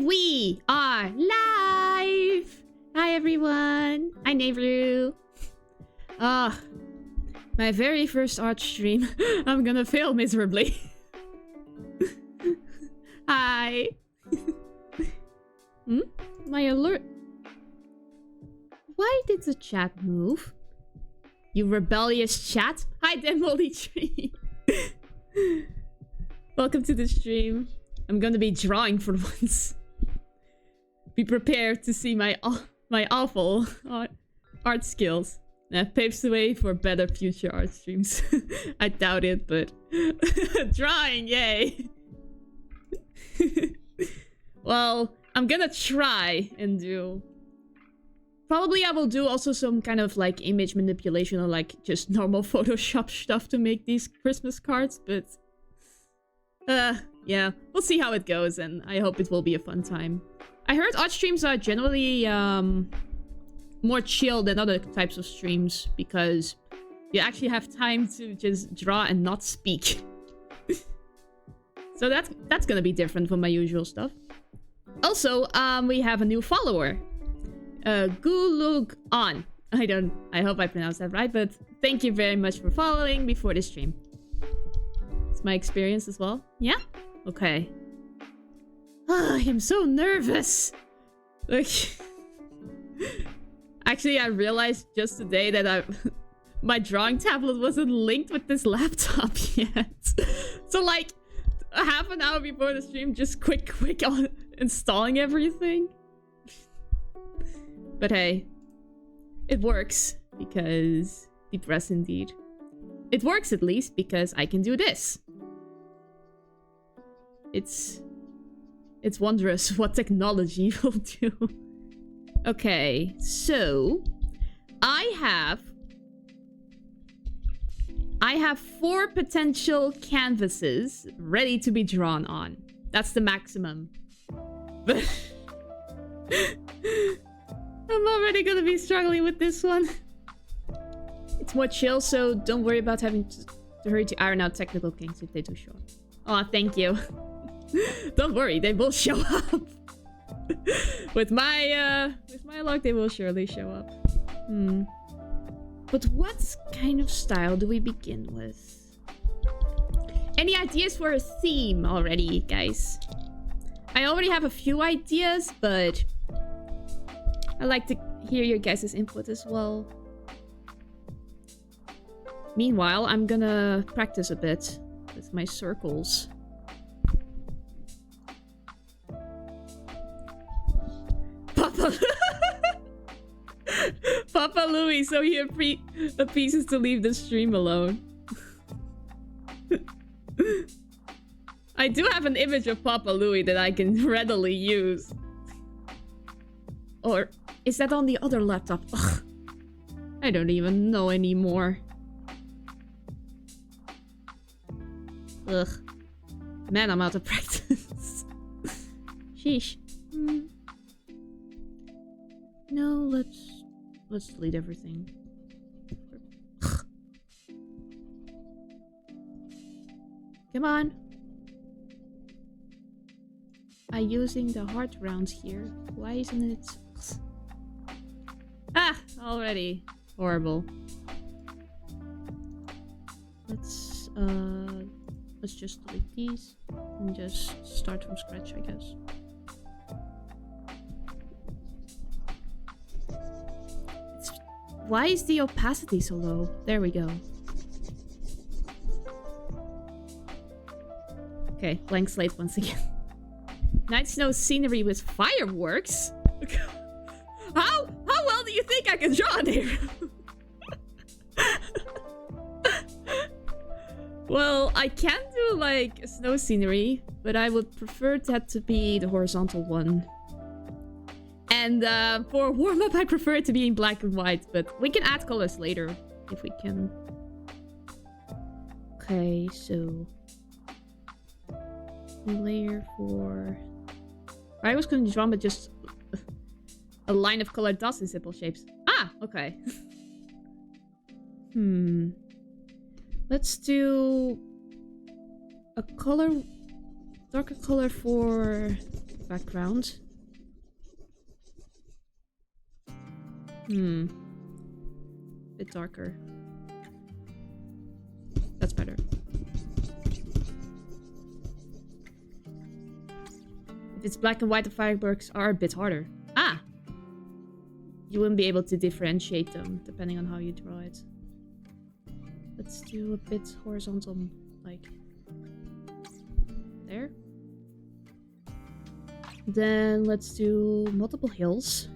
we are live! Hi everyone! Hi Nehru! Ah, my very first art stream. I'm gonna fail miserably. Hi! My alert... Why did the chat move? You rebellious chat? Hi Demolly Tree! Welcome to the stream. I'm gonna be drawing for once. Be prepared to see my awful art skills. That paves the way for better future art streams. I doubt it, but... Drawing, yay! Well, I'm gonna try and do... Probably I will do also some kind of like image manipulation or like just normal Photoshop stuff to make these Christmas cards, but... yeah, we'll see how it goes and I hope it will be a fun time. I heard art streams are generally more chill than other types of streams because you actually have time to just draw and not speak. So that's gonna be different from my usual stuff. Also, we have a new follower. Gulug on. I hope I pronounced that right, but thank you very much for following before the stream. It's my experience as well. Yeah? Okay. I am so nervous. Like, actually, I realized just today that my drawing tablet wasn't linked with this laptop yet. So like, half an hour before the stream, just quick on installing everything. But hey, it works because depressed indeed. It works at least because I can do this. It's wondrous what technology will do. Okay, so I have 4 potential canvases ready to be drawn on. That's the maximum. But I'm already gonna be struggling with this one. It's more chill, so don't worry about having to hurry to iron out technical kinks if they do show up. Aw, thank you. Don't worry, they will show up. With my luck, they will surely show up. But what kind of style do we begin with? Any ideas for a theme already, guys? I already have a few ideas, but I like to hear your guys' input as well. Meanwhile, I'm gonna practice a bit with my circles. Papa Louie, so he appeases to leave the stream alone. I do have an image of Papa Louie that I can readily use. Or is that on the other laptop? Ugh. I don't even know anymore. Ugh. Man, I'm out of practice. Sheesh. No, let's delete everything. Come on. I'm using the heart rounds here. Why isn't it? Ah, already horrible. Let's just delete these and just start from scratch, I guess. Why is the opacity so low? There we go. Okay, blank slate once again. Night snow scenery with fireworks? How well do you think I can draw there? Well, I can do like a snow scenery, but I would prefer that to be the horizontal one. And for warm-up, I prefer it to be in black and white, but we can add colors later, if we can. Okay, so... layer for... I was going to draw, but just a line of colored dots in simple shapes. Ah, okay. Let's do a color... darker color for background. Bit darker. That's better. If it's black and white, the fireworks are a bit harder. Ah! You wouldn't be able to differentiate them depending on how you draw it. Let's do a bit horizontal, like there. Then let's do multiple hills.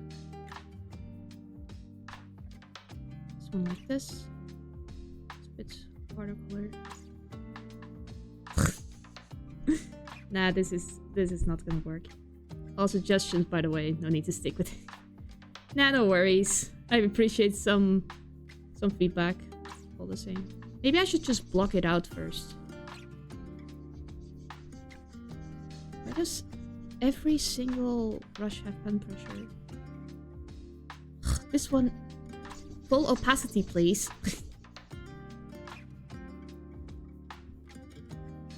This one like this. It's a bit harder color. Nah, this is not gonna work. All suggestions, by the way, no need to stick with it. Nah, no worries. I appreciate some feedback. All the same. Maybe I should just block it out first. Why does every single brush have pen pressure? This one, full opacity, please.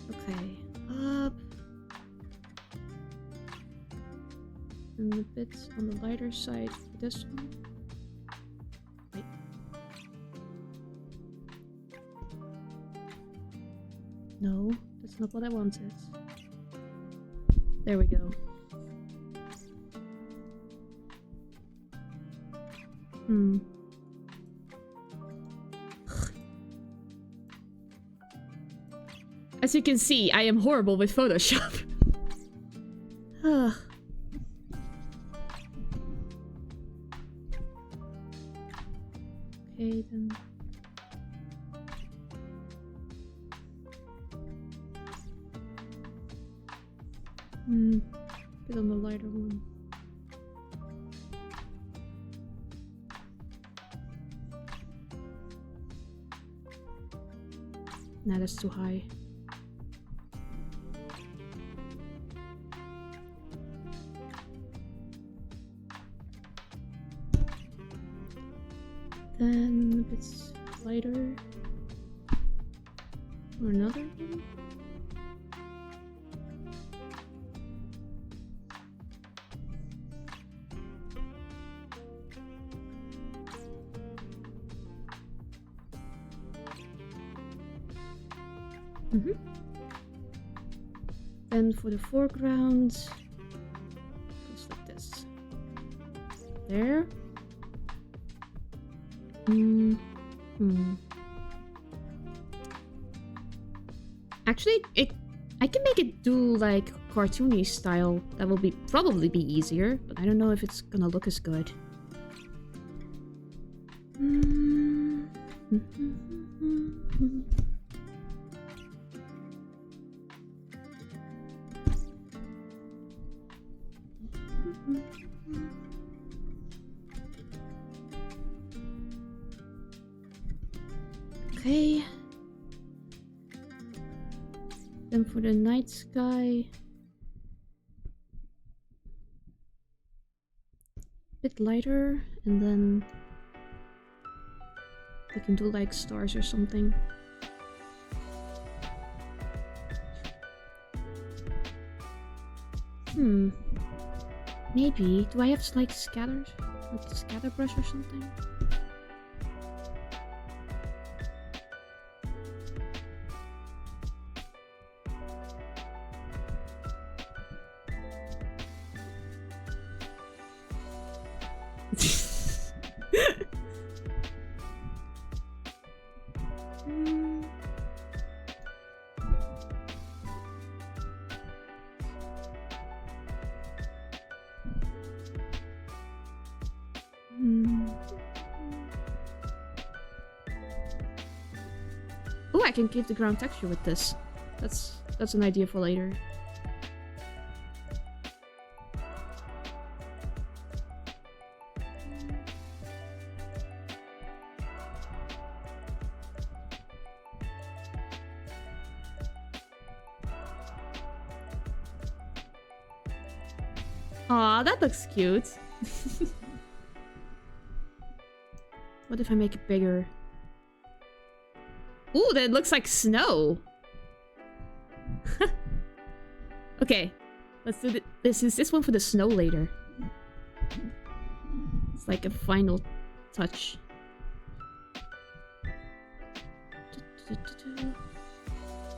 Okay, up. And a bit on the lighter side for this one. Wait. No, that's not what I wanted. There we go. As you can see, I am horrible with Photoshop. Okay, then. Bit on the lighter one. Nah, that's too high. Then a bit lighter. Or another one. Then for the foreground, just like this. There. Actually, I can make it do like cartoony style. That will probably be easier, but I don't know if it's gonna look as good. Okay. Then for the night sky, a bit lighter, and then we can do like stars or something. Maybe. Do I have like scatters? Like a scatter brush or something? Oh, I can keep the ground texture with this. That's an idea for later. Aw, that looks cute. What if I make it bigger? Ooh, that looks like snow. Okay. Let's do this one for the snow later. It's like a final touch.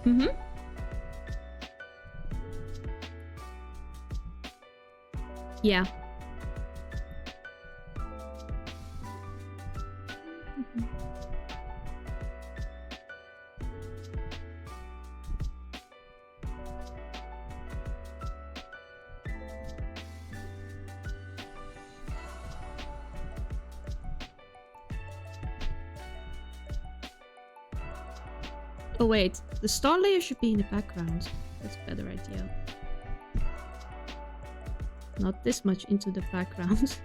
Mm-hmm. Yeah. Oh wait, the star layer should be in the background. That's a better idea. Not this much into the background.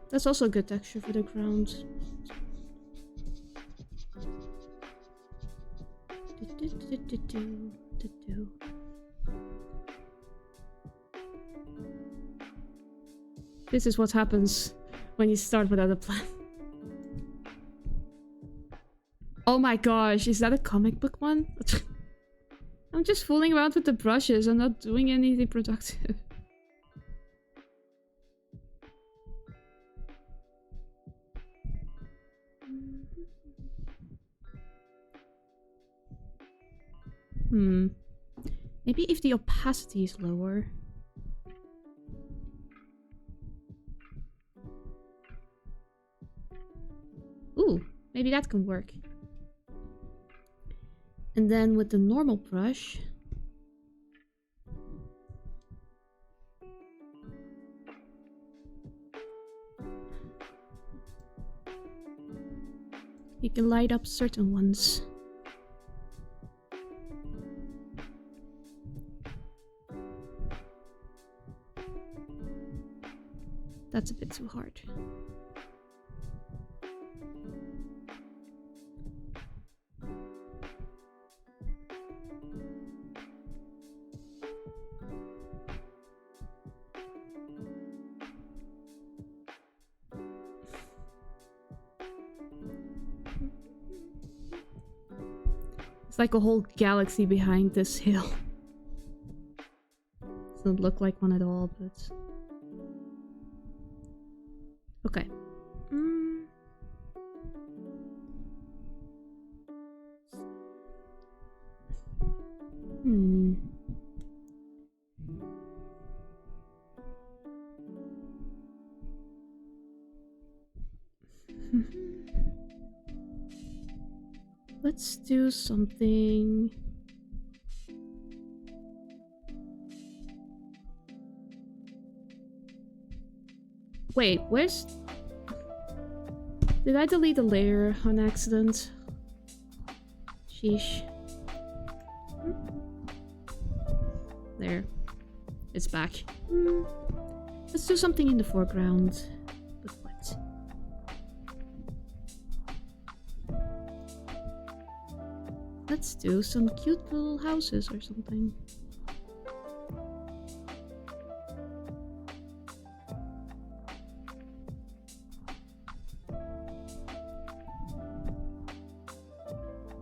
That's also a good texture for the ground. This is what happens when you start without a plan. Oh my gosh, is that a comic book one? I'm just fooling around with the brushes. I'm not doing anything productive. Maybe if the opacity is lower. Ooh, maybe that can work. And then with the normal brush, you can light up certain ones. That's a bit too hard. It's like a whole galaxy behind this hill. Doesn't look like one at all, but... Okay. Let's do something... Wait, where's... Did I delete a layer on accident? Sheesh. There. It's back. Let's do something in the foreground. But what? Let's do some cute little houses or something.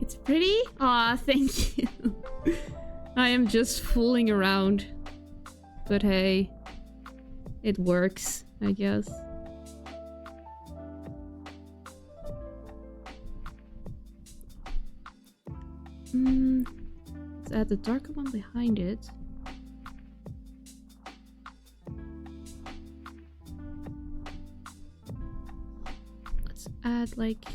It's pretty? Aw, thank you. I am just fooling around. But hey, it works, I guess. Let's add the darker one behind it. Let's add like...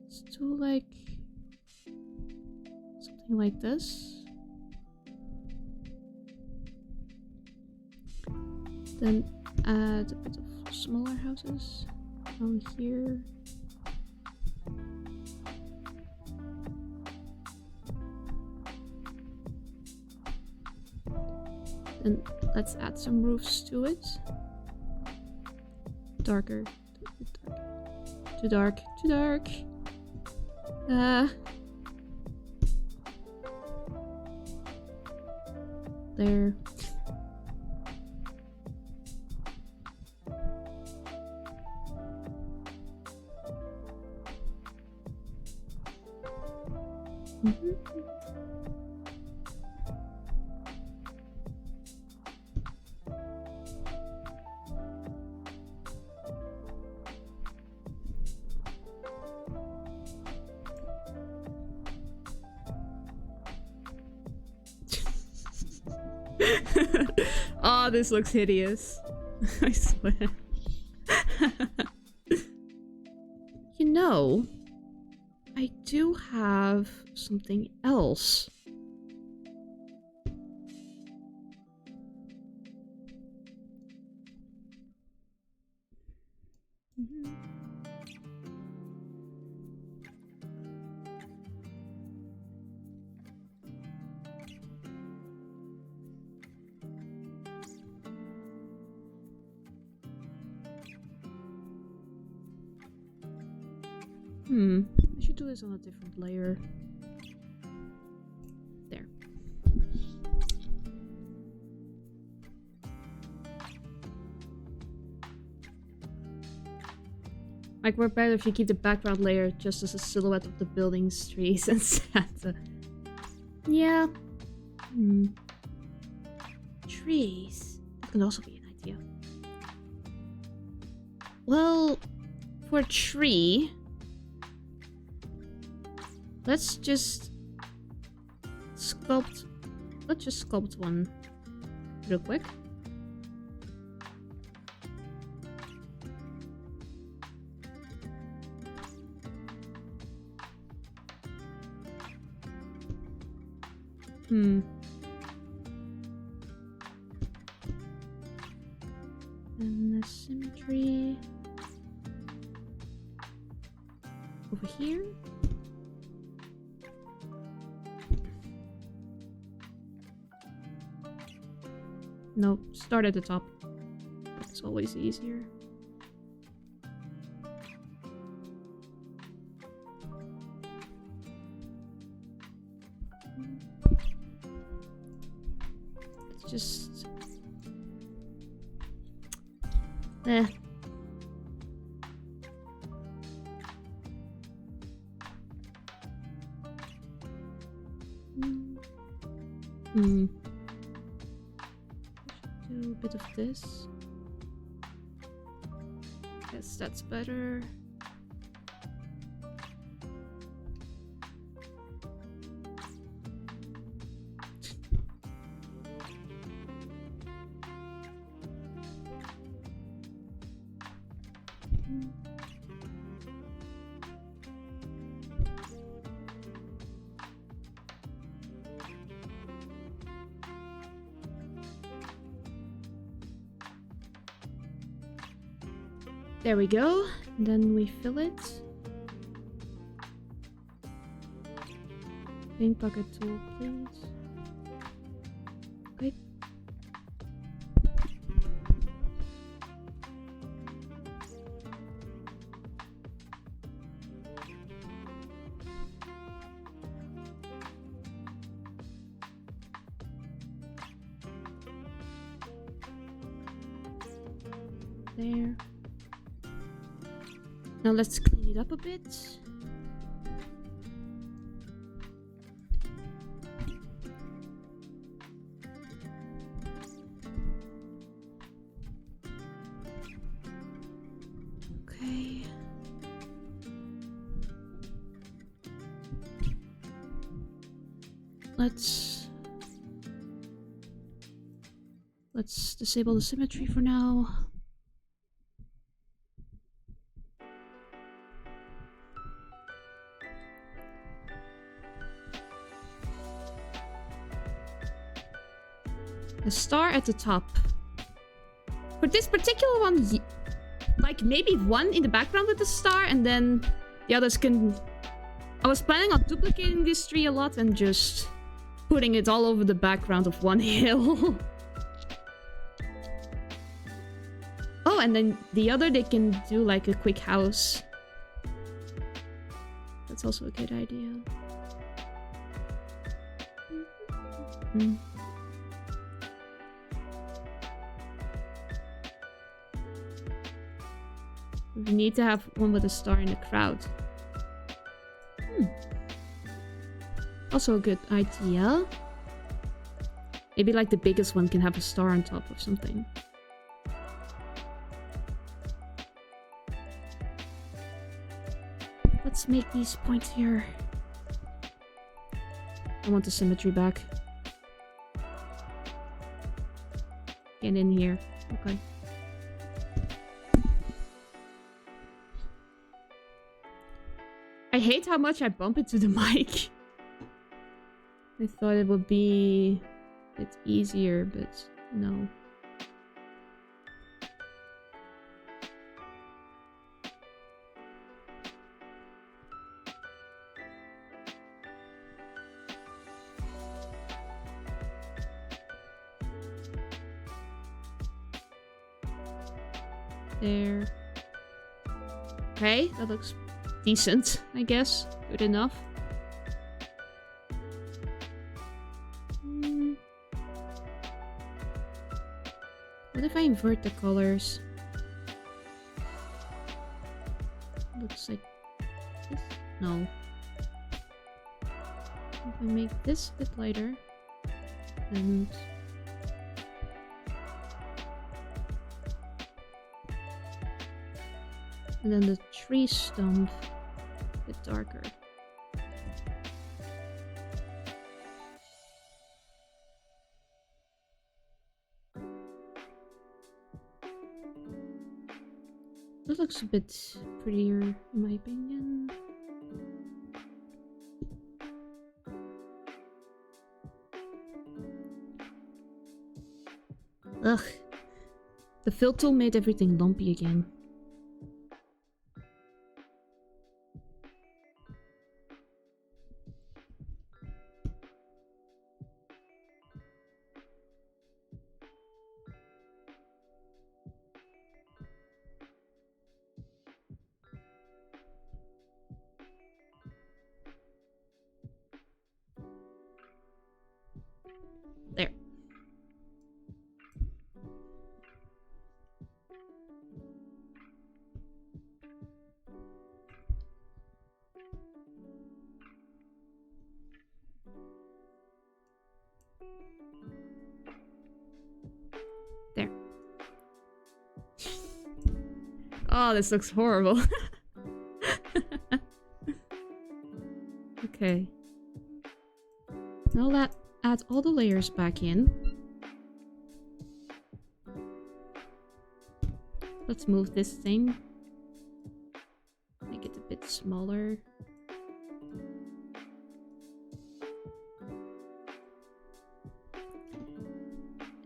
Let's do like... something like this. Then add a bit of smaller houses down here. And let's add some roofs to it. Darker. Too dark. Too dark. There. Oh, this looks hideous. I swear. You know, I do have something else. I should do this on a different layer. There. Might work better if you keep the background layer just as a silhouette of the buildings, trees, and Santa. Yeah. Trees. That could also be an idea. Well, for a tree... Let's just sculpt. Let's just sculpt one real quick. And the symmetry over here. No, start at the top. That's always easier. Let's just... Do a bit of this. Guess that's better. There we go. Then we fill it. Paint bucket tool, please. Okay. There. Now let's clean it up a bit. Okay. Let's disable the symmetry for now. A star at the top. For this particular one, like maybe one in the background with the star, and then the others can... I was planning on duplicating this tree a lot and just putting it all over the background of one hill. and then the other they can do like a quick house. That's also a good idea. Mm. We need to have one with a star in the crowd. Also a good idea. Maybe like the biggest one can have a star on top of something. Let's make these points here. I want the symmetry back. Get in here. Okay. I hate how much I bump into the mic. I thought it would be a bit easier, but no. There. Okay, that looks decent, I guess. Good enough. What if I invert the colors? Looks like this? No. If I make this a bit lighter, and then the tree stump a bit darker. That looks a bit prettier, in my opinion. Ugh. The fill tool made everything lumpy again. There. There. Oh, this looks horrible. Okay. Now add all the layers back in. Let's move this thing. Make it a bit smaller.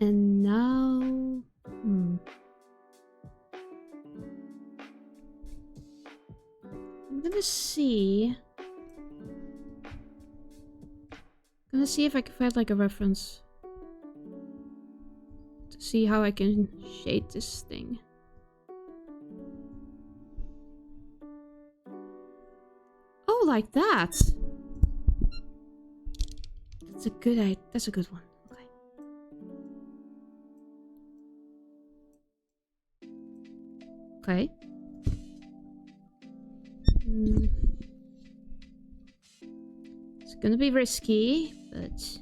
And now... I'm gonna see... if I can find like a reference to see how I can shade this thing. Oh, like that. That's a good idea. That's a good one. Okay. Okay. It's gonna be risky, but...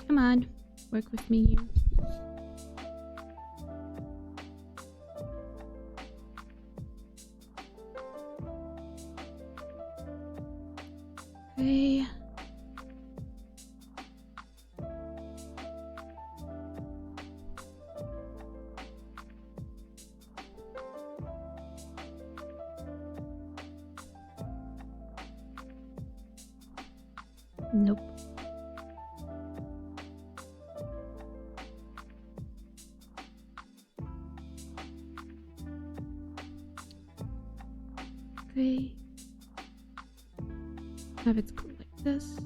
Come on, work with me here. Okay. Nope. Okay. Have it go like this.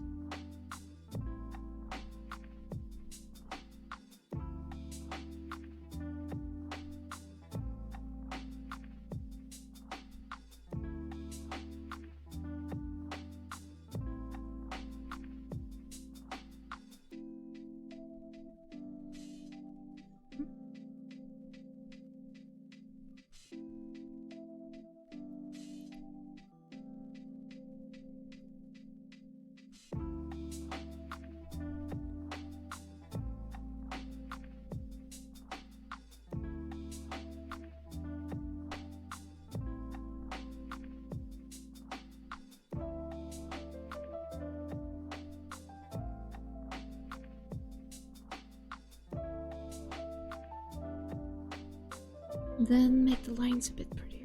Then make the lines a bit prettier.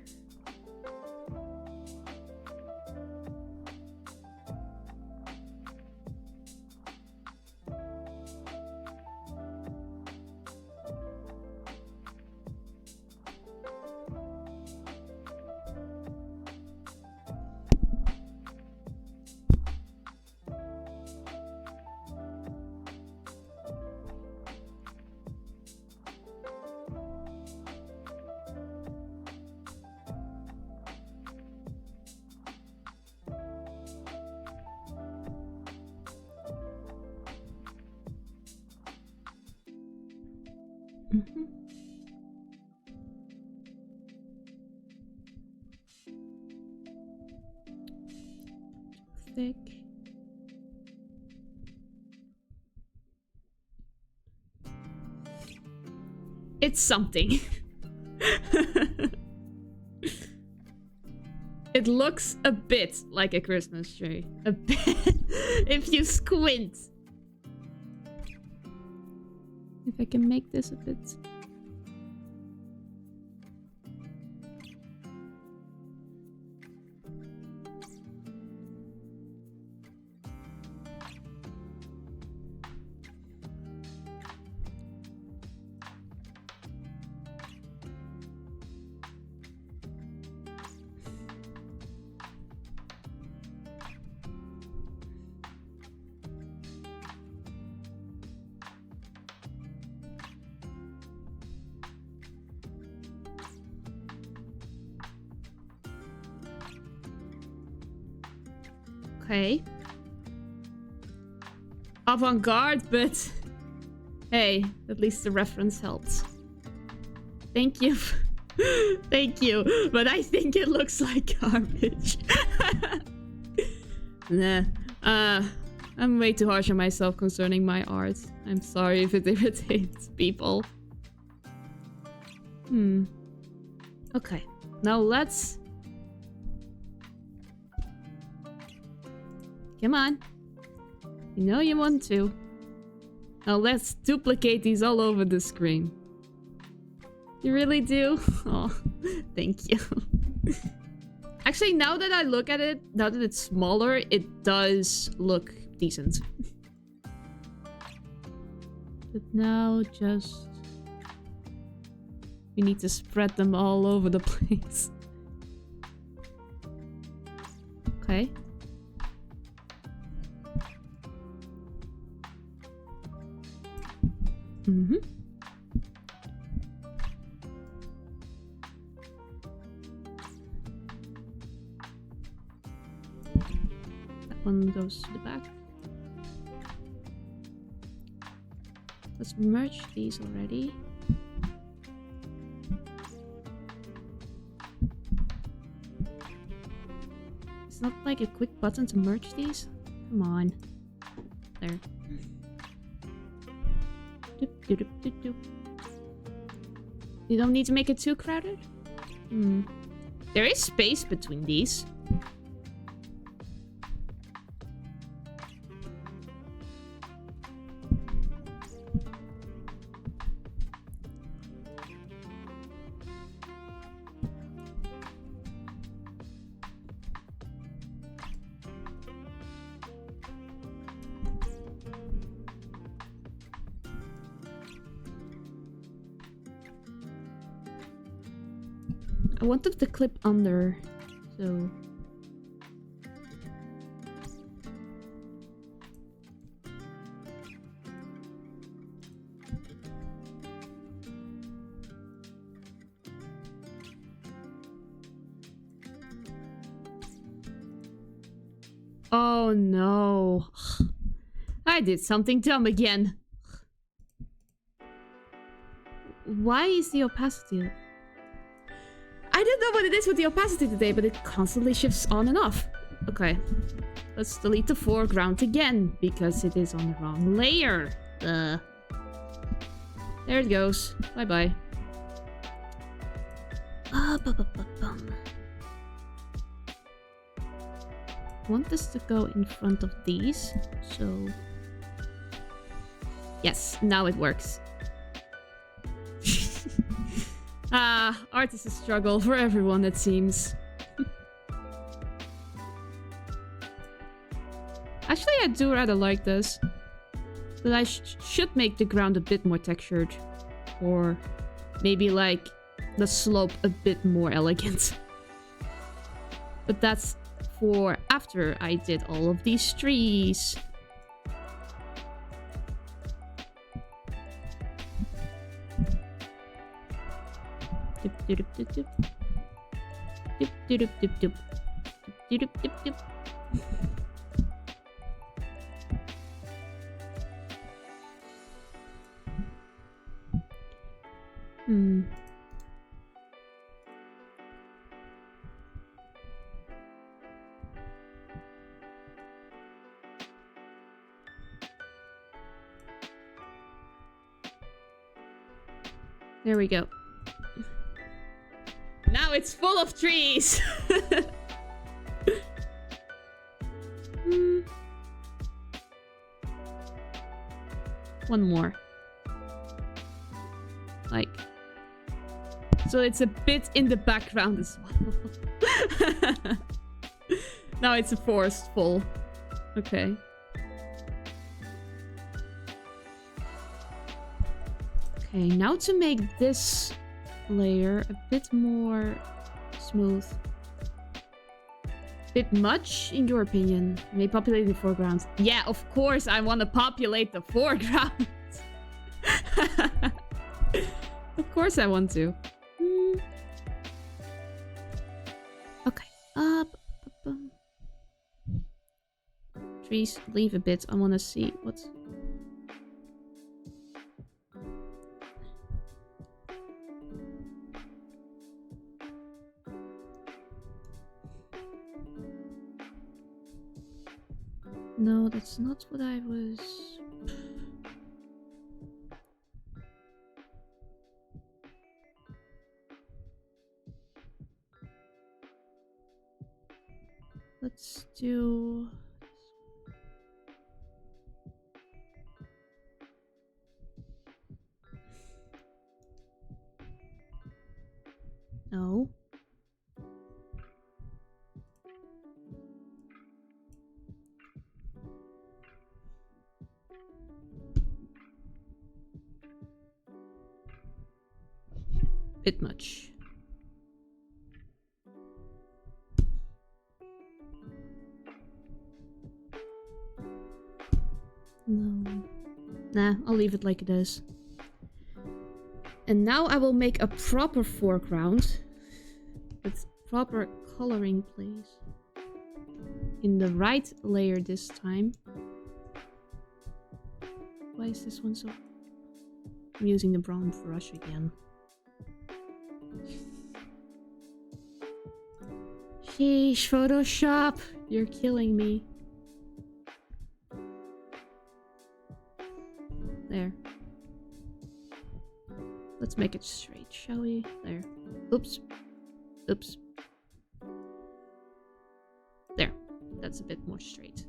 Thick. It's something. It looks a bit like a Christmas tree. A bit. If you squint. If I can make this a bit. Okay. Avant-garde, but hey, at least the reference helps. Thank you. Thank you. But I think it looks like garbage. Nah. I'm way too harsh on myself concerning my art. I'm sorry if it irritates people. Okay. Now let's... Come on. You know you want to. Now let's duplicate these all over the screen. You really do? Oh, thank you. Actually, now that I look at it, now that it's smaller, it does look decent. But now just... we need to spread them all over the place. Okay. That one goes to the back. Let's merge these already. It's not like a quick button to merge these. Come on. There. You don't need to make it too crowded? There is space between these. I wanted the clip under, So... Oh no. I did something dumb again. Why is the opacity? I don't know what it is with the opacity today, but it constantly shifts on and off. Okay. Let's delete the foreground again, because it is on the wrong layer. There it goes. Bye-bye. I want this to go in front of these, so... Yes, now it works. Art is a struggle for everyone, it seems. Actually, I do rather like this. But I should make the ground a bit more textured. Or maybe, like, the slope a bit more elegant. But that's for after I did all of these trees. Dip dip dip dip. Dip dip dip dip. Dip dip dip dip. There we go. Now it's full of trees! One more. Like... So it's a bit in the background as well. Now it's a forest full. Okay. Okay, now to make this layer a bit more smooth. Bit much, in your opinion? May populate the foreground. Yeah, of course I want to populate the foreground. Of course I want to. Okay. Trees, leave a bit. I want to see what's... No, that's not what I was... Let's do... No. Bit much. No. Nah, I'll leave it like it is. And now I will make a proper foreground with proper coloring, please. In the right layer this time. Why is this one so... I'm using the brown brush again. Sheesh, Photoshop! You're killing me. There. Let's make it straight, shall we? There. Oops. Oops. There. That's a bit more straight.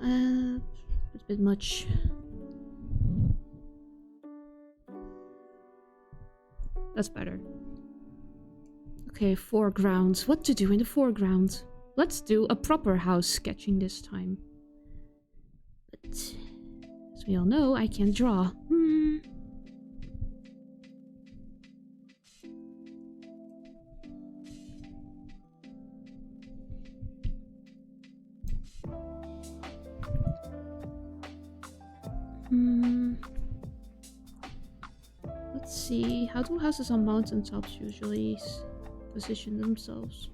It's a bit much. That's better. Okay, foregrounds. What to do in the foreground? Let's do a proper house sketching this time. But as we all know, I can't draw. Let's see. How do houses on mountaintops usually position themselves?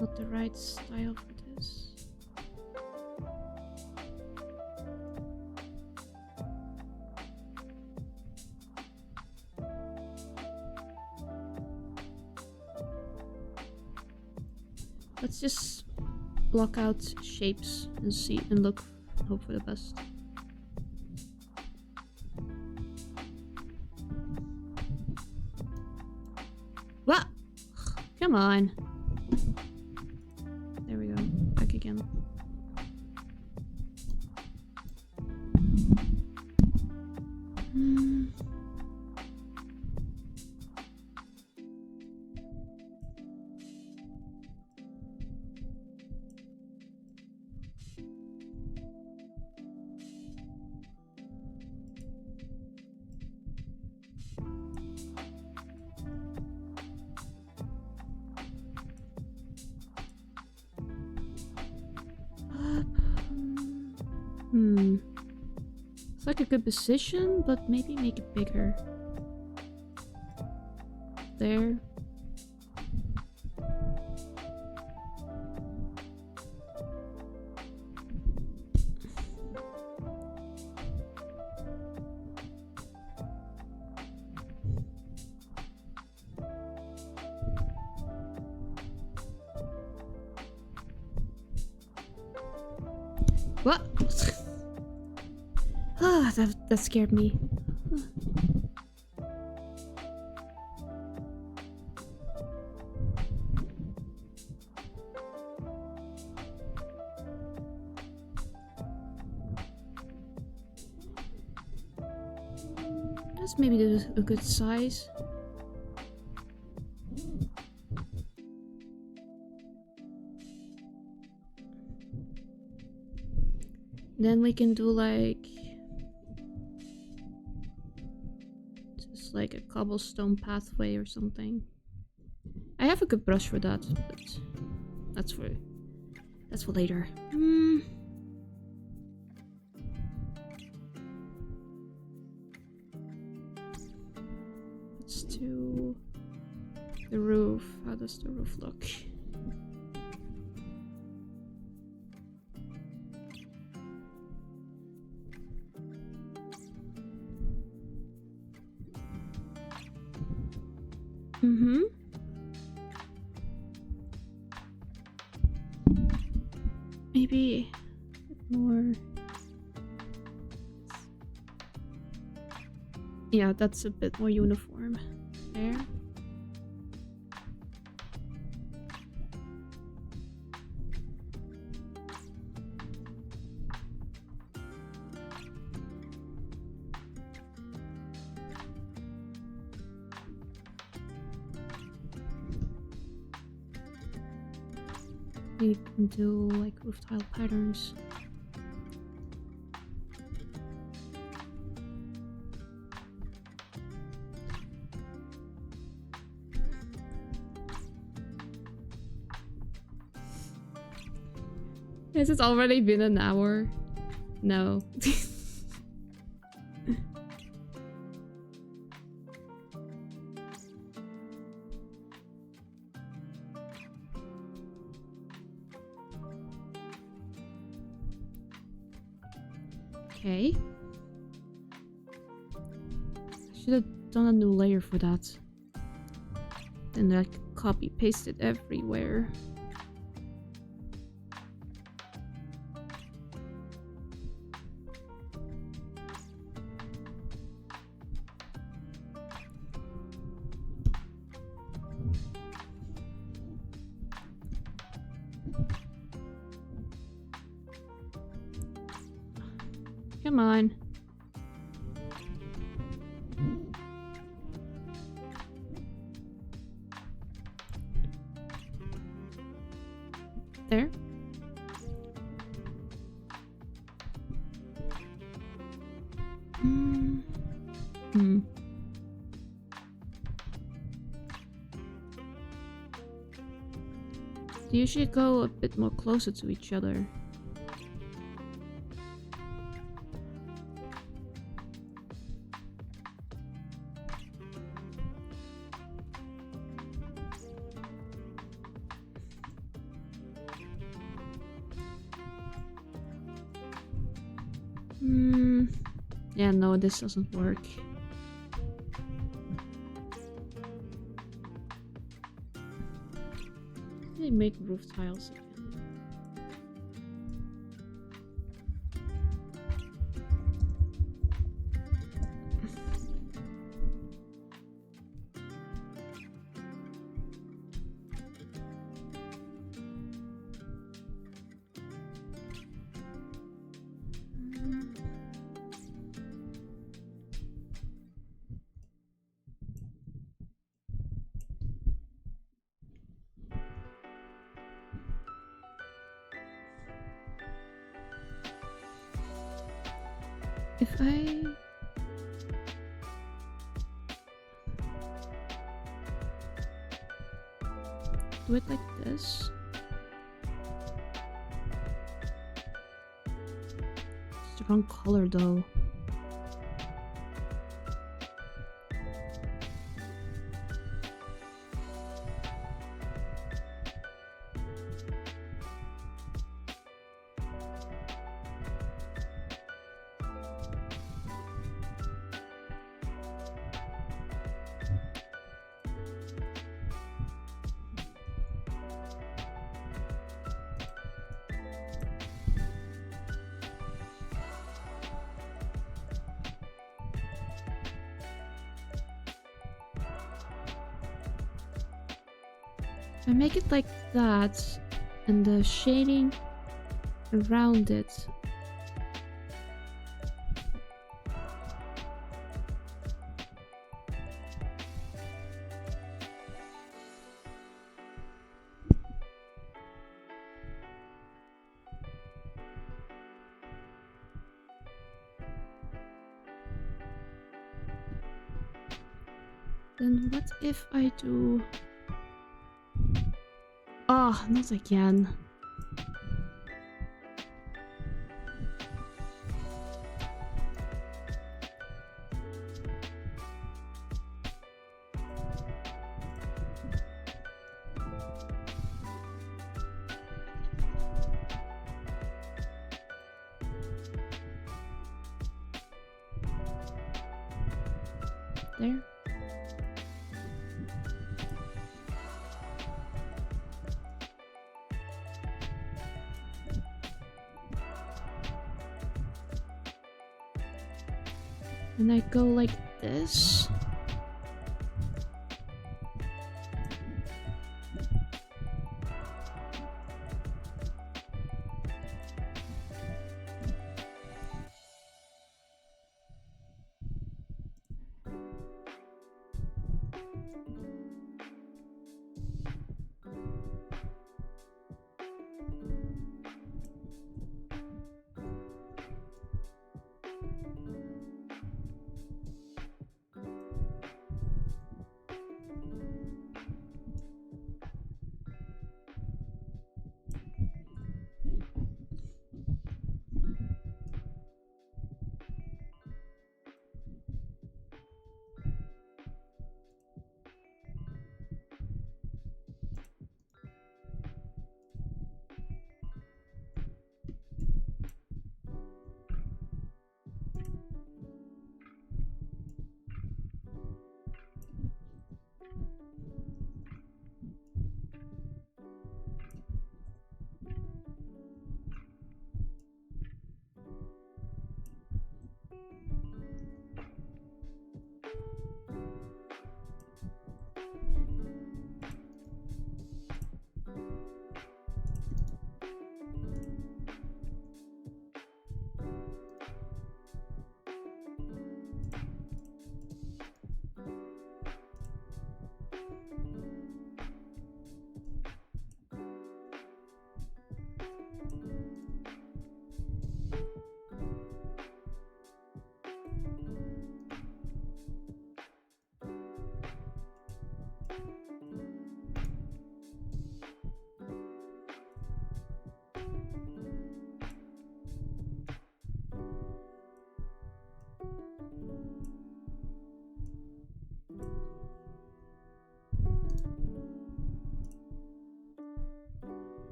Not the right style for this. Let's just block out shapes and see and look, hope for the best. What? Come on. There we go. Back again. It's like a good position, but maybe make it bigger. There. What? Ah, that scared me. That's maybe a good size. Then we can do like just like a cobblestone pathway or something. I have a good brush for that, but that's for later. Let's do the roof. How does the roof look? Maybe a bit more. Yeah, that's a bit more uniform. There. You can do like roof tile patterns. Has it already been an hour? No. Okay. I should have done a new layer for that. Then like copy paste it everywhere. Come on. They usually go a bit more closer to each other. Yeah, no, this doesn't work. They make roof tiles again. If I do it like this, it's the wrong color though. If I make it like that, and the shading around it. Then what if I do... Oh, not again. There. And I go like this.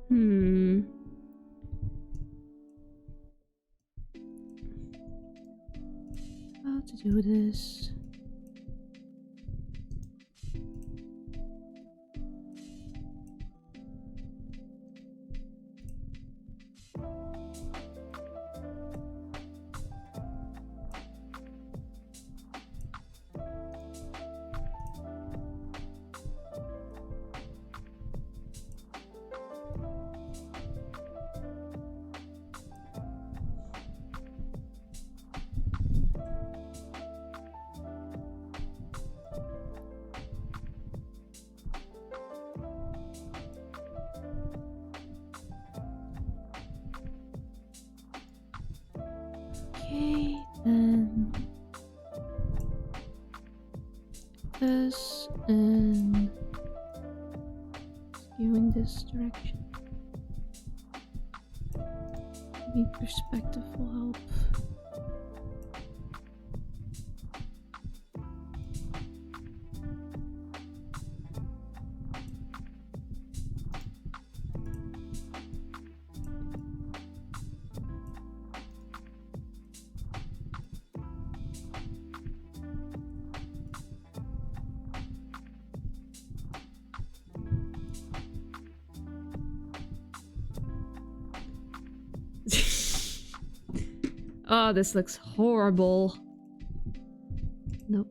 Hmm. How to do this? Okay, then this and skew in this direction. Maybe perspective will help. Oh, this looks horrible. Nope.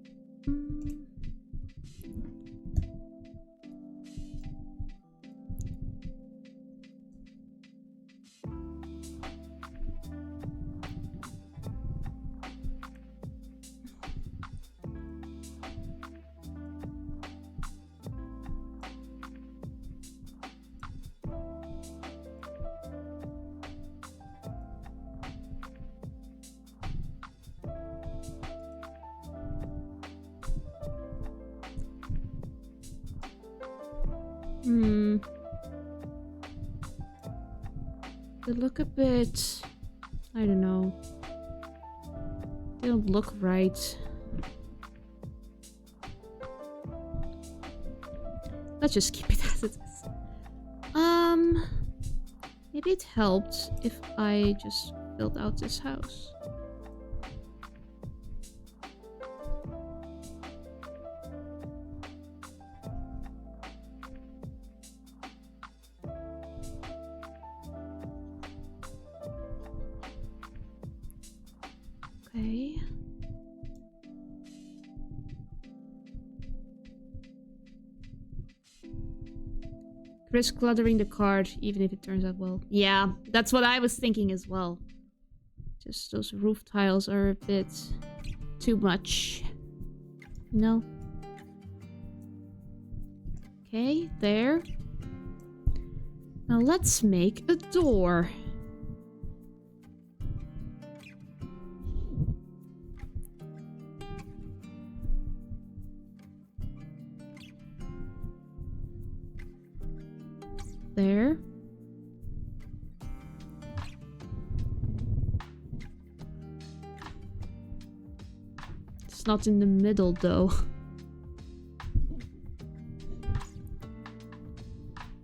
They look a bit... I don't know. They don't look right. Let's just keep it as it is. Maybe it helped if I just filled out this house. Okay. Risk cluttering the card, even if it turns out well. Yeah, that's what I was thinking as well. Just those roof tiles are a bit too much. No. Okay, there. Now let's make a door. There. It's not in the middle though.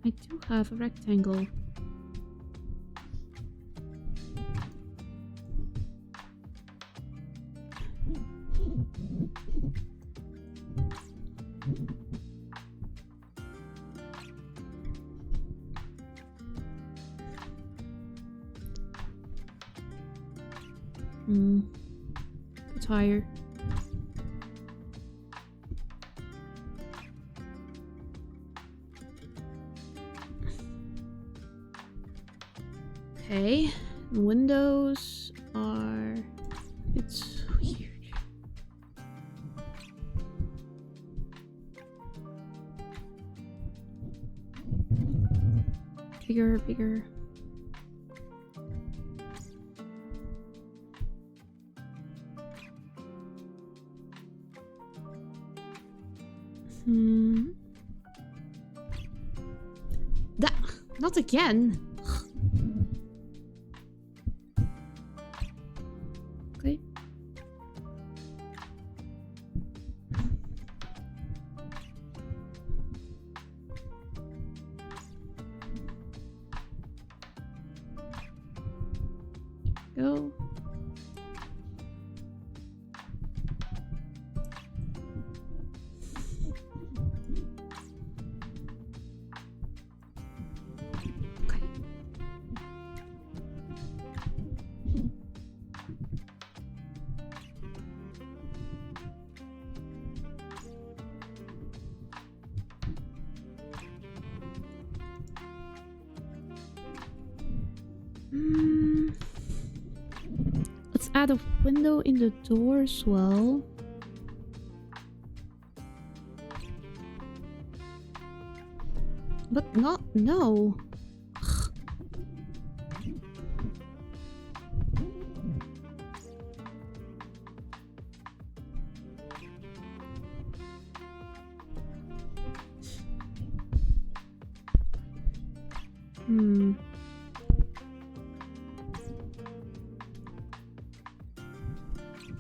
I do have a rectangle. It's higher. Okay, windows are... It's weird. Bigger, bigger. That... Not again! Okay. go. Okay. Let's add a window in the door as well. But not, no.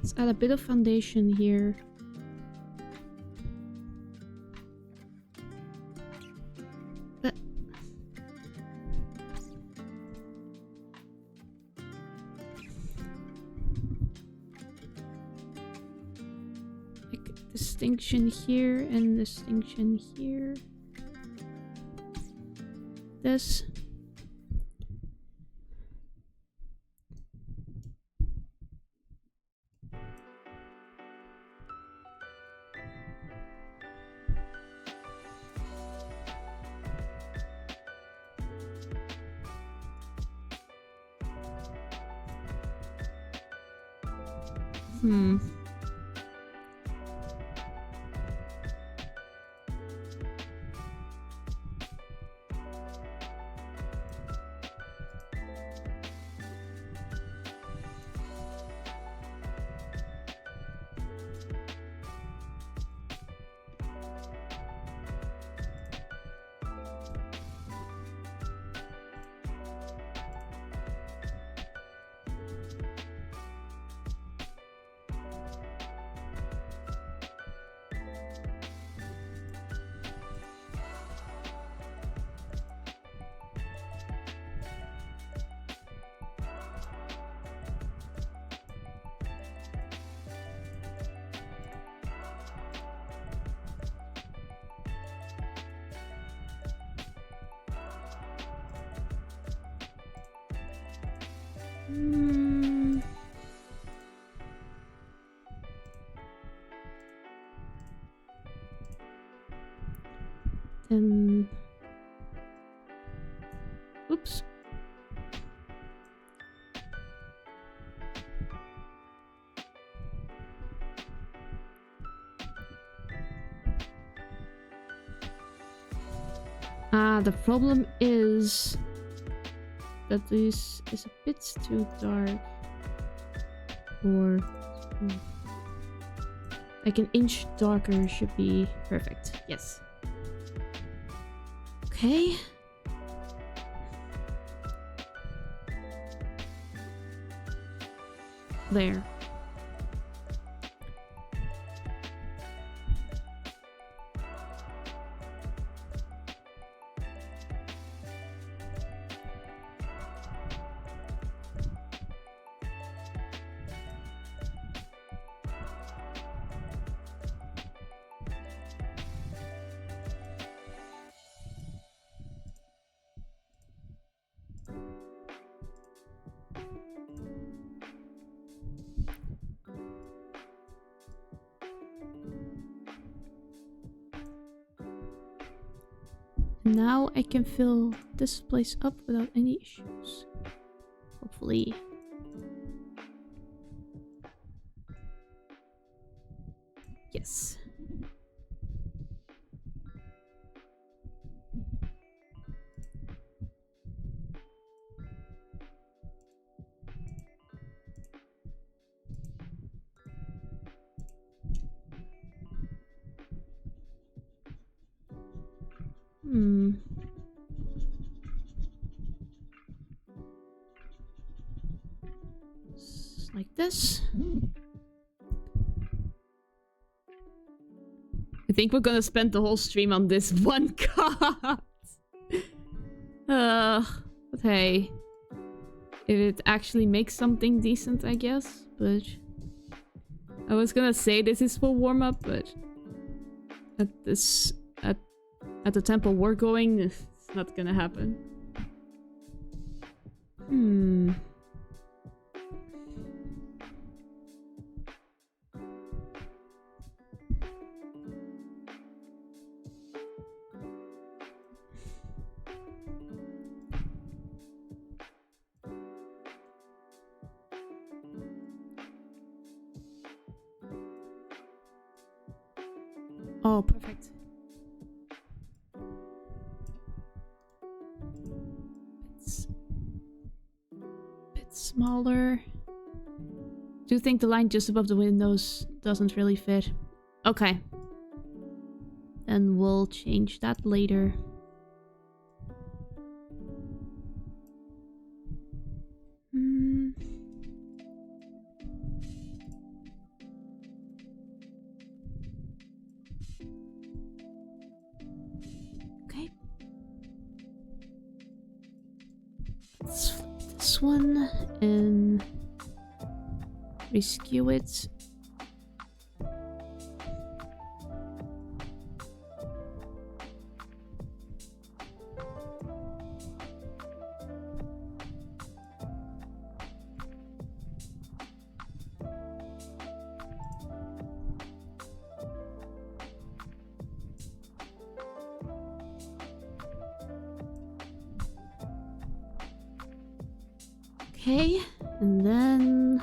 Let's add a bit of foundation here. But like distinction here and distinction here. This. Then, oops. The problem is that this is a bit too dark. Or like an inch darker should be perfect. Yes. Okay. There. Now I can fill this place up without any issues. Hopefully. Yes. Like this. I think we're gonna spend the whole stream on this one card. But hey. If it actually makes something decent, I guess. But I was gonna say this is for warm-up, but at this at the temple we're going, it's not gonna happen. Oh, perfect. It's a bit smaller. Do you think the line just above the windows doesn't really fit? Okay. Then we'll change that later. Okay. Let's flip this one and reskew it. Okay, and then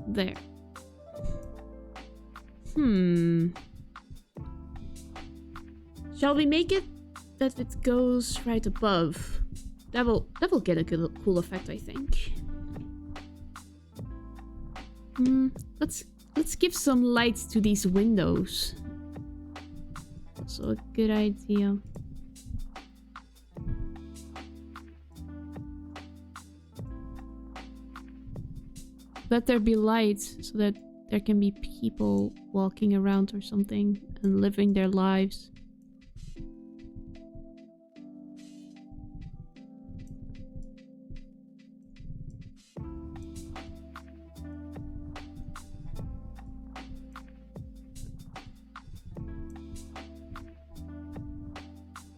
there. Shall we make it that it goes right above? That will get a good, cool effect, I think. Let's give some lights to these windows. Also a good idea. Let there be lights so that there can be people walking around or something and living their lives.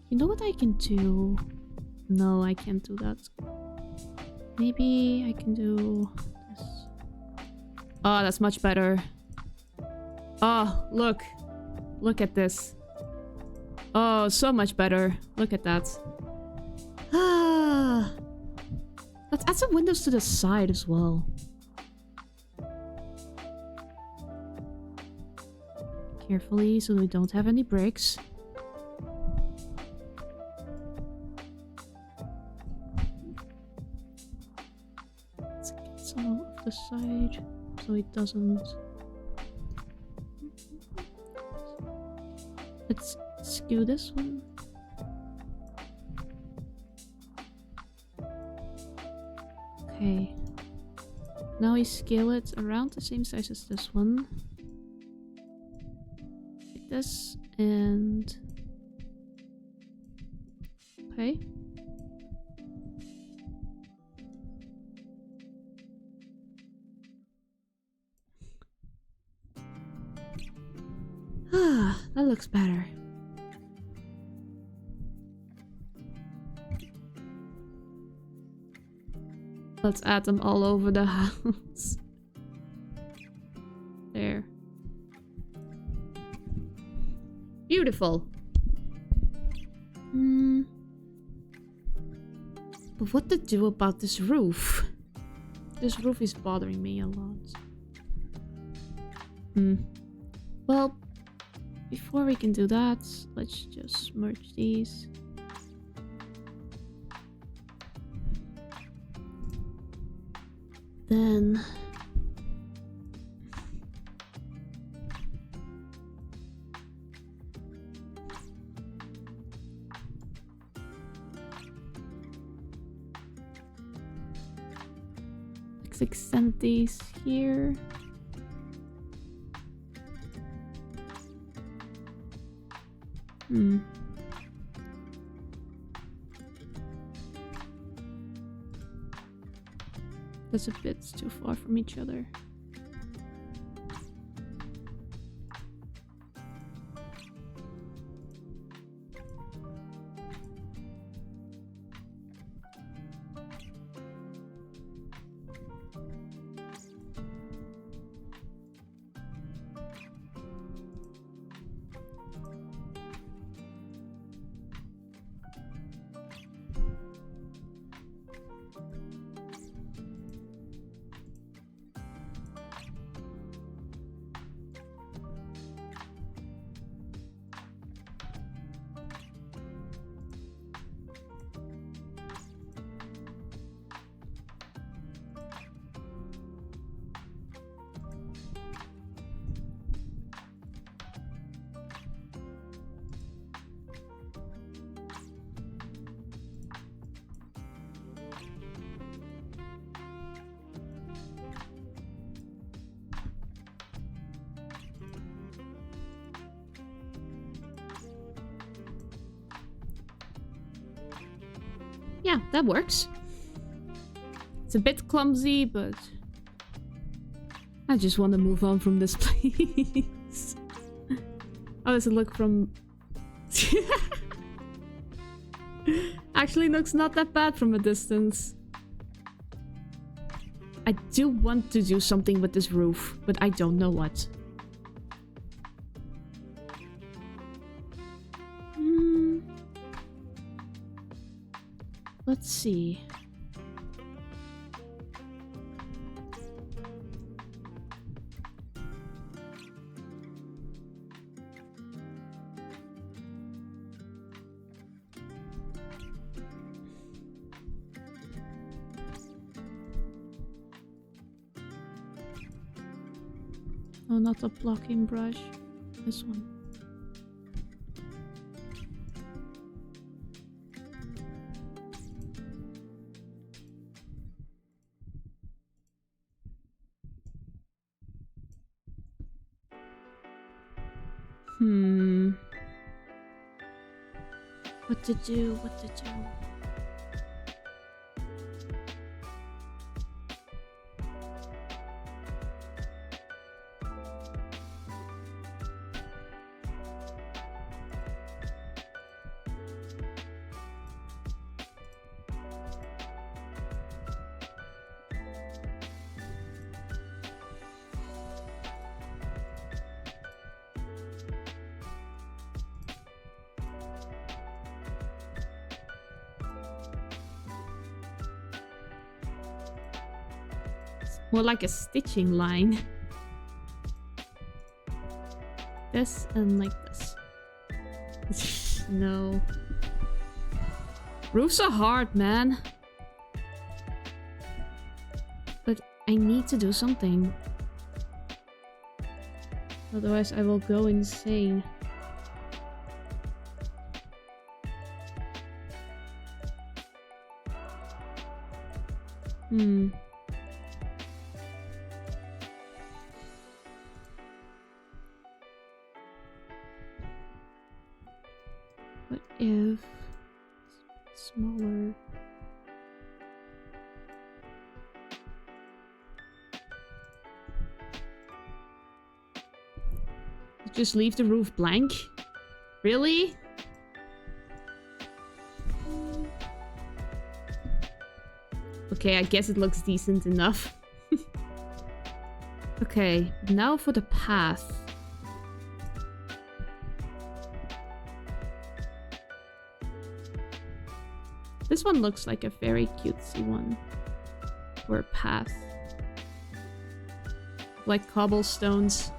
You know what I can do? No, I can't do that. Maybe I can do this. Oh, that's much better. Oh, look. Look at this. Oh, so much better. Look at that. Ah. Let's add some windows to the side as well. Carefully, so we don't have any bricks. Some off the side so it doesn't. Let's skew this one. Okay. Now we scale it around the same size as this one. Like this and okay. Ah, that looks better. Let's add them all over the house. There. Beautiful. But what to do about this roof? This roof is bothering me a lot. Well, before we can do that, let's just merge these. Then Let's extend these here. That's a bit too far from each other. Yeah, that works. It's a bit clumsy, but I just want to move on from this place. How does it look from... Actually looks not that bad from a distance. I do want to do something with this roof, but I don't know what. Let's see. Oh, not the blocking brush. This one. What to do, what to do. More like a stitching line. This and like this. No. Roofs are hard, man. But I need to do something. Otherwise I will go insane. What if smaller? Just leave the roof blank? Really? Okay, I guess it looks decent enough. Okay, now for the path. This one looks like a very cutesy one. For a path. Like cobblestones.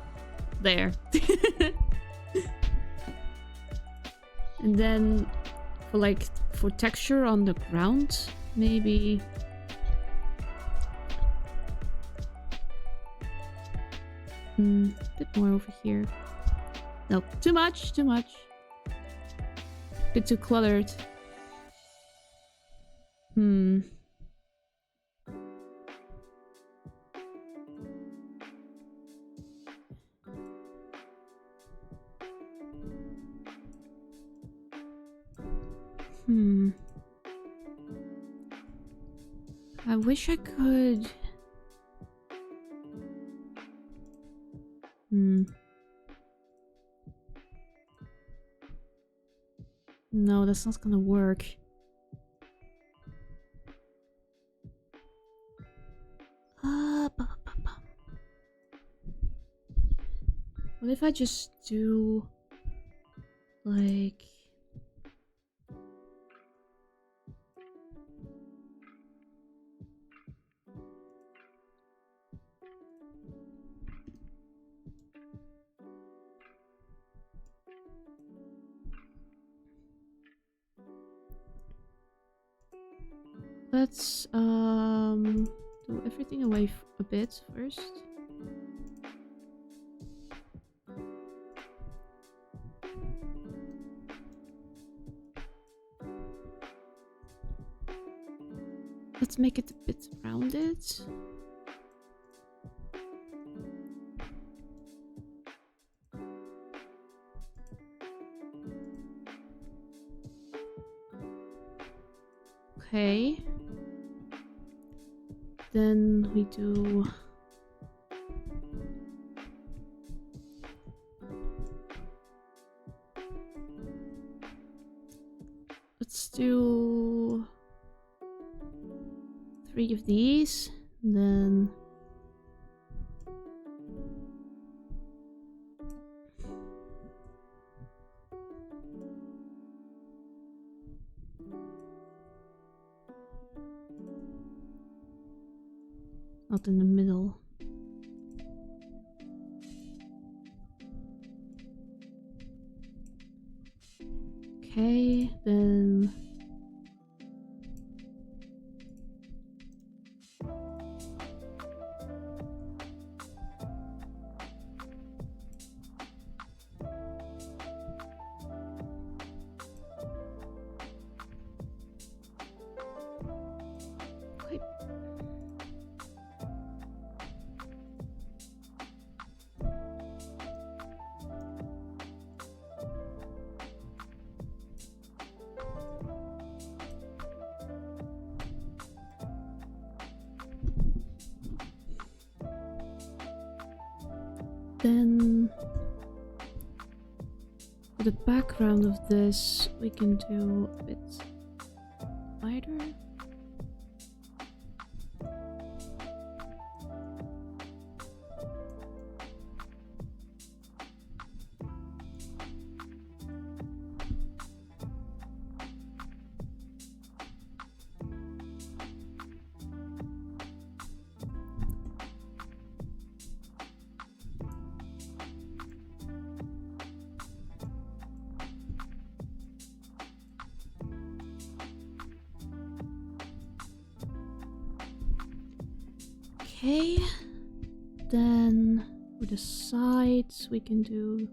There. And then for texture on the ground, maybe a bit more over here. Nope, too much, too much. Bit too cluttered. I wish I could... No, that's not gonna work. What if I just do... like... Let's do everything away a bit first. Let's make it a bit rounded. Okay. Then we do... Let's do... 3 of these, and then... Not in the middle. Okay, then... Then, for the background of this, we can do a bit wider. Okay, then for the sides we can do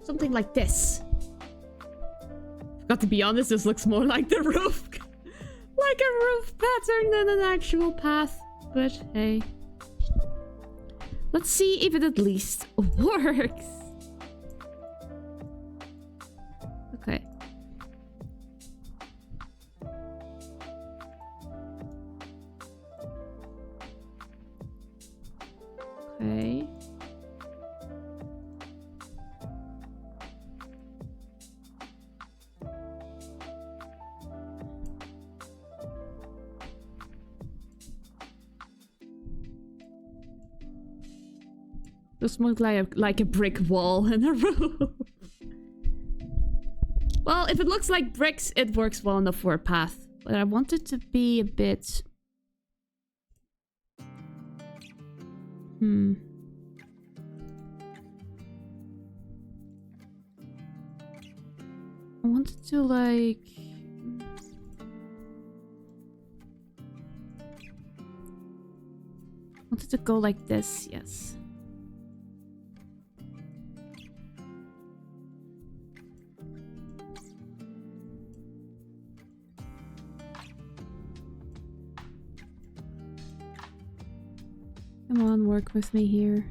something like this. Got to be honest, this looks more like the roof. Like a roof pattern than an actual path. But hey. Let's see if it at least works. Okay. Okay. This looks like a brick wall and a roof. Well, if it looks like bricks, it works well enough for a path. But I want it to be a bit... I want it to like... wanted to go like this, yes. Come on, work with me here.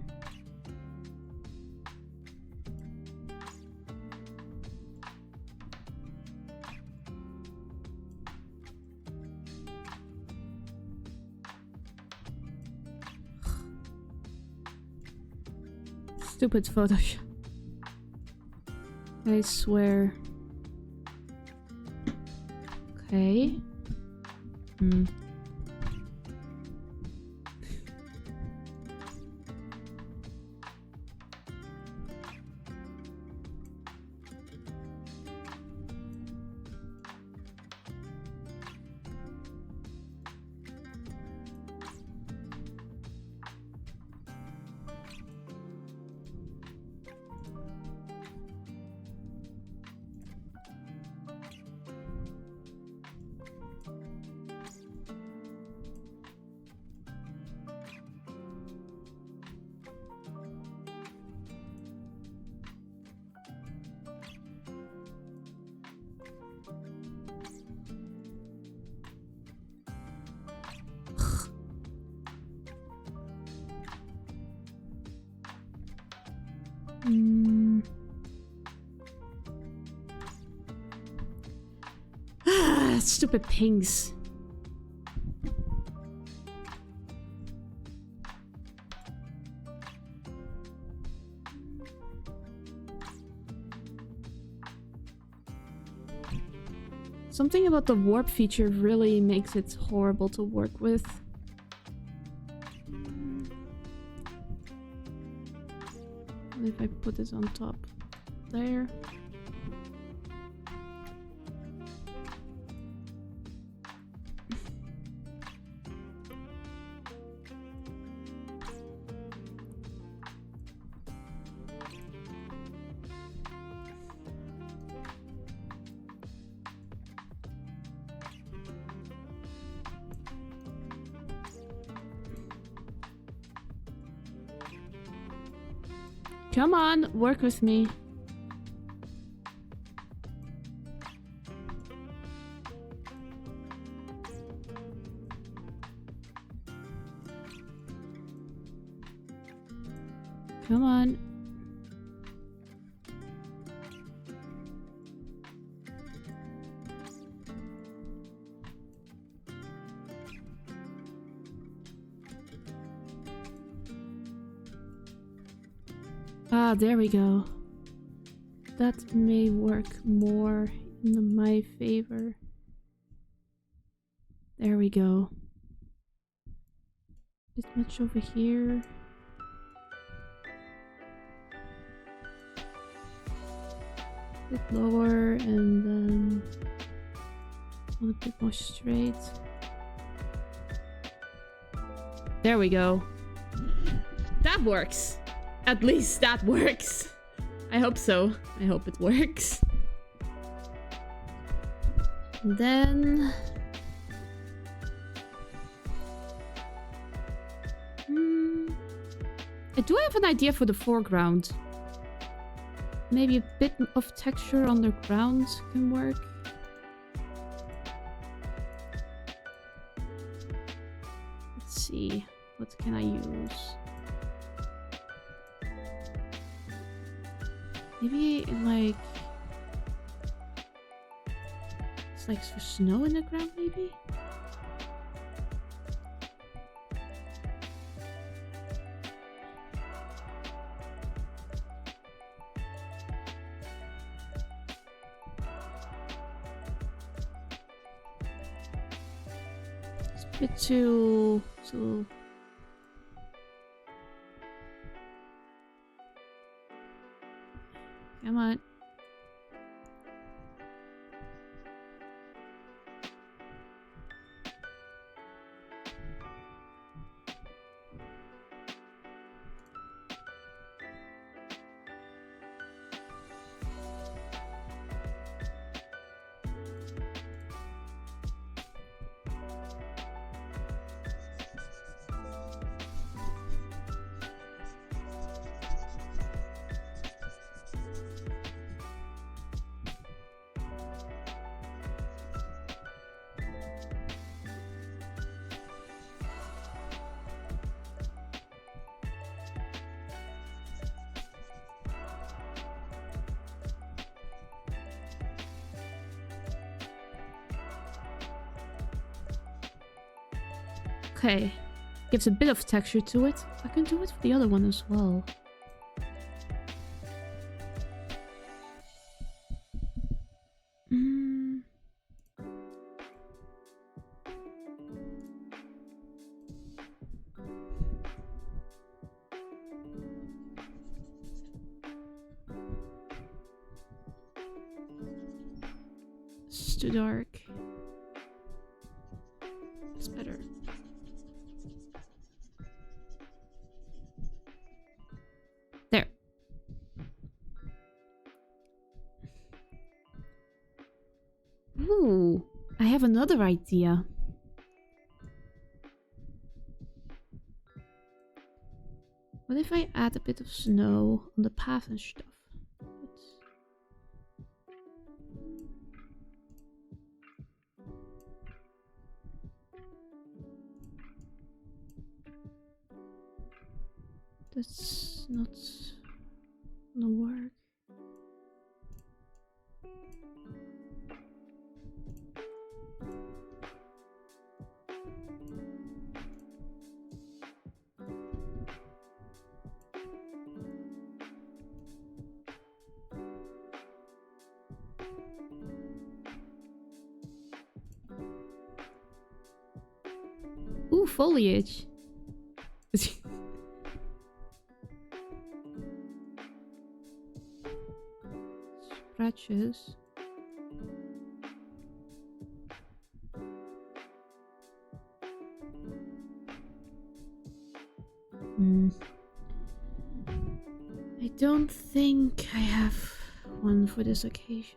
Stupid Photoshop. I swear. Okay. Stupid pings. Something about the warp feature really makes it horrible to work with. What if I put this on top there? Come on, work with me. Come on. Ah, there we go. That may work more in my favor. There we go. Bit much over here. Bit lower and then a bit more straight. There we go. That works. At least that works. I hope so. I hope it works. And then... I do have an idea for the foreground. Maybe a bit of texture on the ground can work. Let's see. What can I use? Maybe like... It's like for snow in the ground, maybe? It's a bit too... Come on. Okay. Gives a bit of texture to it. I can do it for the other one as well. It's too dark. It's better. There. Ooh, I have another idea. What if I add a bit of snow on the path and stuff? That's not gonna work. Ooh, foliage. Scratches. I don't think I have one for this occasion.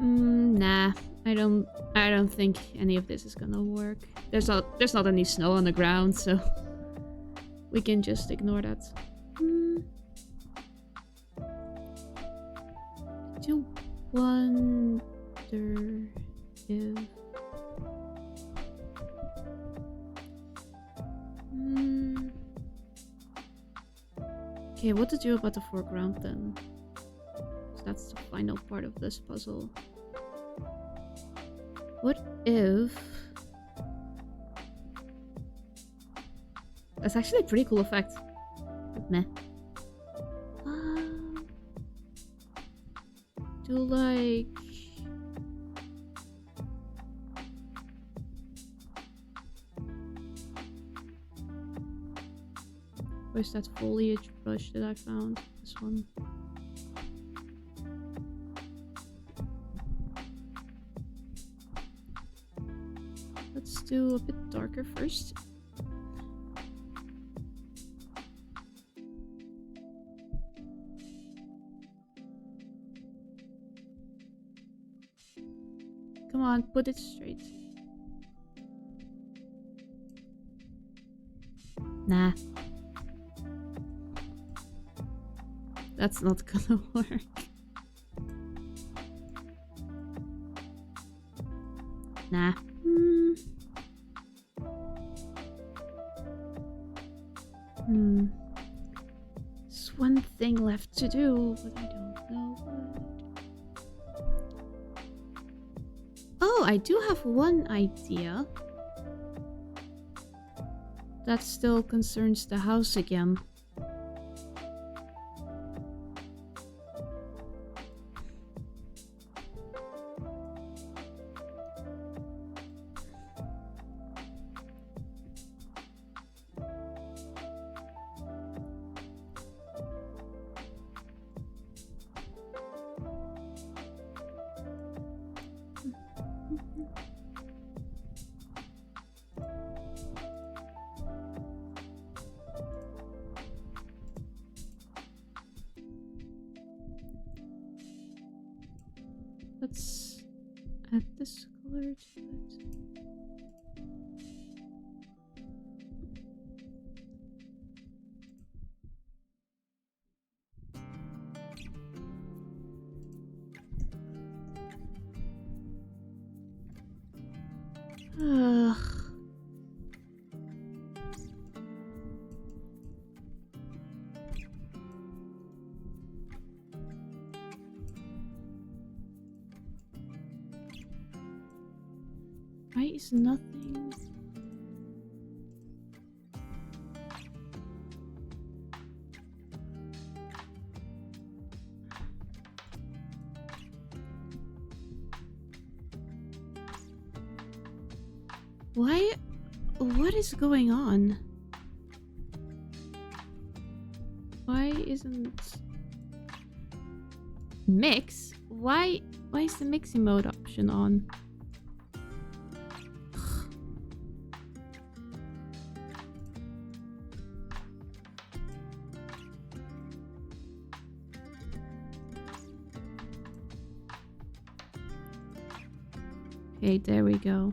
Nah, I don't think any of this is gonna work. There's not any snow on the ground, so we can just ignore that. Do wonder if okay, what to do about the foreground then? So that's the final part of this puzzle. What if... That's actually a pretty cool effect. But meh. Do like... Where's that foliage brush that I found? This one. Let's do a bit darker first. Come on, put it straight. Nah. That's not gonna work. Nah. There's one thing left to do, but I don't know what. Oh, I do have one idea. That still concerns the house again. Let's add this color to it. Ugh. Why is nothing? Why? What is going on? Why isn't mix? Why is the mixing mode option on? Okay, there we go.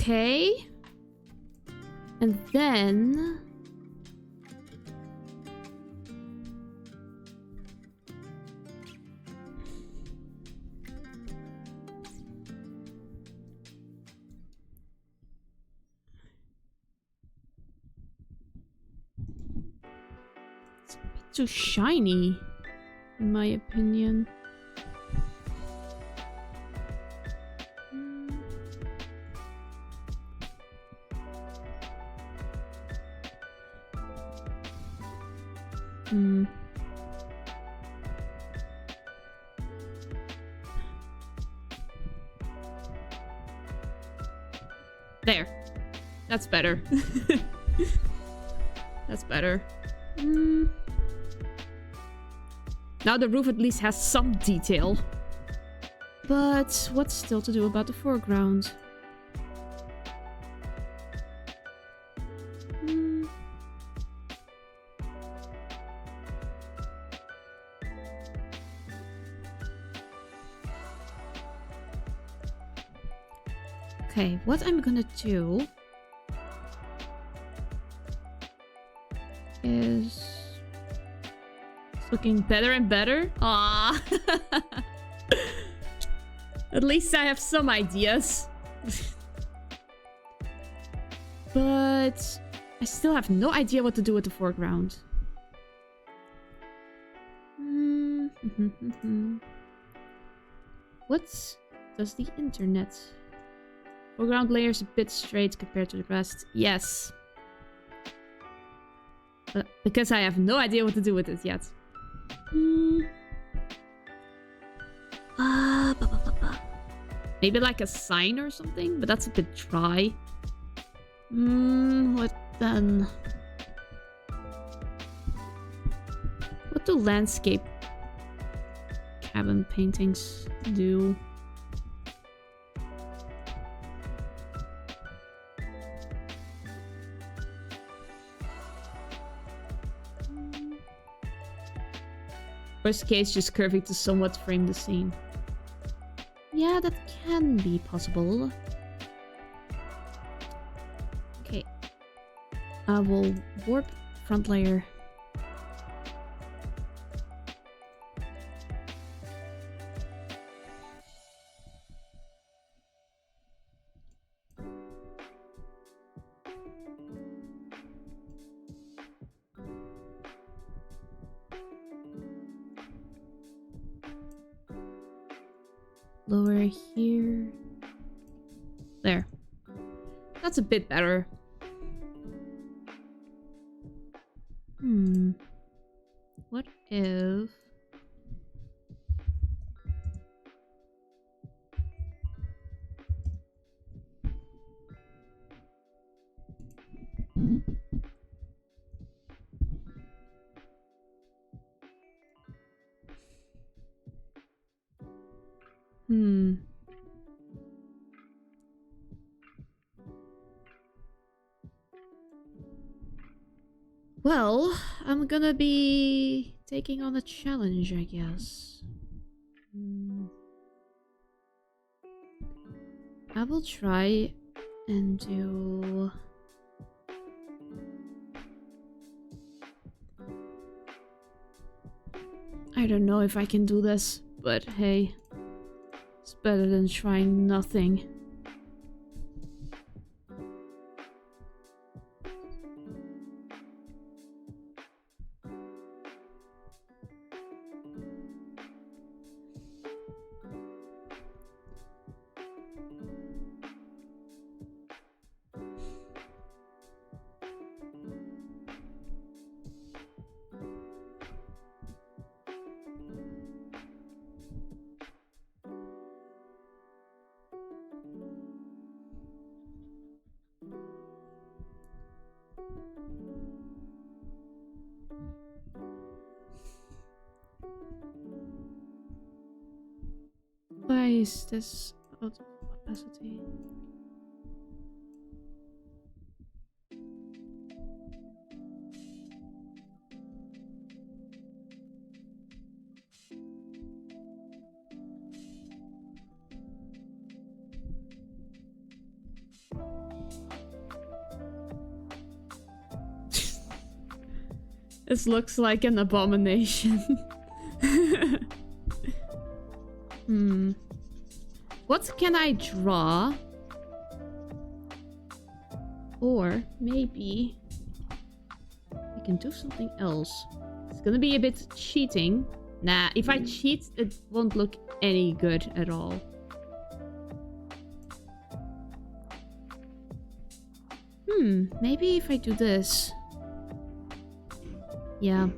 Okay. And then... it's a bit too shiny, in my opinion. There. That's better. That's better. Now the roof at least has some detail. But what's still to do about the foreground? Okay, what I'm gonna do is it's looking better and better. Ah, at least I have some ideas. But I still have no idea what to do with the foreground. What does the internet? Foreground layer is a bit straight compared to the rest. Yes. Because I have no idea what to do with it yet. Maybe like a sign or something, but that's a bit dry. What then? What do landscape cabin paintings do? Worst case, just curving to somewhat frame the scene. Yeah, that can be possible. Okay. I will warp front layer. Lower here. There. That's a bit better. What if... Well, I'm gonna be taking on a challenge, I guess. I will try and do... I don't know if I can do this, but hey, it's better than trying nothing. Why is this out of capacity? This looks like an abomination. What can I draw? Or maybe I can do something else. It's gonna be a bit cheating. Nah, if I cheat, it won't look any good at all. Maybe if I do this. Yeah.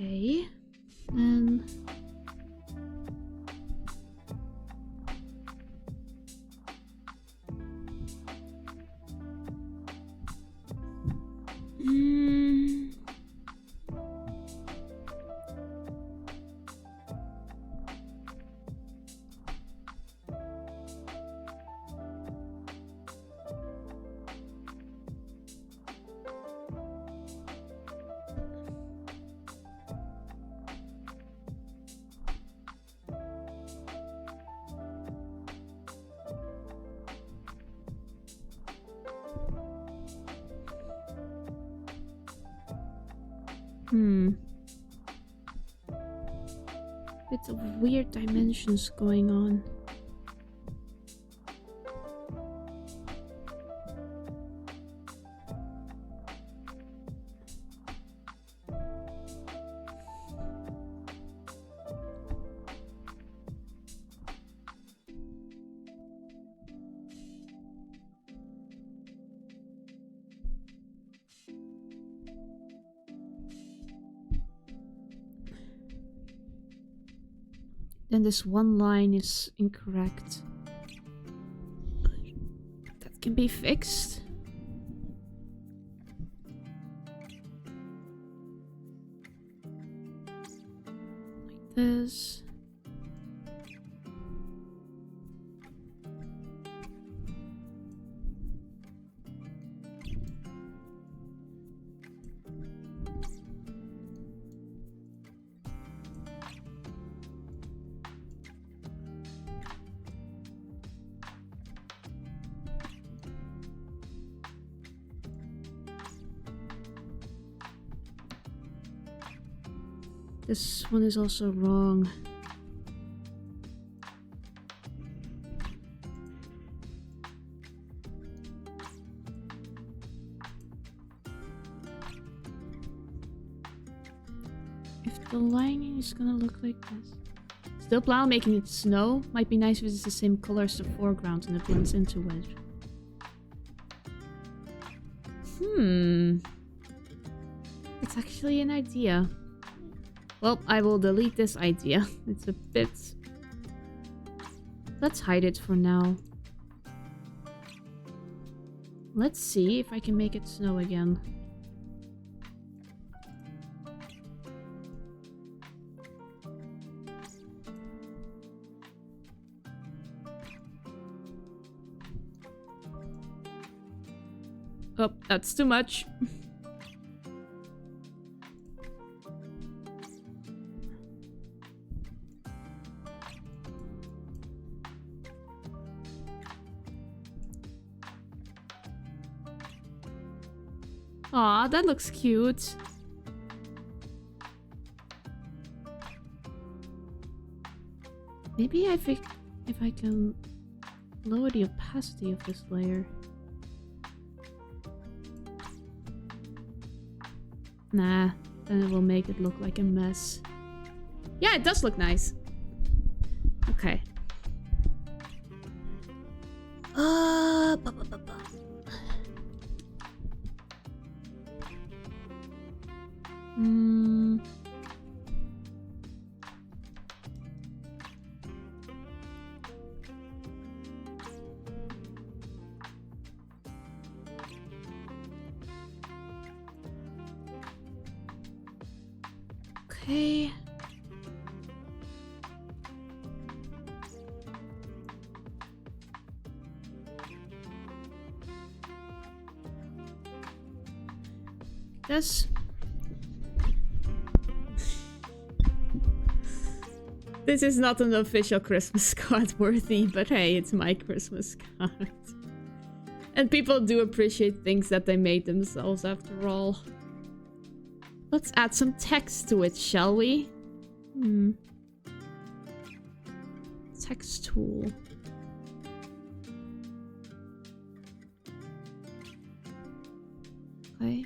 Okay, then Bits of weird dimensions going on. Then this one line is incorrect. That can be fixed. Like this. This one is also wrong. If the lining is gonna look like this. Still plan on making it snow. Might be nice if it's the same color as the foreground and it blends into it. It's actually an idea. Well, I will delete this idea. It's a bit... Let's hide it for now. Let's see if I can make it snow again. Oh, that's too much. Aw, that looks cute. Maybe if I can lower the opacity of this layer. Nah, then it will make it look like a mess. Yeah, it does look nice. Okay. Okay. This. This is not an official Christmas card worthy, but hey, it's my Christmas card. And people do appreciate things that they made themselves after all. Let's add some text to it, shall we? Text tool. Okay.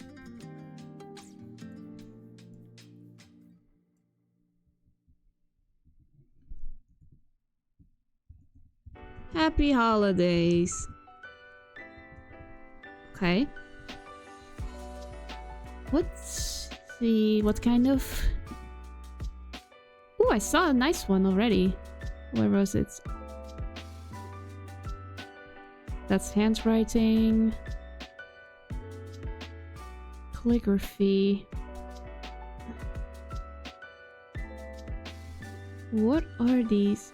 Happy holidays. Okay. Let's see what kind of... Oh, I saw a nice one already. Where was it? That's handwriting. Calligraphy. What are these?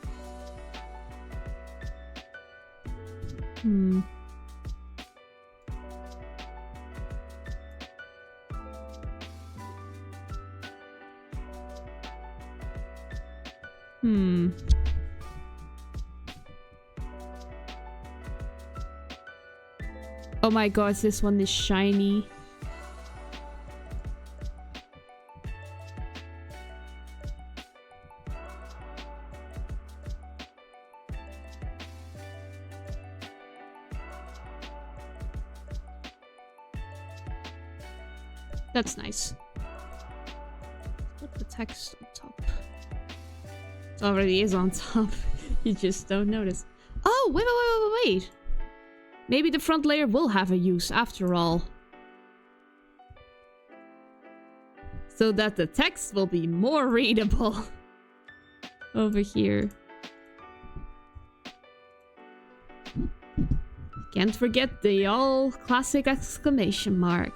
Oh my gosh, this one is shiny. That's nice. Put the text on top. It already is on top. You just don't notice. Oh, wait. Maybe the front layer will have a use after all. So that the text will be more readable. Over here. Can't forget the all classic exclamation mark.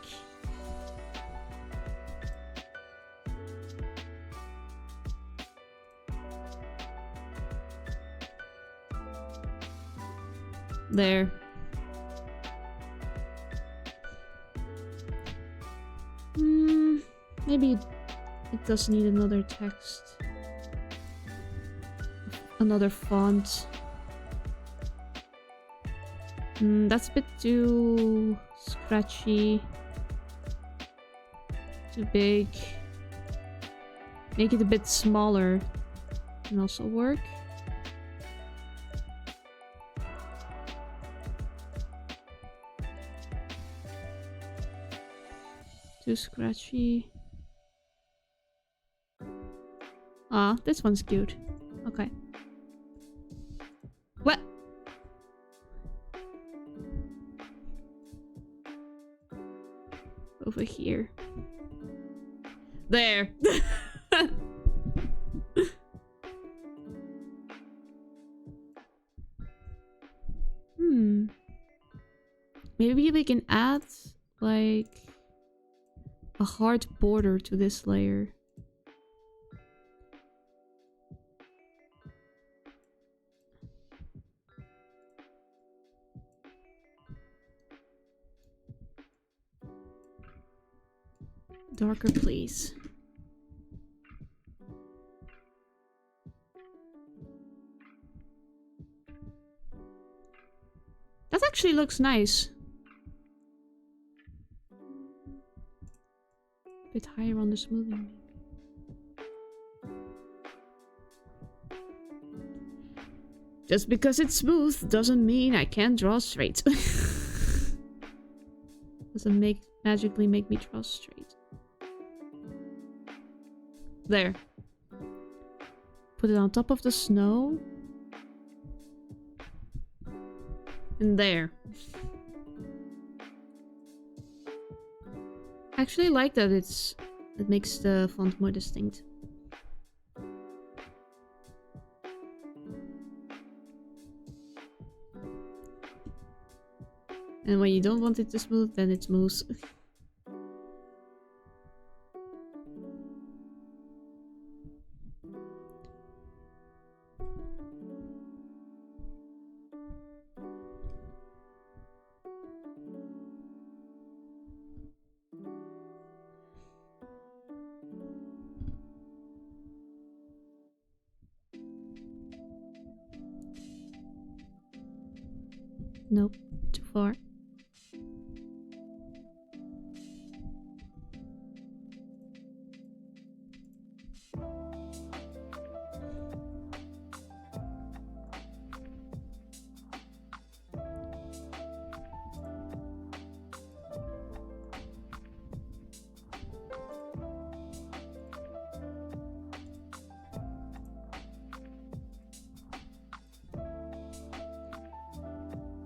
There. Maybe it does need another text. Another font. That's a bit too scratchy. Too big. Make it a bit smaller. Can also work. Too scratchy. Ah, this one's cute. Okay. What? Over here. There. Maybe we can add, like, a hard border to this layer. Darker, please. That actually looks nice. A bit higher on the smoothing, maybe. Just because it's smooth doesn't mean I can't draw straight. Doesn't magically make me draw straight. There. Put it on top of the snow. And there. I actually like that it makes the font more distinct. And when you don't want it to smooth, then it smooths. Nope, too far.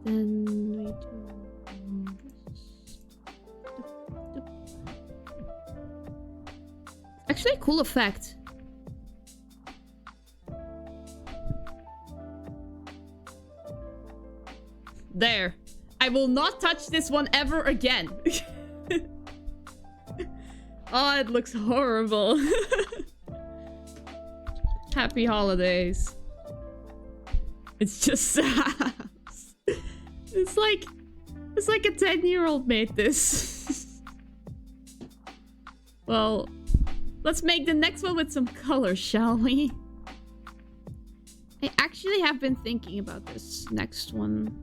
Then we do this. Actually, a cool effect. There. I will not touch this one ever again. Oh, it looks horrible. Happy holidays. It's just sad. It's like a 10-year-old made this. Well, let's make the next one with some color, shall we? I actually have been thinking about this next one.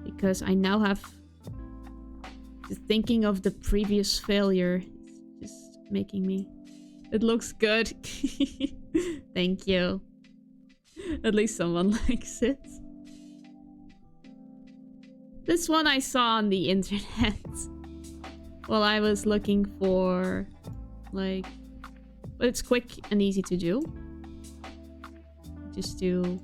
Because I now have... thinking of the previous failure. It's just making me... It looks good. Thank you. At least someone likes it. This one I saw on the internet while I was looking for, like, but it's quick and easy to do. Just do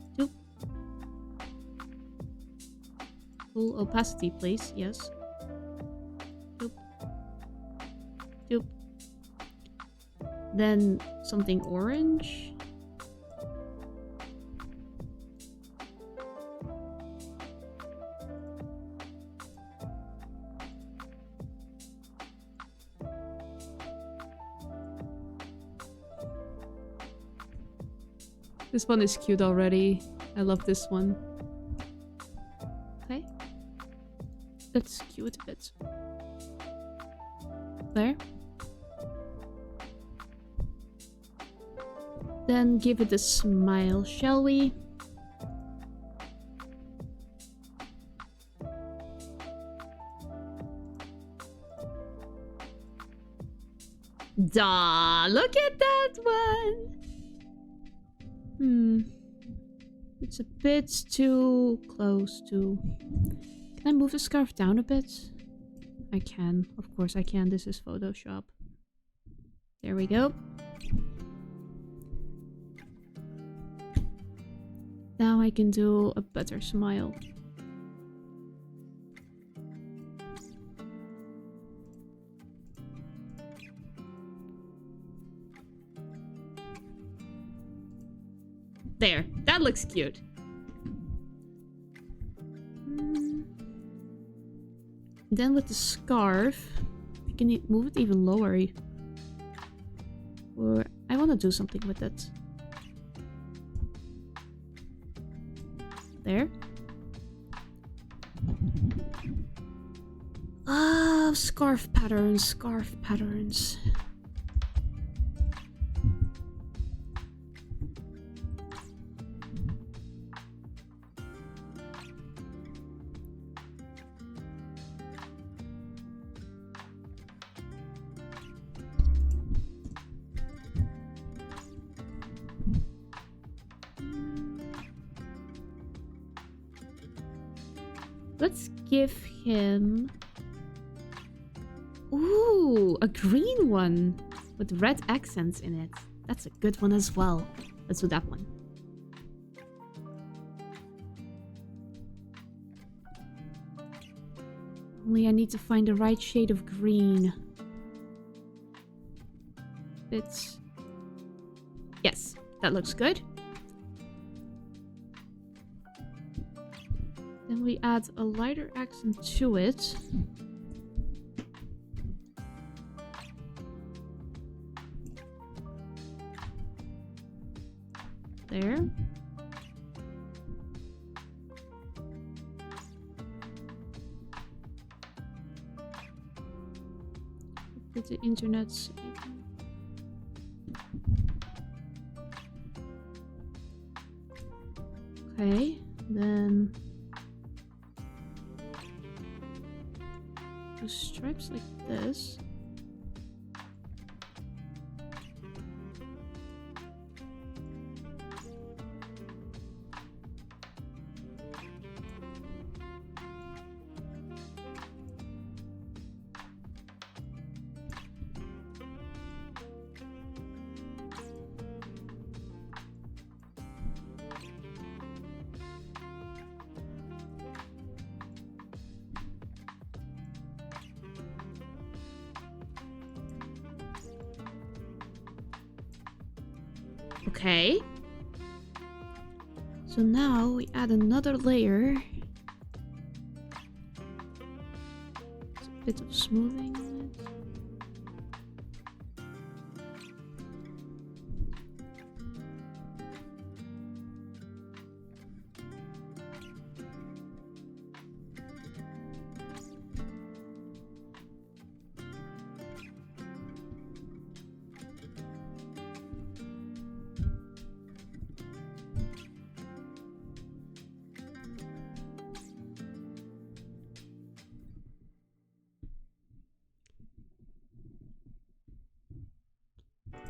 full opacity, please. Yes. Doop. Doop. Then something orange. This one is cute already. I love this one. Okay. Let's skew it a bit. There. Then give it a smile, shall we? Duh! Look at that one! It's a bit too close to... Can I move the scarf down a bit? I can. Of course I can. This is Photoshop. There we go. Now I can do a better smile. There, that looks cute. Then with the scarf, I can move it even lower. Or I want to do something with it. There. Ah, scarf patterns, scarf patterns. Let's give him... Ooh, a green one with red accents in it. That's a good one as well. Let's do that one. Only I need to find the right shade of green. It's... Yes, that looks good. Then we add a lighter accent to it. There. Put the internet's... Okay, then... do stripes like this. Okay. So now we add another layer. It's a bit of smoothing on it.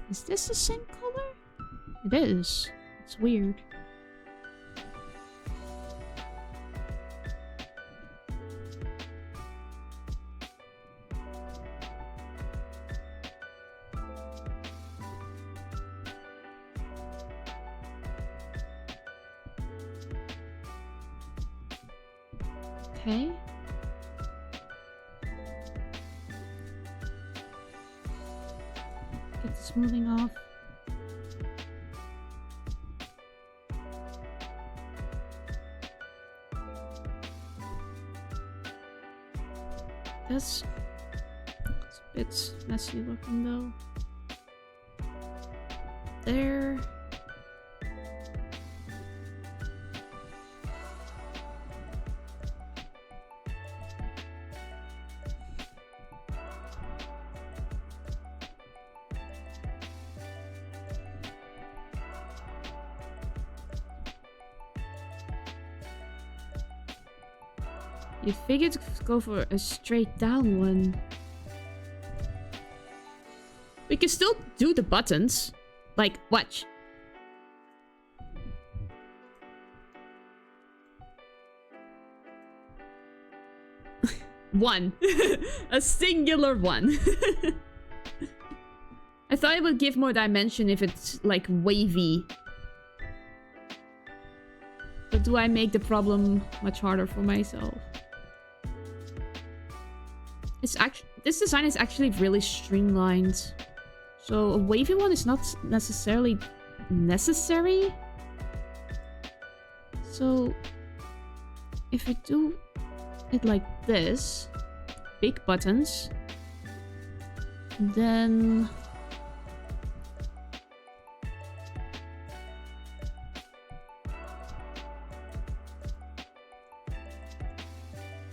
Is this the same color? It is. It's weird. Okay. Get the smoothing off. It's a bit messy looking though. There. You figured to go for a straight down one. We can still do the buttons. Like, watch. One. A singular one. I thought it would give more dimension if it's like wavy. But do I make the problem much harder for myself? It's actually, this design is actually really streamlined. So a wavy one is not necessarily necessary. So if we do it like this, big buttons, then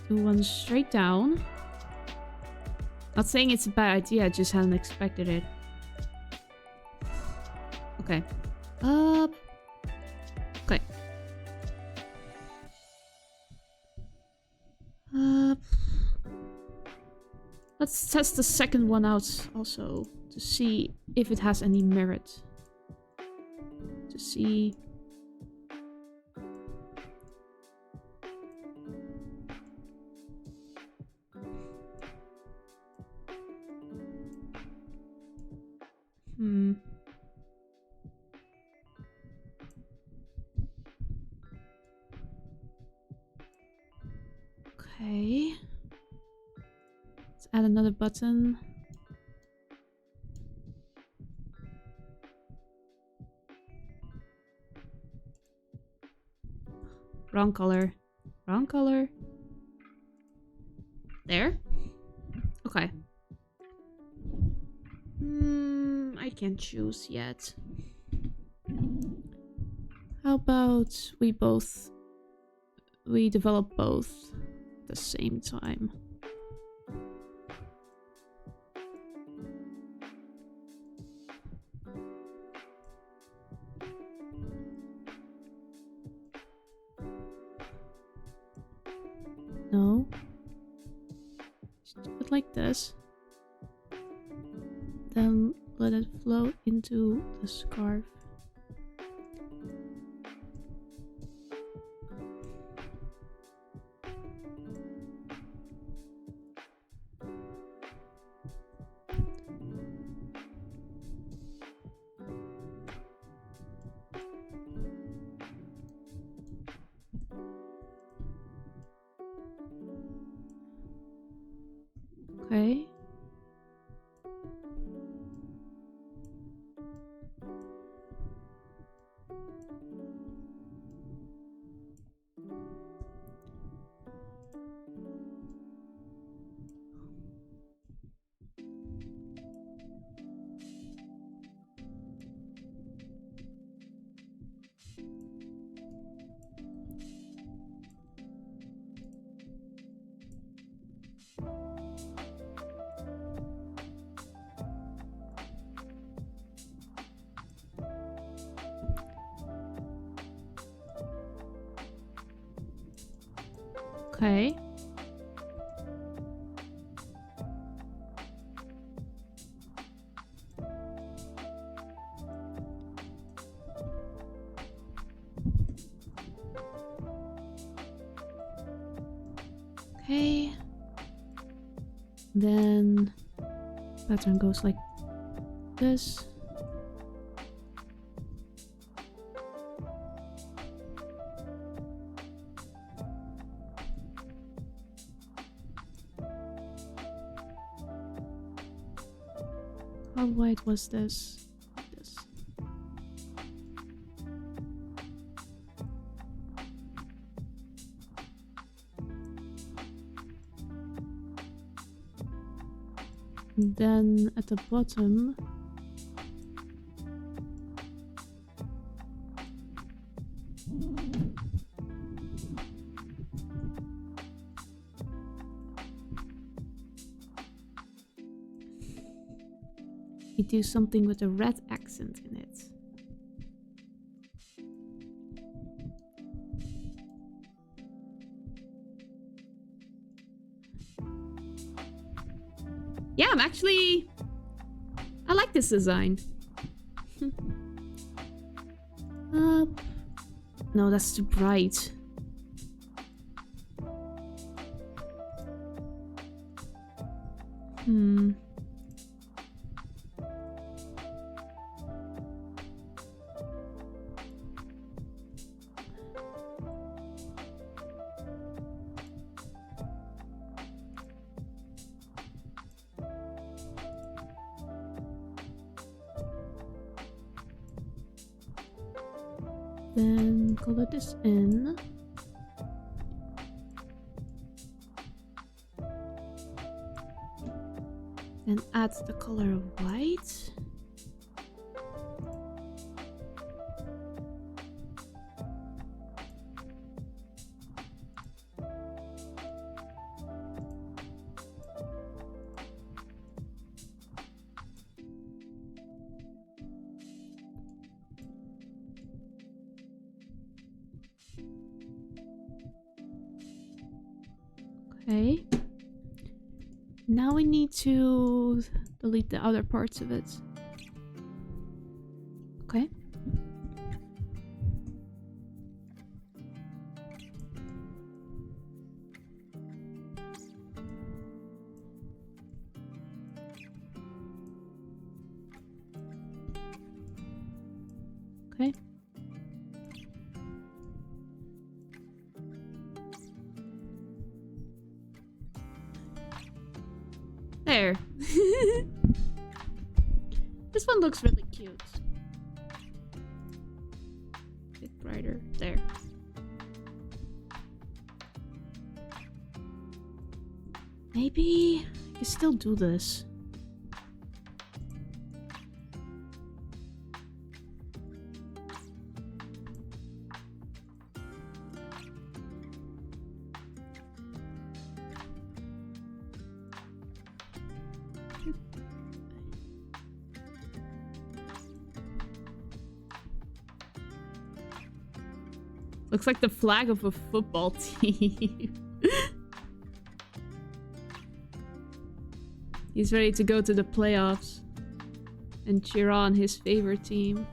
do one straight down. Not saying it's a bad idea, I just hadn't expected it. Okay. Up. Okay. Up. Let's test the second one out also to see if it has any merit. To see. Okay. Let's add another button. Wrong color. Wrong color. There? Okay. I can't choose yet. How about we develop both at the same time? No. Just do it like this. Then let it flow into the scarf. Okay. Okay. Okay. Then pattern goes like this. How wide was this? Like this. And then at the bottom, you do something with a red accent in it. Yeah, I like this design. No, that's too bright. Then color this in. Then add the color of white. Okay. Now we need to delete the other parts of it. Okay. Okay. There. This one looks really cute. A bit brighter. There. Maybe I can still do this. Looks like the flag of a football team. He's ready to go to the playoffs and cheer on his favorite team.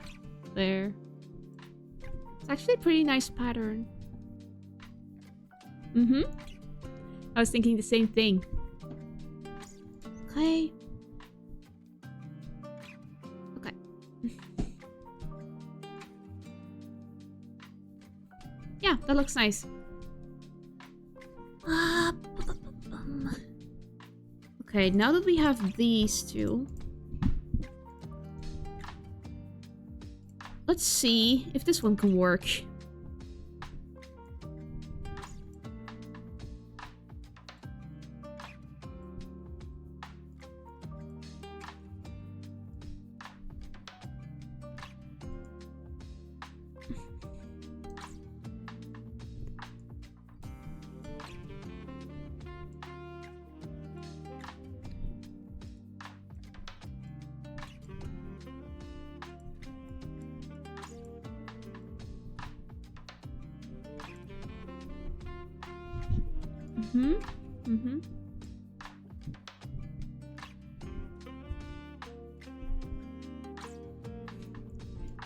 There. It's actually a pretty nice pattern. I was thinking the same thing. Okay. Okay. Yeah, that looks nice. Okay, now that we have these two, let's see if this one can work.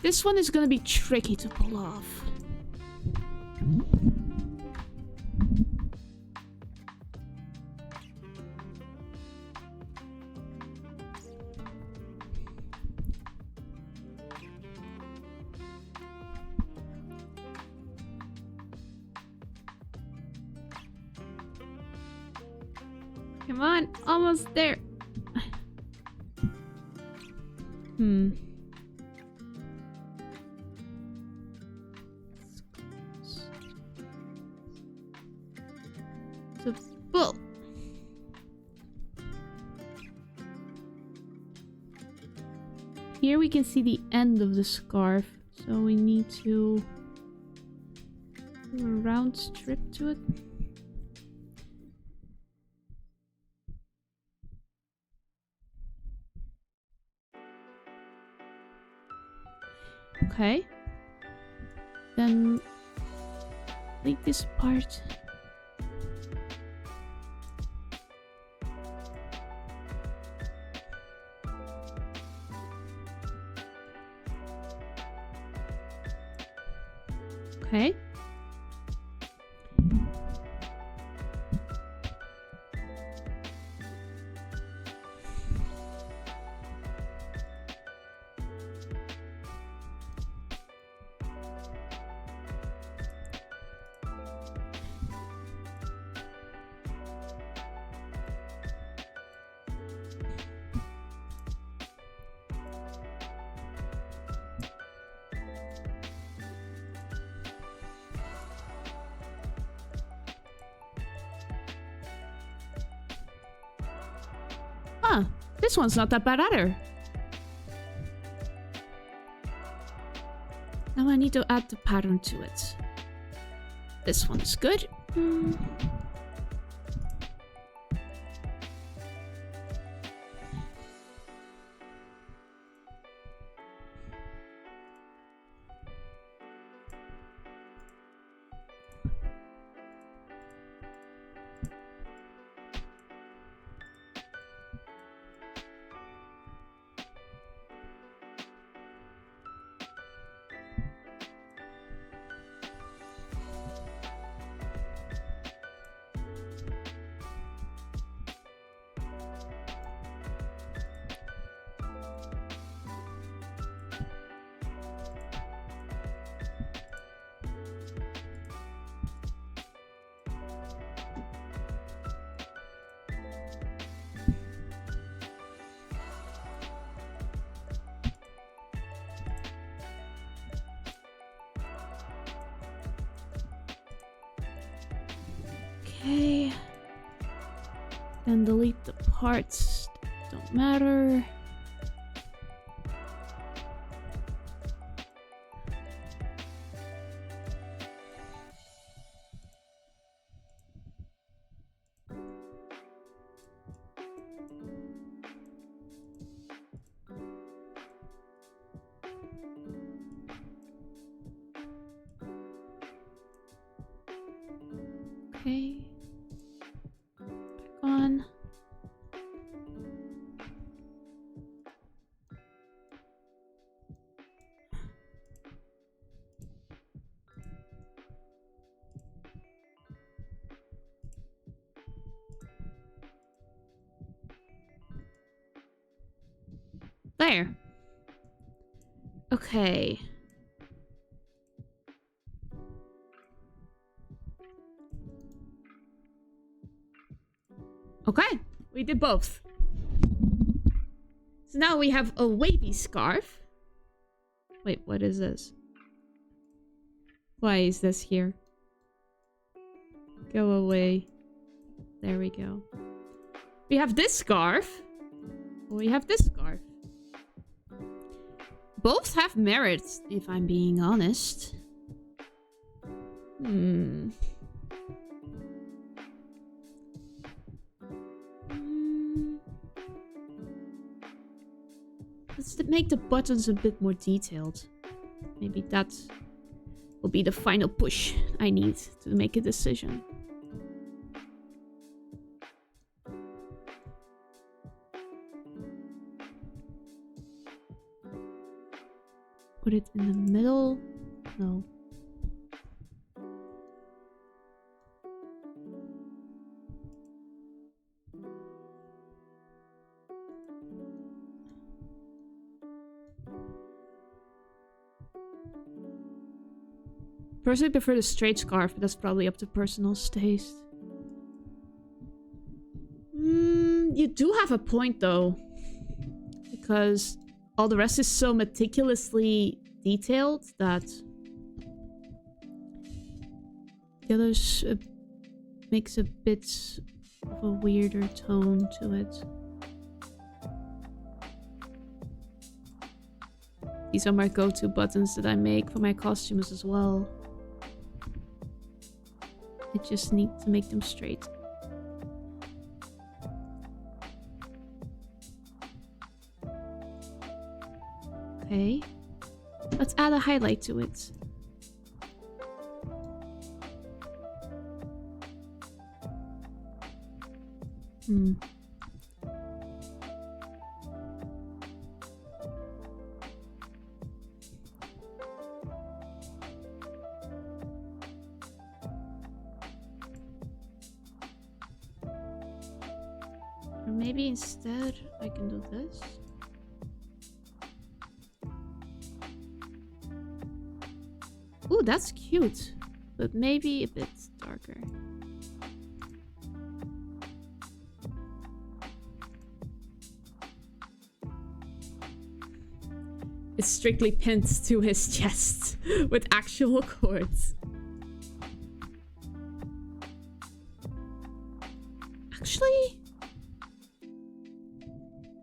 This one is gonna be tricky to pull off. Come on, almost there. Hmm. So, well. Here we can see the end of the scarf, so we need to do a round strip to it. Okay. Then take this part. Okay. Huh, this one's not that bad either. Now I need to add the pattern to it. This one's good. Okay. Then delete the parts that don't matter. Okay. Back on. There. Okay. Okay, we did both. So now we have a wavy scarf. Wait, what is this? Why is this here? Go away. There we go. We have this scarf. We have this scarf. Both have merits, if I'm being honest. Let's make the buttons a bit more detailed. Maybe that will be the final push I need to make a decision. Put it in the middle? No. Personally, I prefer the straight scarf, but that's probably up to personal taste. You do have a point, though. Because all the rest is so meticulously detailed that the others makes a bit of a weirder tone to it. These are my go-to buttons that I make for my costumes as well. I just need to make them straight. Okay. Let's add a highlight to it. Or maybe instead I can do this. Ooh, that's cute, but maybe a bit darker. It's strictly pinned to his chest with actual cords. Actually,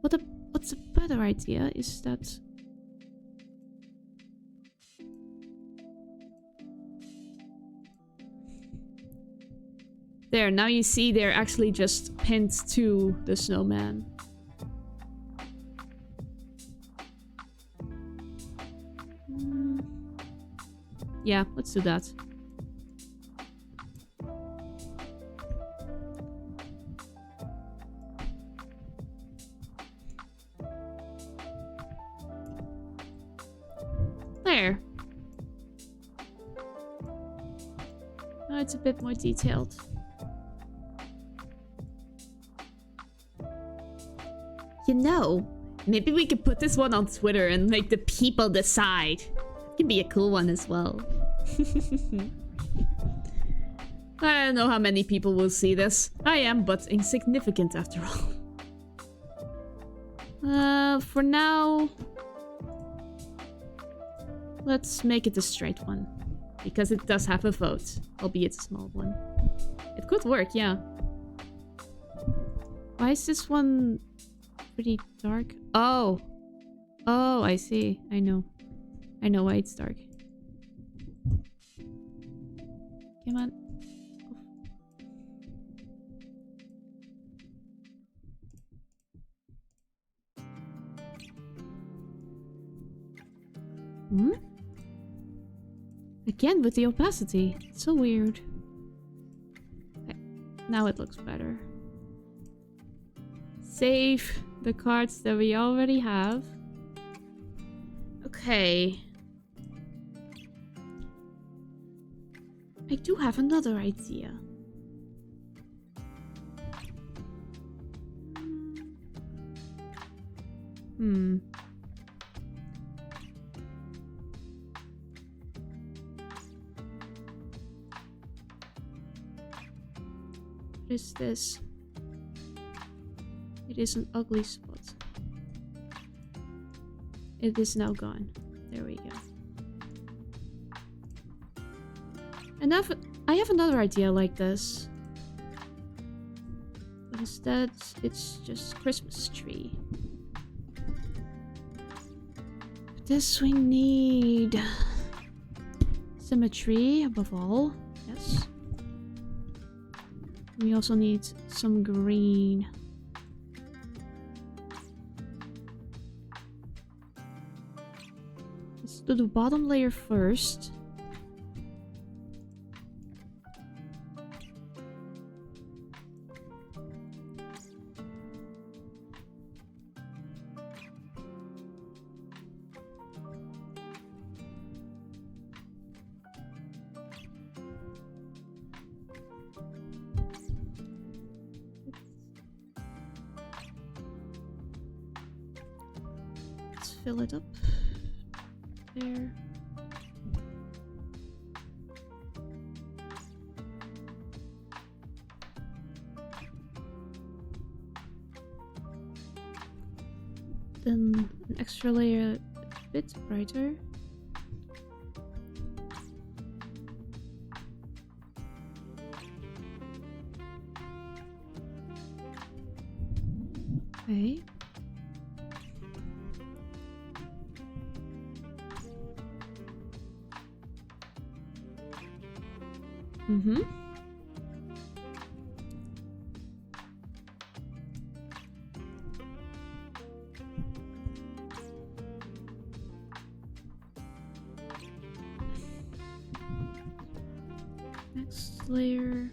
what's a better idea is that there, now you see they're actually just pinned to the snowman. Yeah, let's do that. There. Now it's a bit more detailed. You know, maybe we could put this one on Twitter and make the people decide. It can be a cool one as well. I don't know how many people will see this. I am but insignificant after all. For now, let's make it a straight one. Because it does have a vote, albeit a small one. It could work, yeah. Why is this one pretty dark? Oh. Oh, I see. I know. I know why it's dark. Come on. Hmm? Again with the opacity. It's so weird. Okay. Now it looks better. Save the cards that we already have. Okay. I do have another idea. What is this? It is an ugly spot. It is now gone. There we go. Enough. I have another idea like this. But instead, it's just Christmas tree. For this we need symmetry above all. Yes. We also need some green. Let's do the bottom layer first. Fill it up there. then an extra layer a bit brighter. Okay. Mm-hmm. Next layer.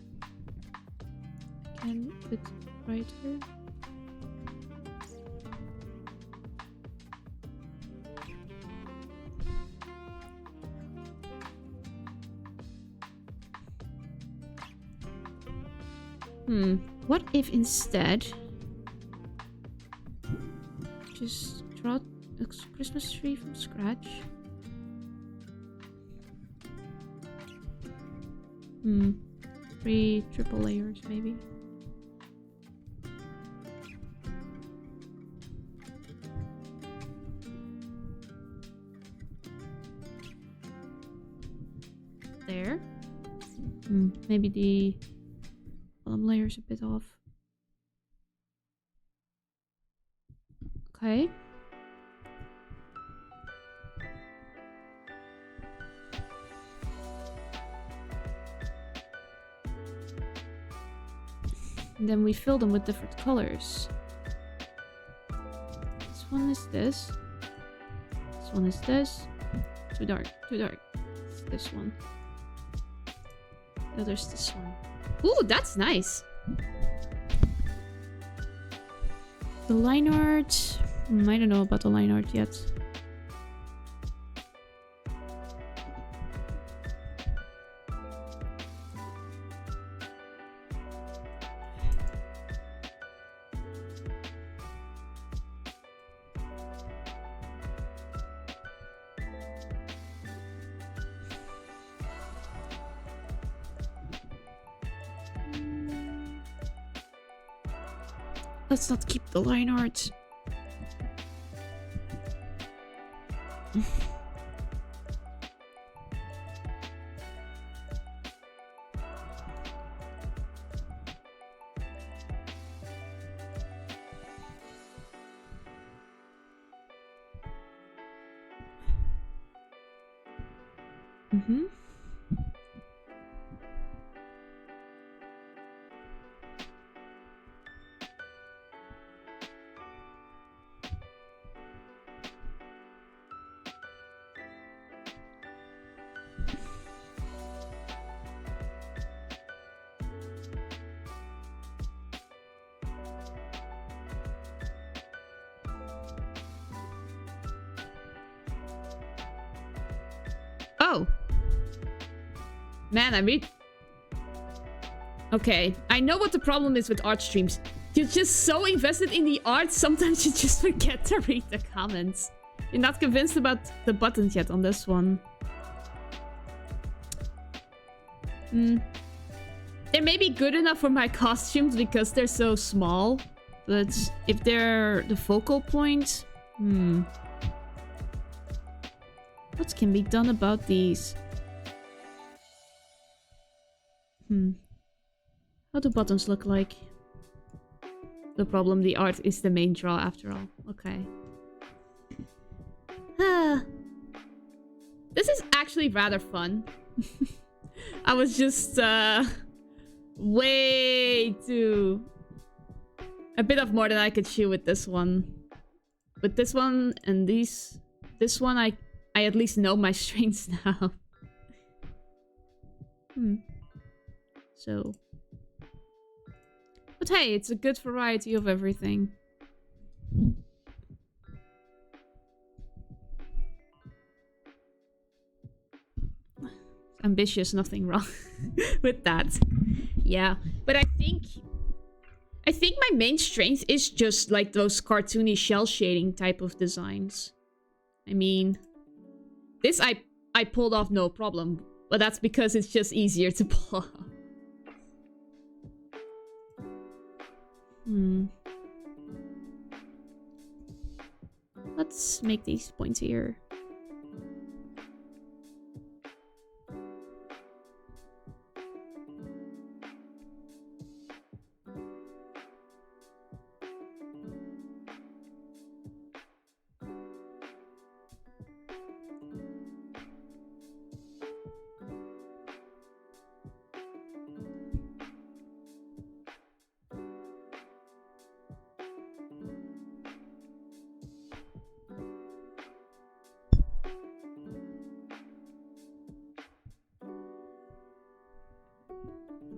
Again, a bit brighter. What if instead just draw a Christmas tree from scratch? Three triple layers maybe. There. Maybe the bottom layer's a bit off. Okay. And then we fill them with different colors. This one is this. This one is this. Too dark, too dark. It's this one. The other's this one. Ooh, that's nice. The line art. I don't know about the line art yet. Let's not keep the line art. Oh. Man, I mean... Okay, I know what the problem is with art streams. You're just so invested in the art, sometimes you just forget to read the comments. You're not convinced about the buttons yet on this one. They may be good enough for my costumes because they're so small. But if they're the focal point... What can be done about these? How do buttons look like? The problem, the art is the main draw after all. Okay. This is actually rather fun. I was just way too... A bit of more than I could chew with this one. With this one and these... This one I at least know my strings now. So... But hey, it's a good variety of everything. Ambitious, nothing wrong with that. Yeah, but I think my main strength is just like those cartoony shell shading type of designs. I mean, this I pulled off no problem, but that's because it's just easier to pull off. Let's make these points here.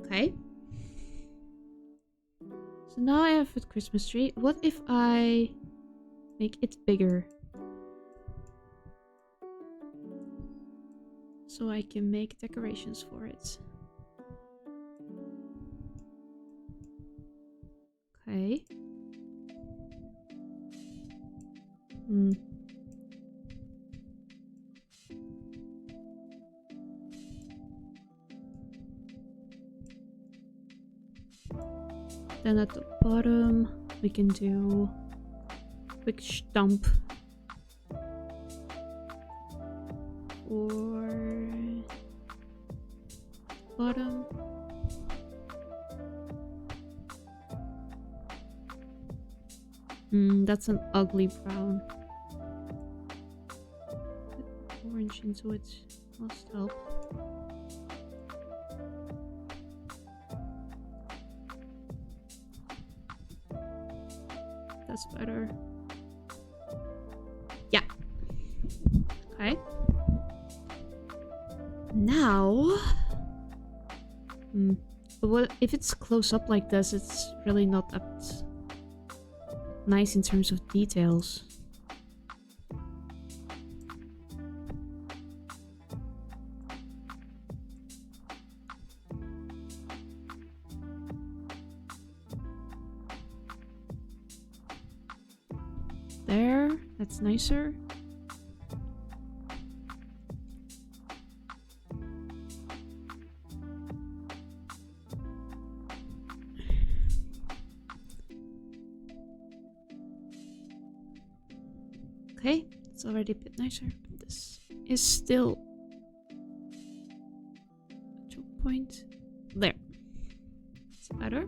Okay. So now I have a Christmas tree. What if I make it bigger? So I can make decorations for it. Okay. Then at the bottom, we can do a quick stump for bottom. That's an ugly brown. Put orange into it must help. That's better. Yeah. Okay. Now, but what if it's close up like this? It's really not that nice in terms of details. There, that's nicer. Okay, it's already a bit nicer, but this is still a choke point. There. It's better.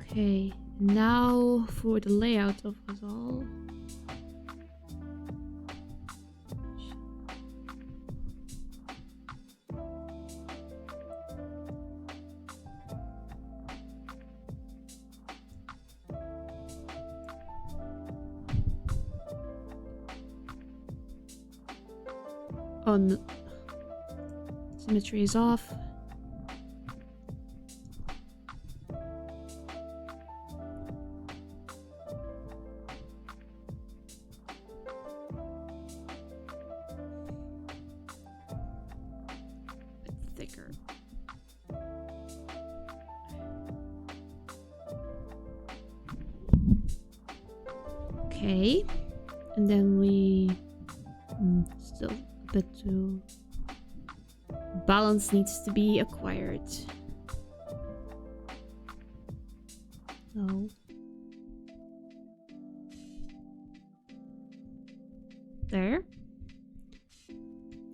Okay, now for the layout of us all. Oh, no. Symmetry is off. Thicker. Okay, and then we still a bit too balance needs to be acquired. So there.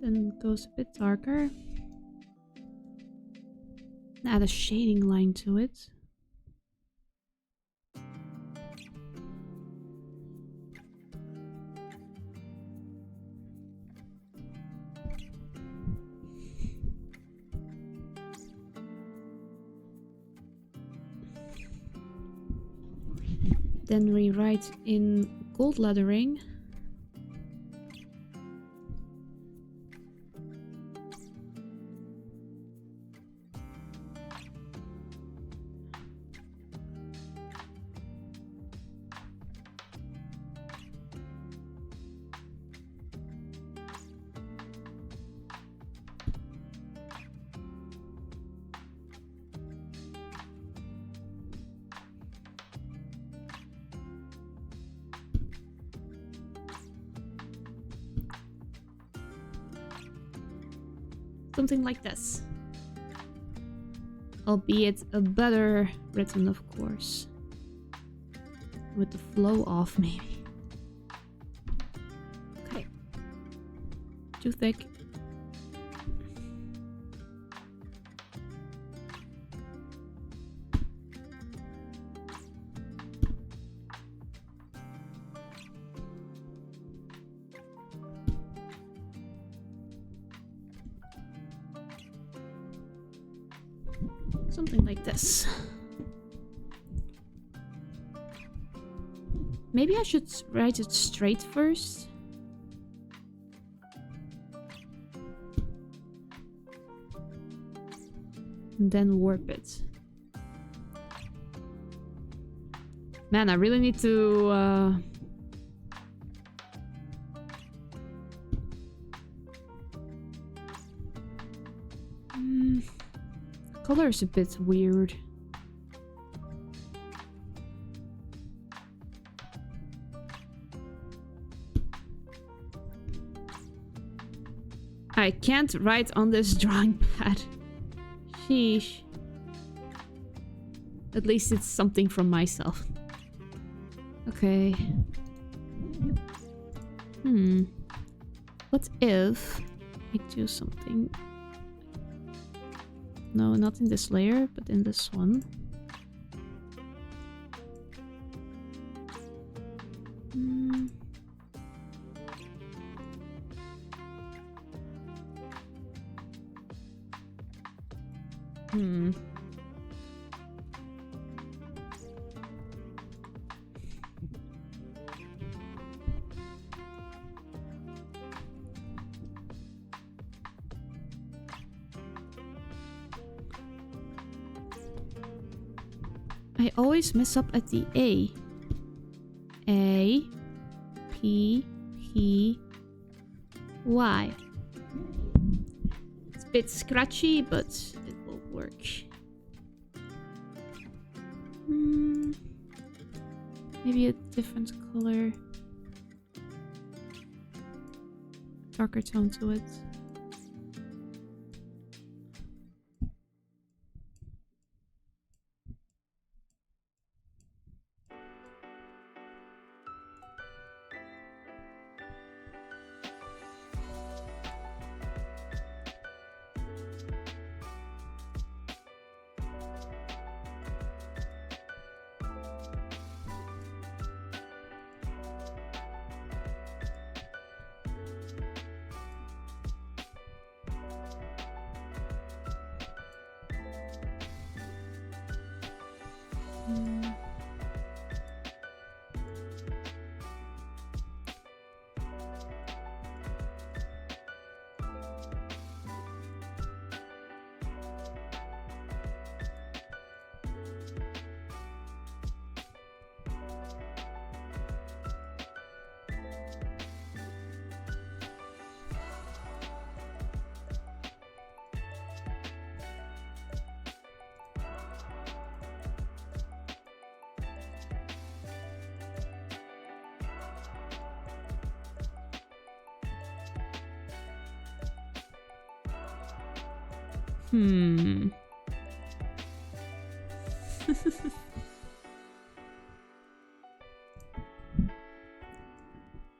Then it goes a bit darker. Add a shading line to it. Then we write in gold lettering. Something like this. Albeit a better written, of course. with the flow off, maybe. Okay. Too thick. Something like this. Maybe I should write it straight first. And then warp it. Man, I really need to... color is a bit weird. I can't write on this drawing pad. Sheesh. At least it's something from myself. Okay. What if I do something? No, not in this layer, but in this one. I always mess up at the A. A, P, P, Y. It's a bit scratchy, but it will work. Maybe a different color. Darker tone to it.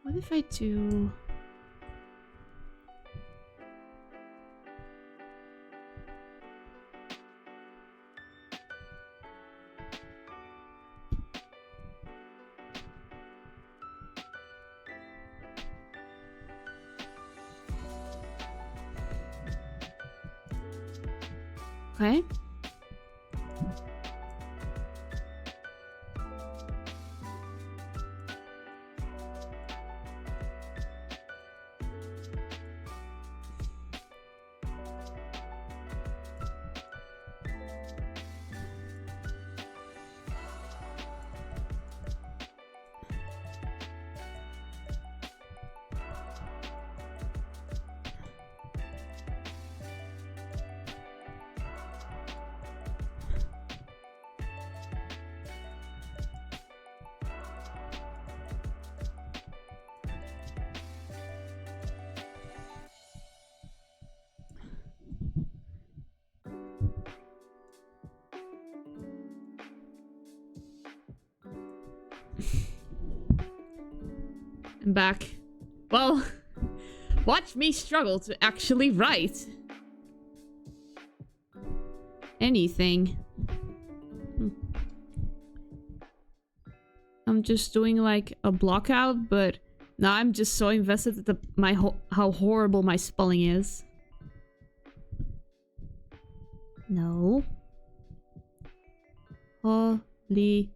What if I do... Okay. I'm back. Well, watch me struggle to actually write anything. I'm just doing like a block out, but now I'm just so invested at how horrible my spelling is. No. Holy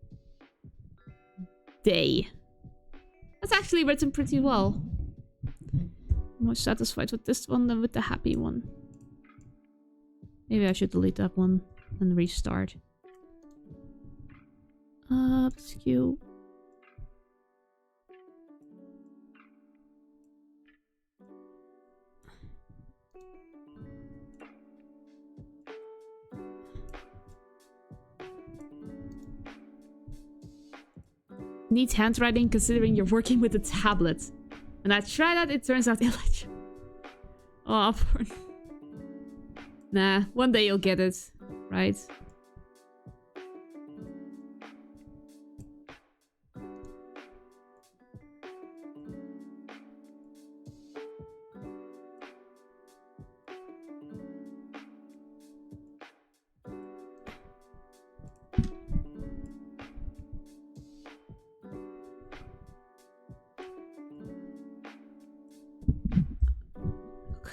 day. That's actually written pretty well. I'm more satisfied with this one than with the happy one. Maybe I should delete that one and restart. Skew. Needs handwriting considering you're working with a tablet. When I try that, it turns out illegible. Oh, poor. Nah, one day you'll get it, right?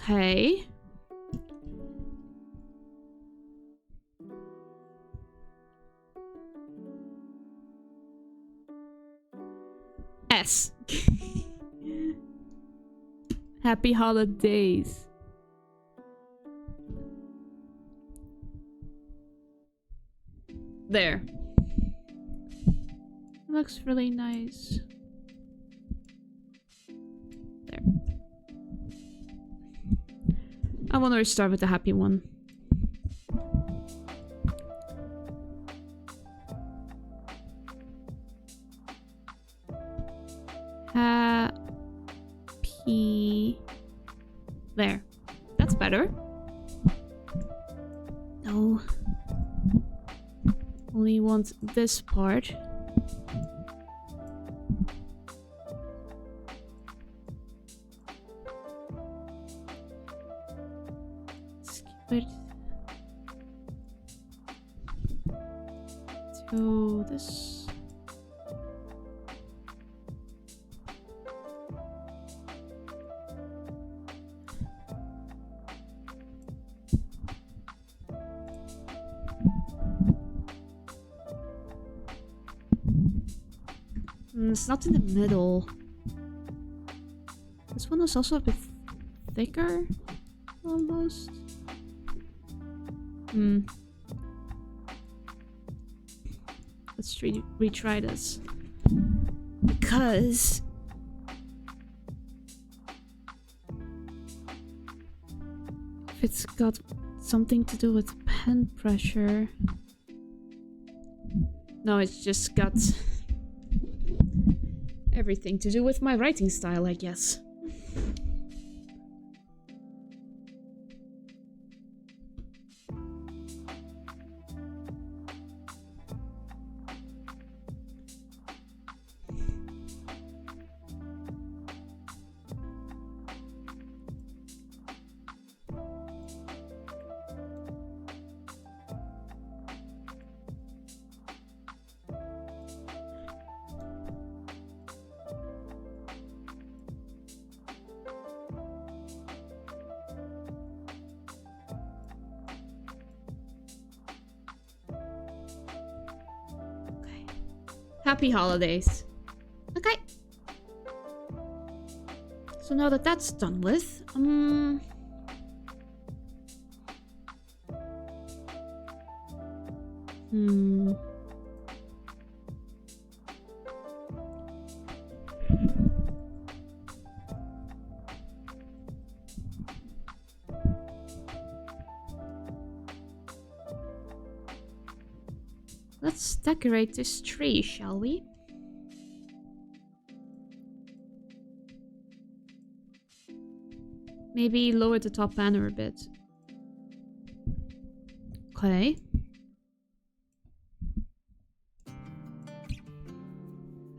Okay. S. Happy holidays. There. Looks really nice. There. I want to restart with the happy one. Happy. There. That's better. No. Only want this part. Skip it to this. It's not in the middle. This one was also a bit thicker, almost. Let's retry this. Because if it's got something to do with pen pressure. No, it's just got everything to do with my writing style, I guess. Happy holidays. Okay. So now that that's done with, let's decorate this tree, shall we? Maybe lower the top banner a bit. Okay.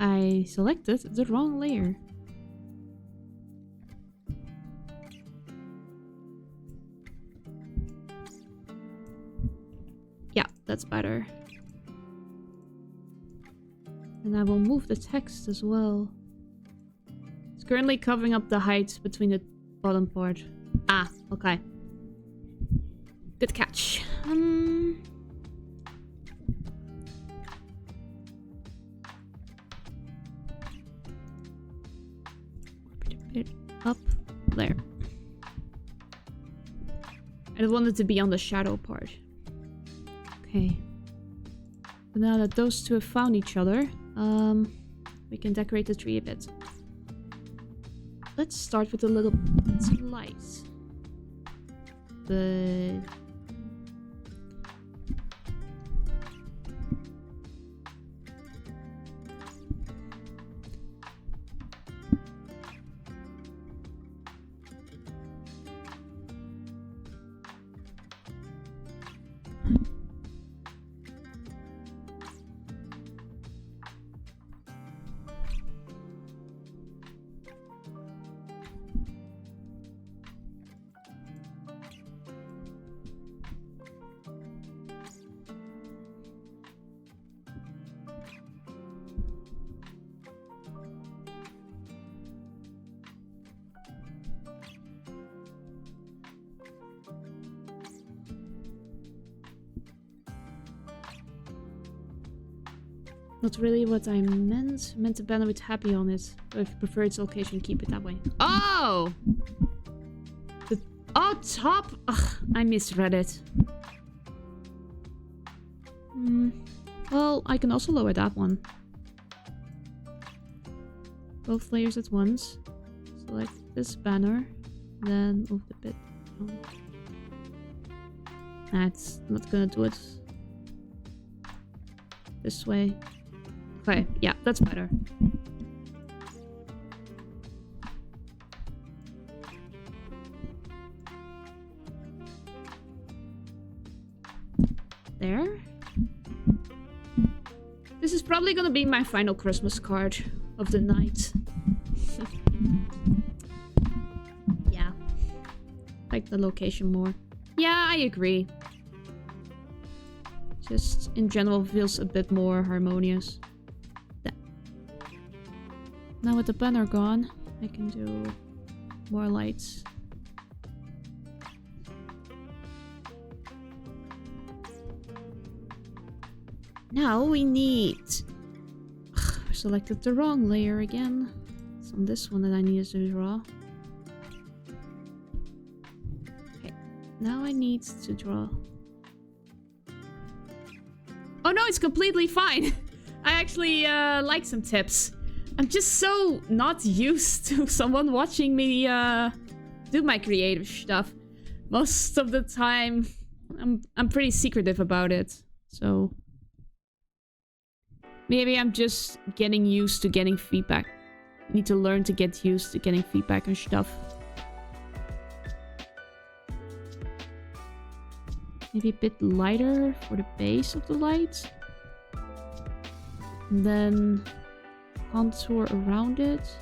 I selected the wrong layer. that's better. And I will move the text as well. It's currently covering up the height between the bottom part. Ah, okay. Good catch. Bit up there. I want it to be on the shadow part. Okay. But now that those two have found each other, we can decorate the tree a bit. Let's start with a little lights. But not really what I meant. Meant the banner with happy on it. But if you prefer its location, keep it that way. Oh! Oh, top! Ugh, I misread it. Well, I can also lower that one. Both layers at once. Select this banner. Then move the bit down. That's not gonna do it. This way. Okay, yeah, that's better. There. This is probably gonna be my final Christmas card of the night. Yeah. Like the location more. Yeah, I agree. Just in general feels a bit more harmonious. Now with the banner gone, I can do more lights. Now we need... Ugh, I selected the wrong layer again. It's on this one that I needed to draw. Okay, now I need to draw... Oh no, it's completely fine! I actually like some tips. I'm just so not used to someone watching me do my creative stuff. Most of the time, I'm pretty secretive about it. So maybe I'm just getting used to getting feedback. I need to learn to get used to getting feedback and stuff. Maybe a bit lighter for the base of the light. And then contour around it.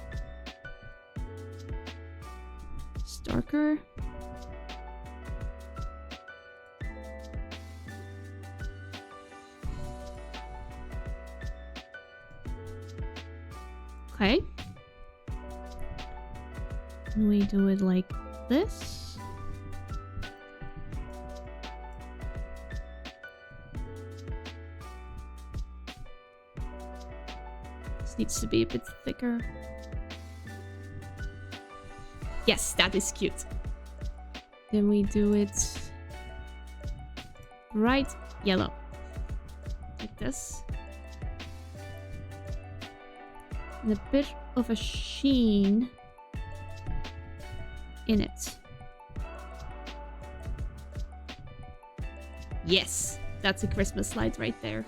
It's darker. Okay. And we do it like this. Needs to be a bit thicker. Yes, that is cute. Then we do it bright yellow. Like this. And a bit of a sheen in it. Yes, that's a Christmas light right there.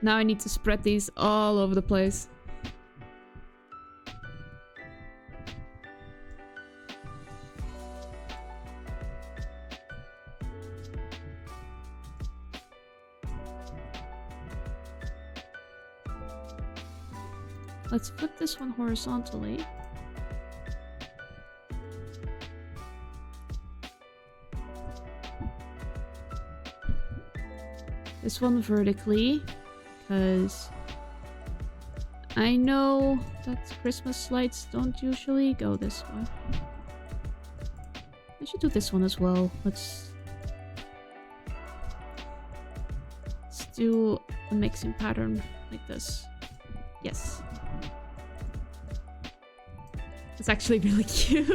Now I need to spread these all over the place. Let's flip this one horizontally. This one vertically, because I know that Christmas lights don't usually go this way. I should do this one as well. Let's do a mixing pattern like this. Yes. It's actually really cute.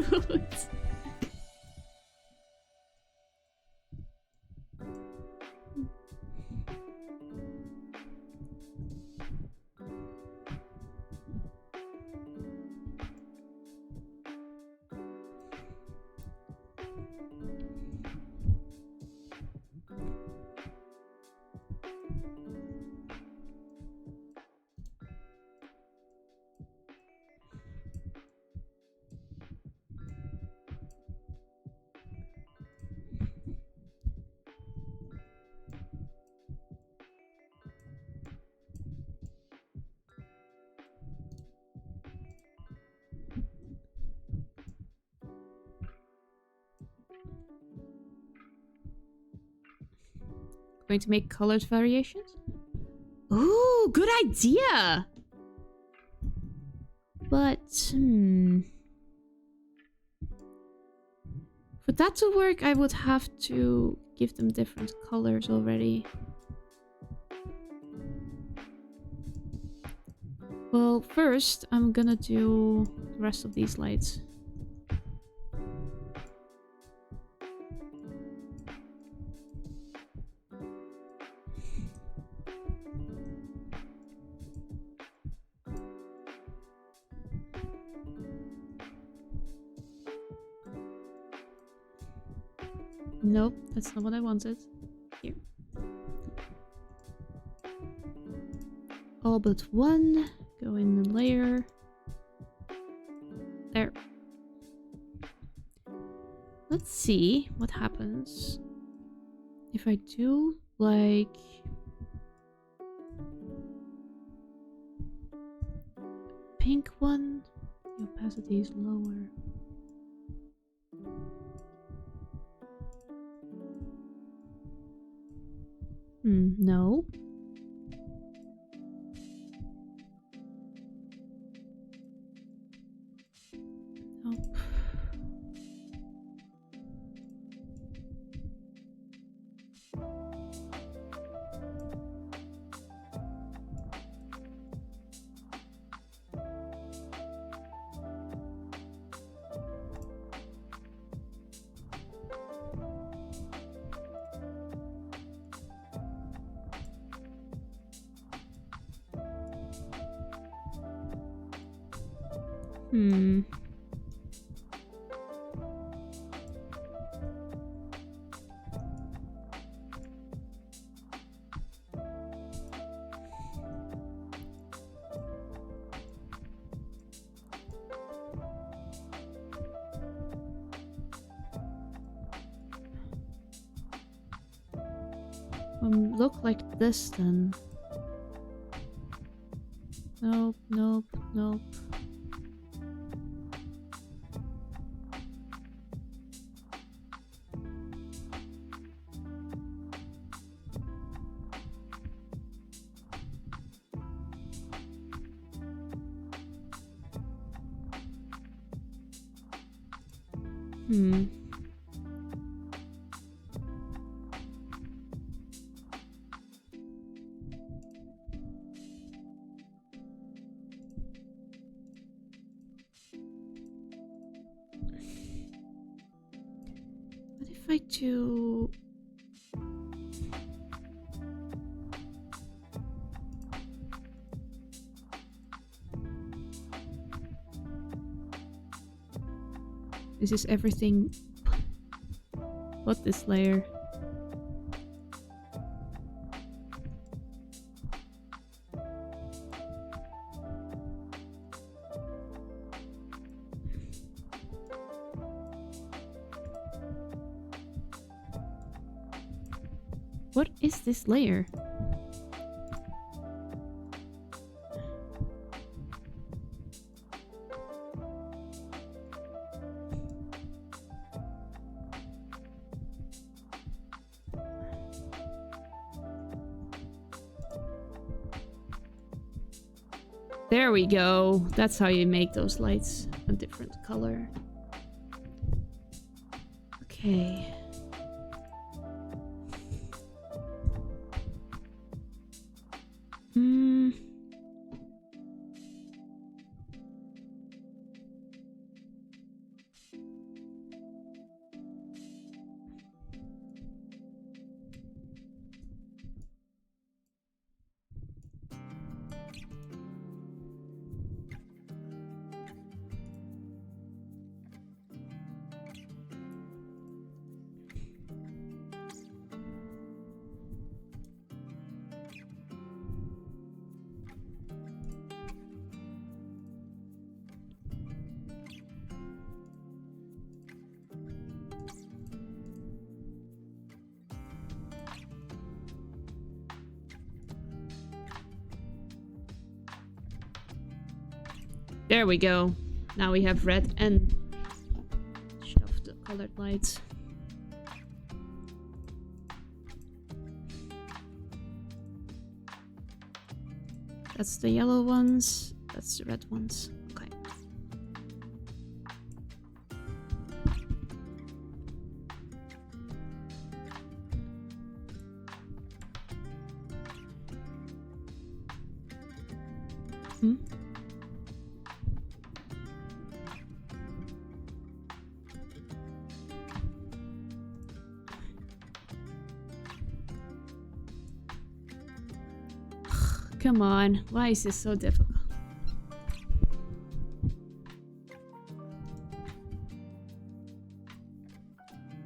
Going to make colored variations? Ooh, good idea! But, for that to work, I would have to give them different colors already. Well, first, I'm gonna do the rest of these lights. Nope, that's not what I wanted. Here. All but one. Go in the layer. There. Let's see what happens if I do like pink one. The opacity is lower. No. Nope. Look like this then. Nope, nope, nope. What if I do... This is everything but this layer. What is this layer? There we go. That's how you make those lights a different color. Okay. There we go. Now we have red and shove the colored lights. That's the yellow ones. That's the red ones. Okay. Come on, why is this so difficult?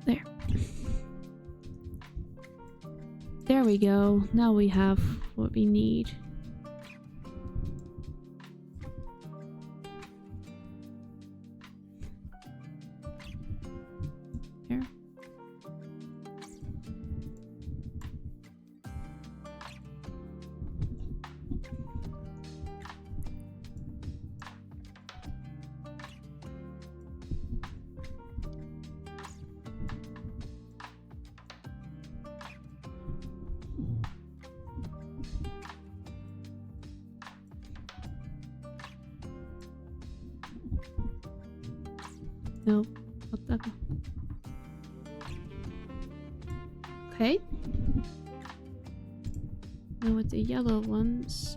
There. There we go. Now we have what we need. There. No, not that one. Okay. Now with the yellow ones.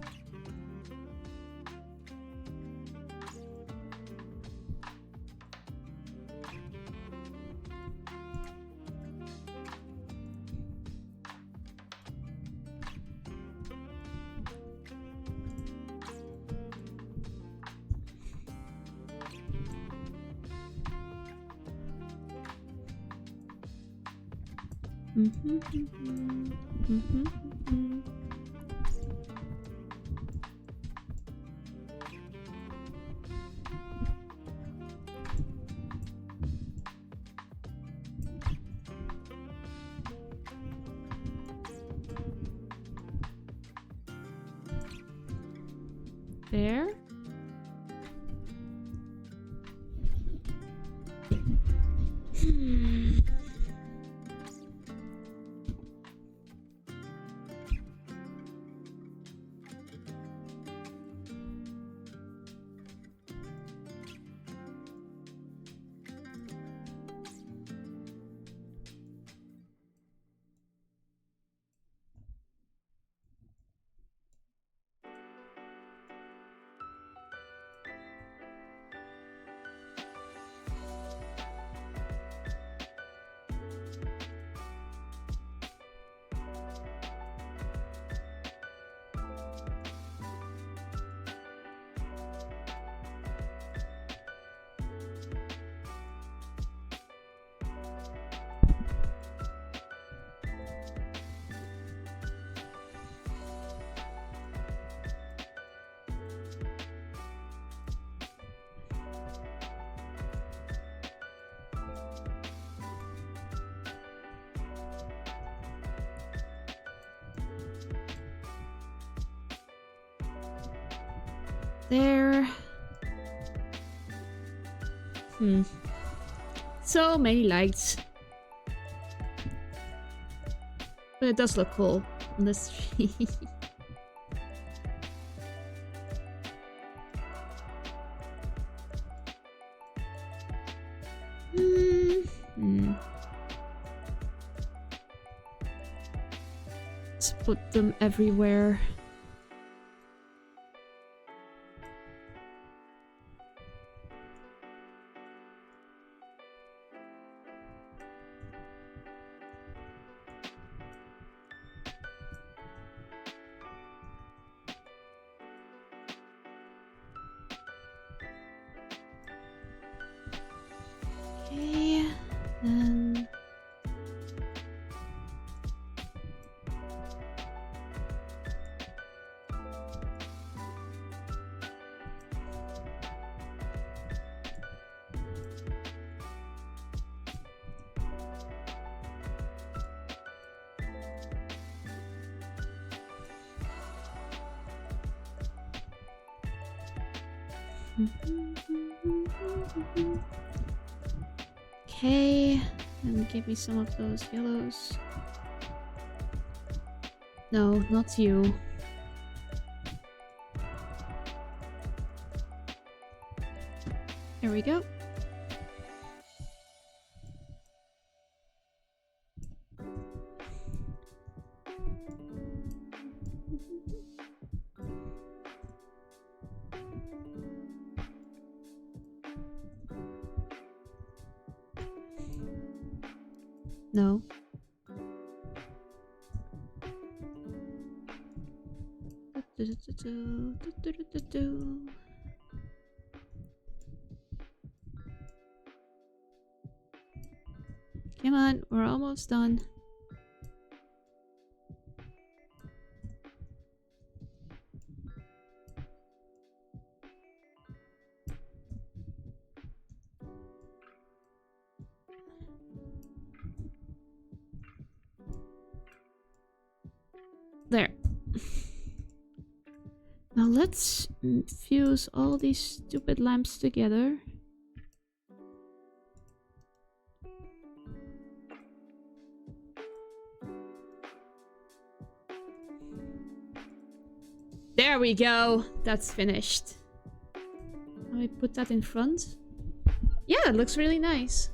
There. There. So many lights. But it does look cool on this tree. Let's put them everywhere. Okay, then okay, and give me some of those yellows. No, not you. There we go. No. Come on, we're almost done. There. Now let's fuse all these stupid lamps together. There we go. That's finished. Now I put that in front. Yeah, it looks really nice.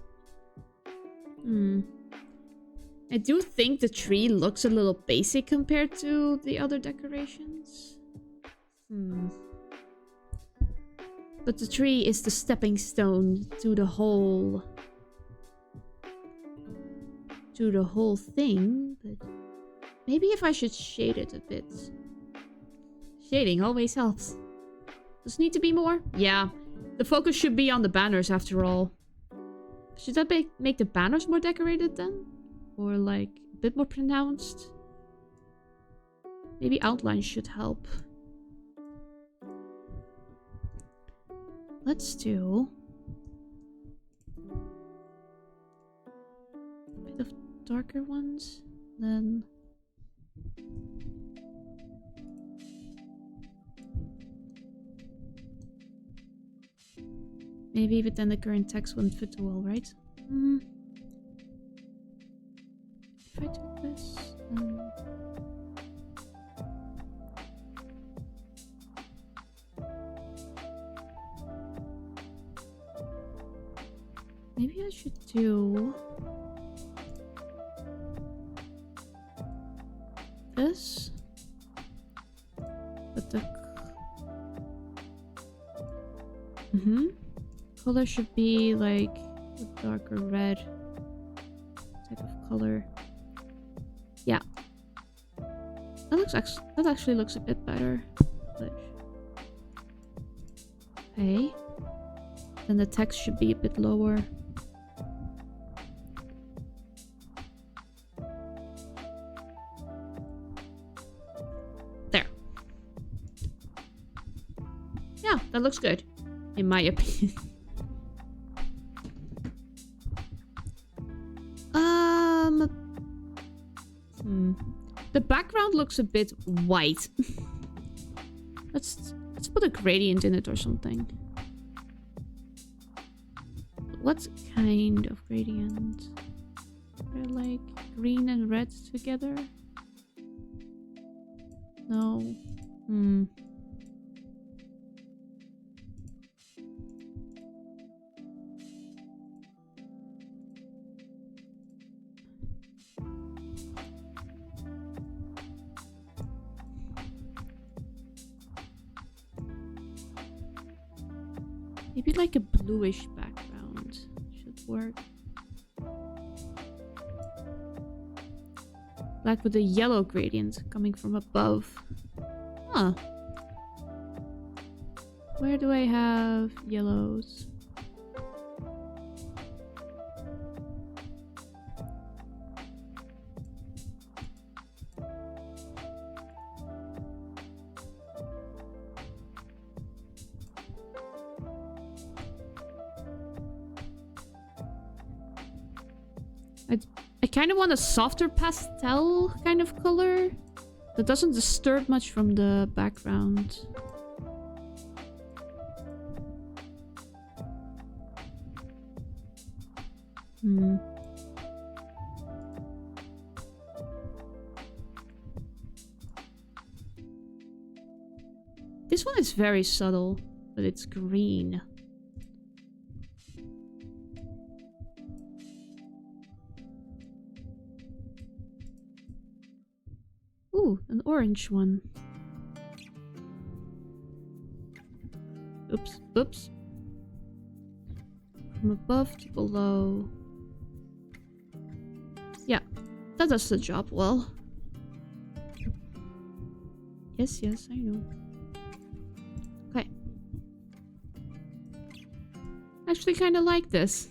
I do think the tree looks a little basic compared to the other decorations. But the tree is the stepping stone to the whole thing. But maybe if I should shade it a bit. Shading always helps. Does it need to be more? Yeah. The focus should be on the banners after all. Should that make the banners more decorated then? Or like a bit more pronounced? Maybe outlines should help. Let's do a bit of darker ones, then maybe but then the current text wouldn't fit too well, right? If I do this, maybe I should do this, but the color should be like a darker red type of color. Yeah, that actually looks a bit better. Okay, then the text should be a bit lower. There. Yeah, that looks good, in my opinion. The background looks a bit white. Let's put a gradient in it or something. What kind of gradient? They're like green and red together? No. Maybe like a bluish background should work. Black with a yellow gradient coming from above. Huh. Where do I have yellows? I kind of want a softer pastel kind of color that doesn't disturb much from the background. This one is very subtle, but it's green. Ooh, an orange one. Oops, oops. From above to below. Yeah, that does the job well. Yes, yes, I know. Okay. Actually kind of like this.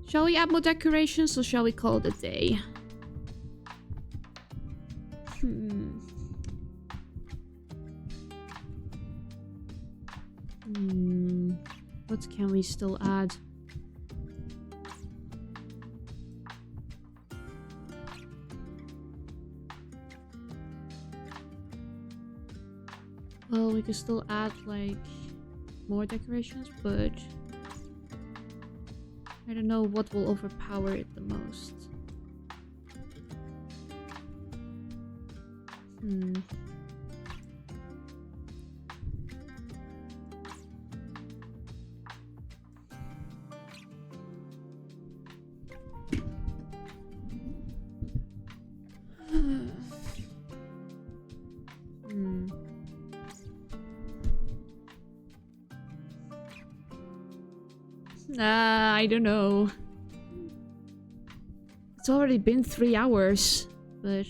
Shall we add more decorations or shall we call it a day? What can we still add? Well, we can still add like more decorations, but I don't know what will overpower it the most. I don't know. It's already been 3 hours, but...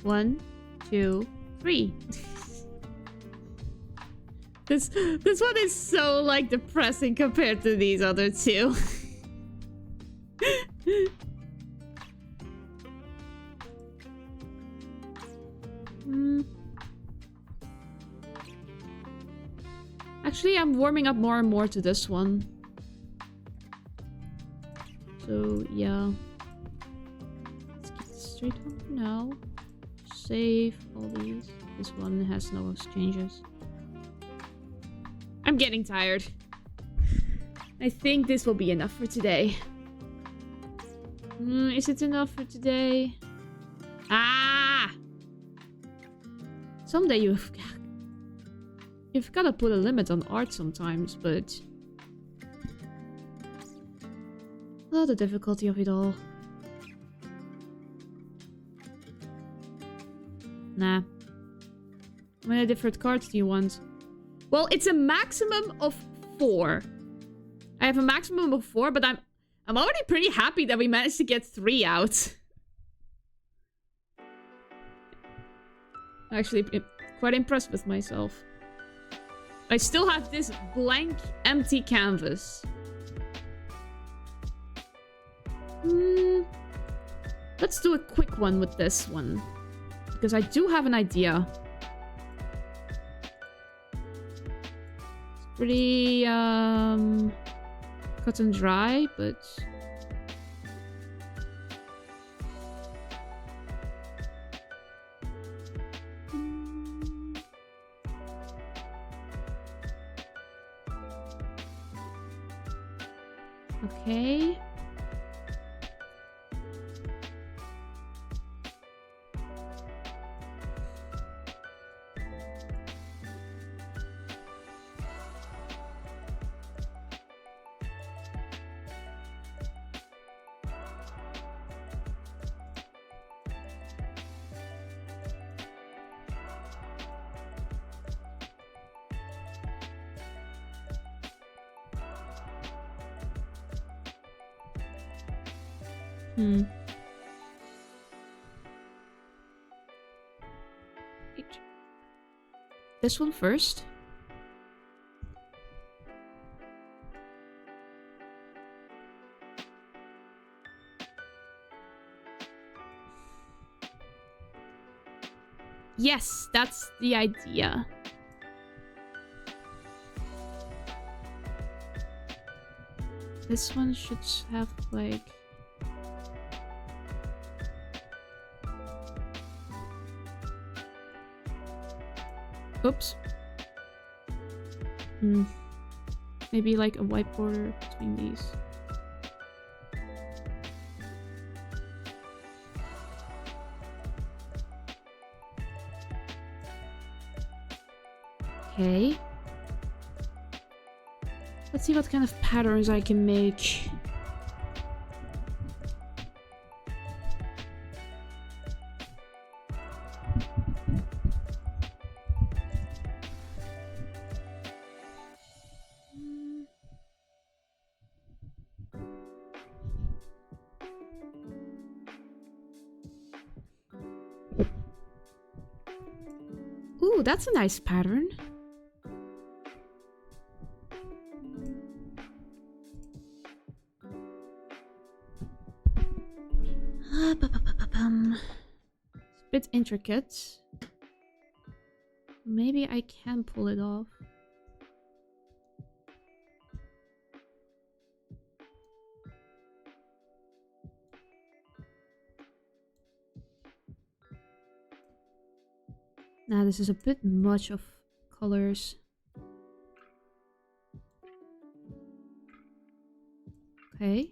One, two, three. This one is so like depressing compared to these other two. Actually, I'm warming up more and more to this one. So yeah, let's keep the straight one for now. Save all these. This one has no changes. I'm getting tired. I think this will be enough for today. Is it enough for today? Ah! Someday you've gotta put a limit on art sometimes, but... oh, the difficulty of it all. Nah. How many different cards do you want? Well, it's a maximum of 4. I have a maximum of 4, but I'm already pretty happy that we managed to get 3 out. Actually, quite impressed with myself. I still have this blank, empty canvas. Let's do a quick one with this one. Because I do have an idea. pretty cut and dry, but okay. Wait. This one first. Yes, that's the idea. This one should have like... Oops. Maybe like a white border between these. Okay. Let's see what kind of patterns I can make. Ooh, that's a nice pattern. It's a bit intricate. Maybe I can pull it off. Nah, this is a bit much of colors. Okay.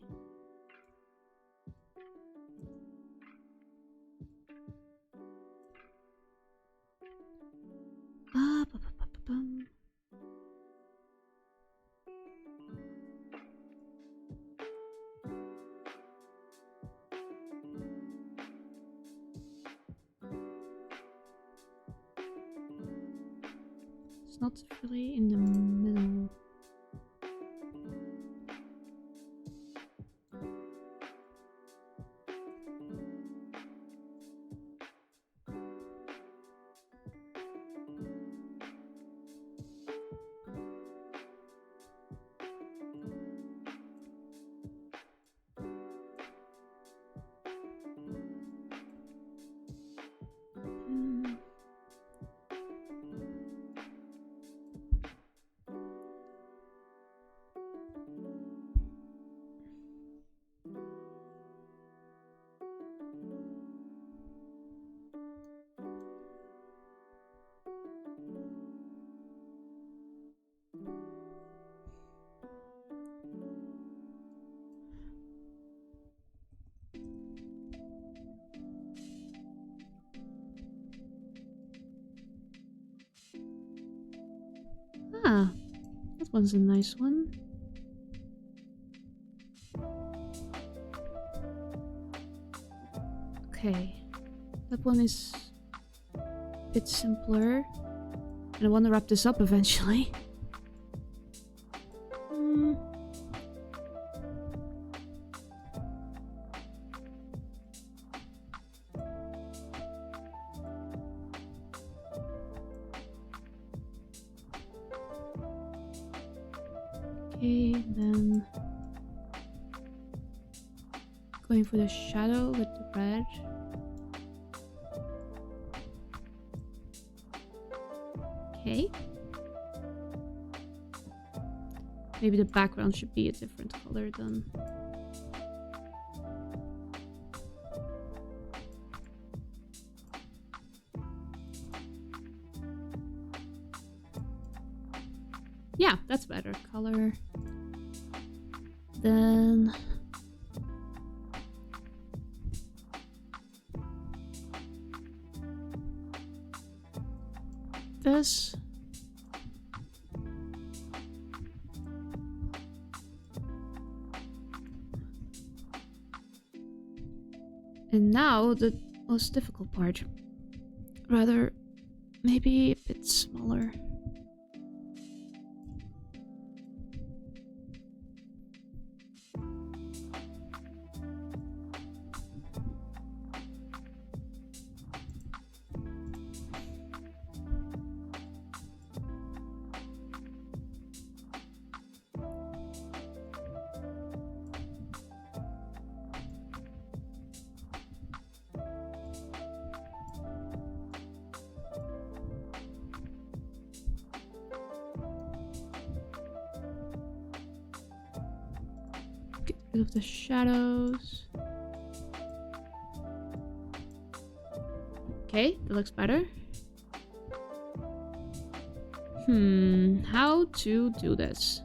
It's not really in the middle. Ah, that one's a nice one. Okay, that one is a bit simpler. And I want to wrap this up eventually. Okay, then going for the shadow with the red. Okay. Maybe the background should be a different color then. Yeah, that's better color. Then this. And now the most difficult part. Rather, maybe a bit smaller. Get rid of the shadows. Okay, that looks better. How to do this?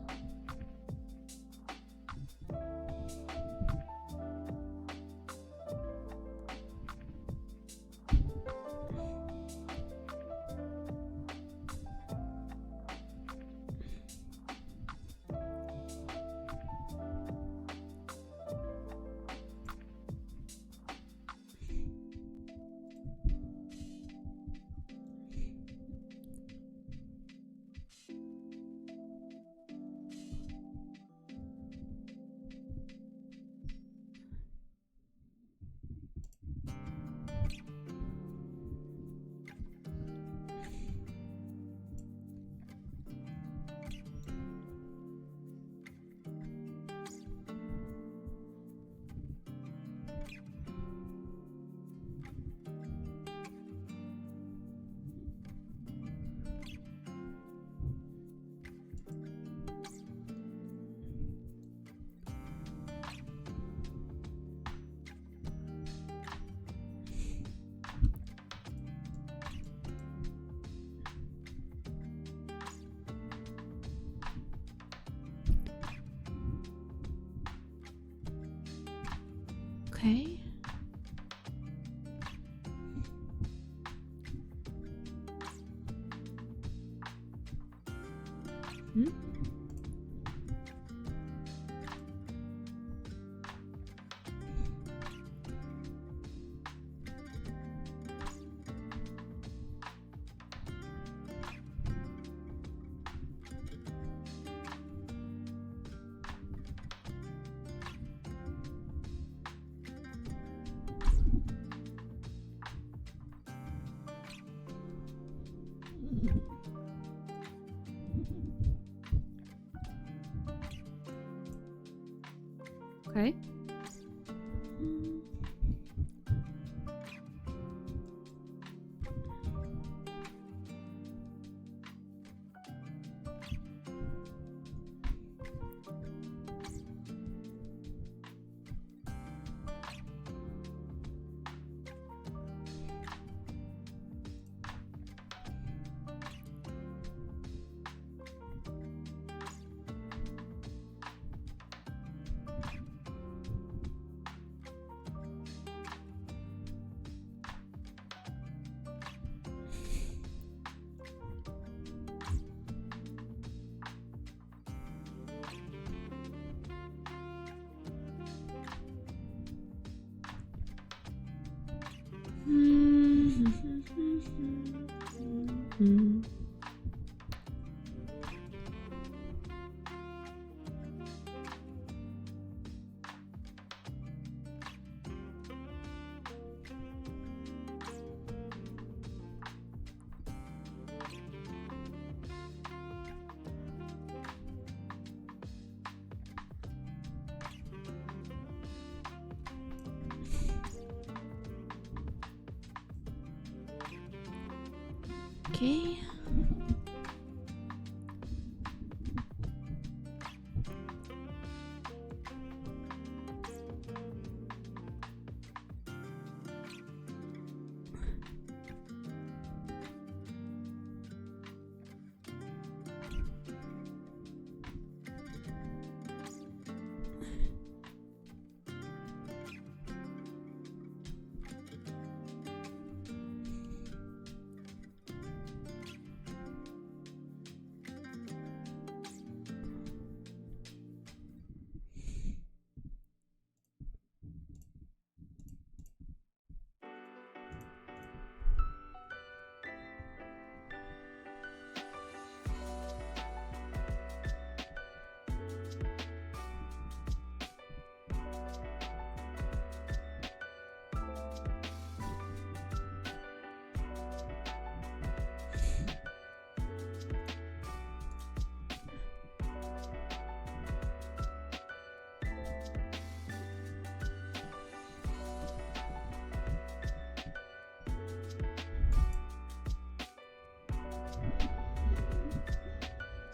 Okay. Okay. Okay.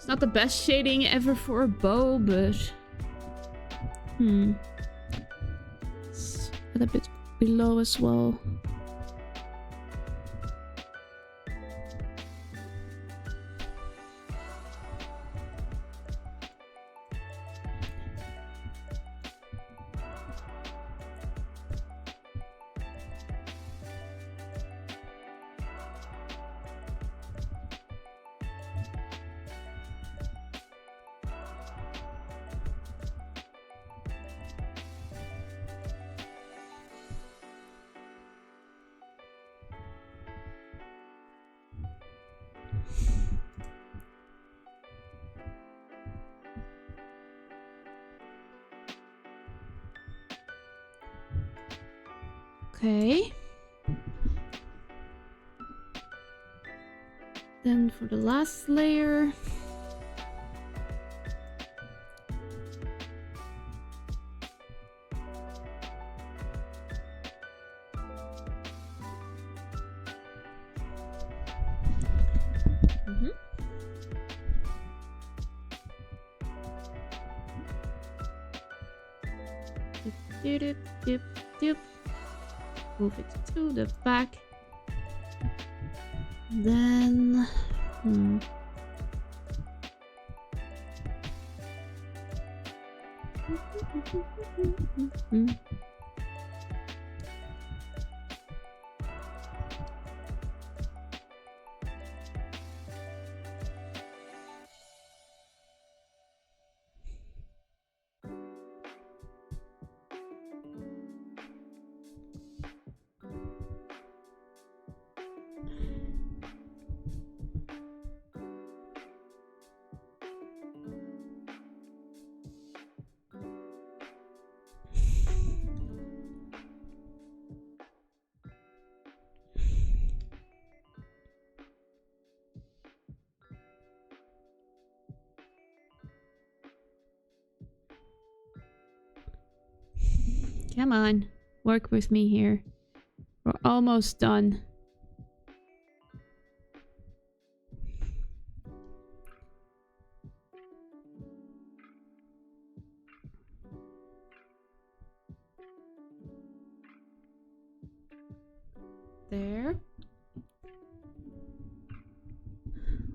It's not the best shading ever for a bow, but... It's a bit below as well. Okay. Then for the last layer. Dip, dip, dip. Move it to the back. Then come on, work with me here. We're almost done. There.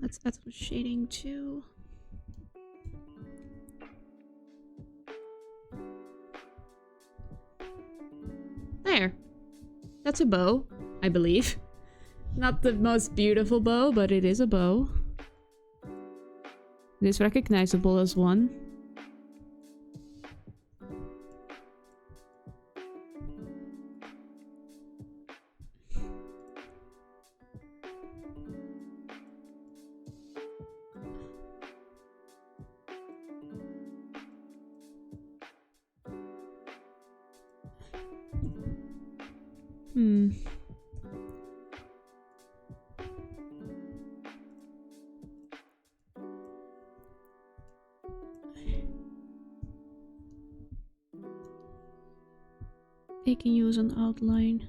Let's add some shading too. There. That's a bow, I believe. Not the most beautiful bow, but it is a bow. It is recognizable as one. They can use an outline.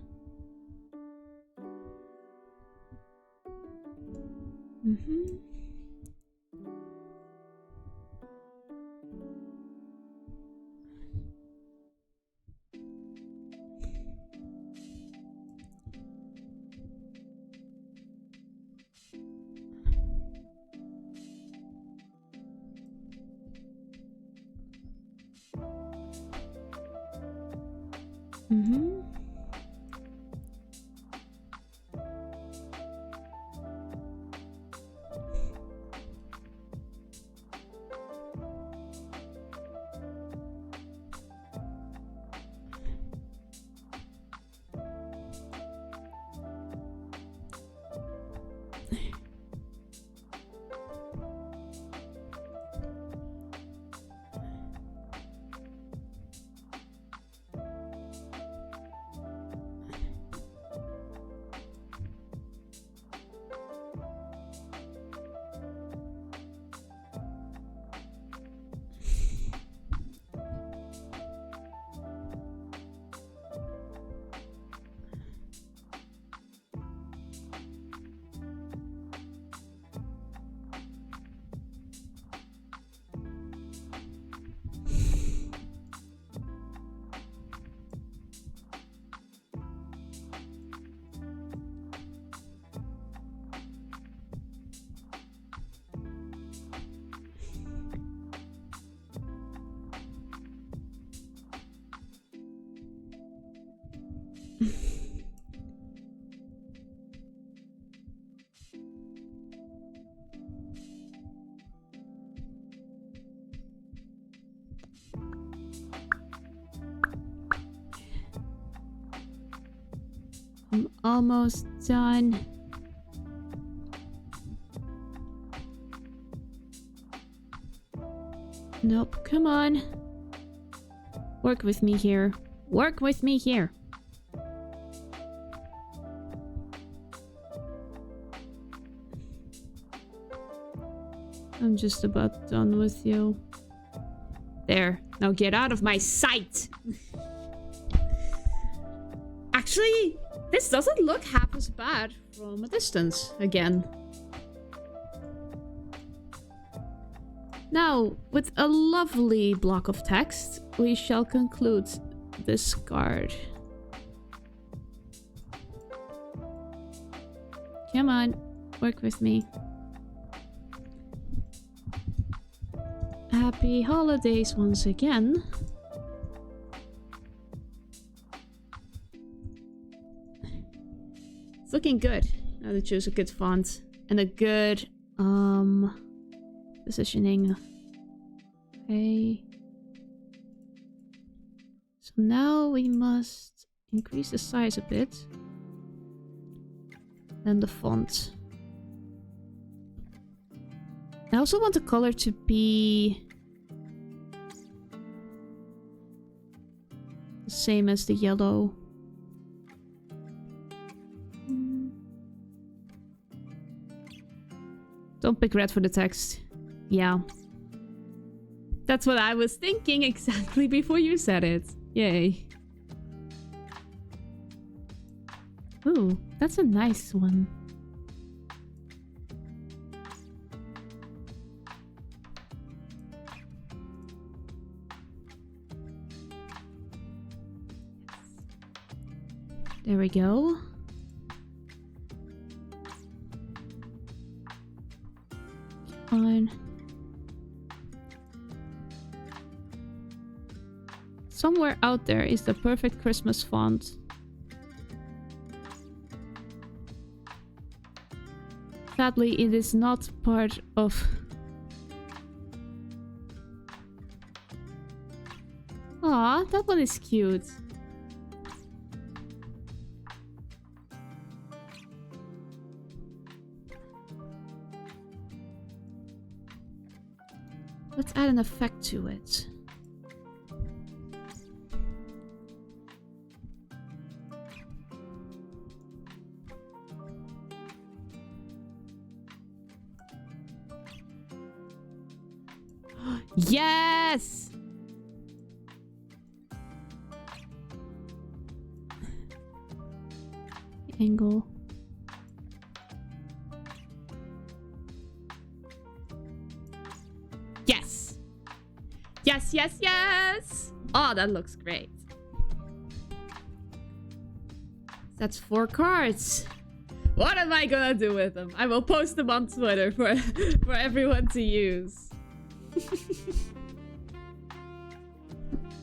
I'm almost done. Nope, come on. Work with me here. Work with me here. I'm just about done with you. There. Now get out of my sight! Actually, this doesn't look half as bad from a distance again. Now, with a lovely block of text, we shall conclude this card. Come on, work with me. Happy holidays once again. It's looking good. Now to choose a good font and a good positioning. Okay. So now we must increase the size a bit. Then the font. I also want the color to be the same as the yellow. Don't pick red for the text. Yeah. That's what I was thinking exactly before you said it. Yay. Ooh, that's a nice one. There we go. Come on. Somewhere out there is the perfect Christmas font. Sadly, it is not part of... Aw, that one is cute. Let's add an effect to it. Yes! Angle. Yes! Yes, yes, yes! Oh, that looks great. That's 4 cards. What am I gonna do with them? I will post them on Twitter for everyone to use.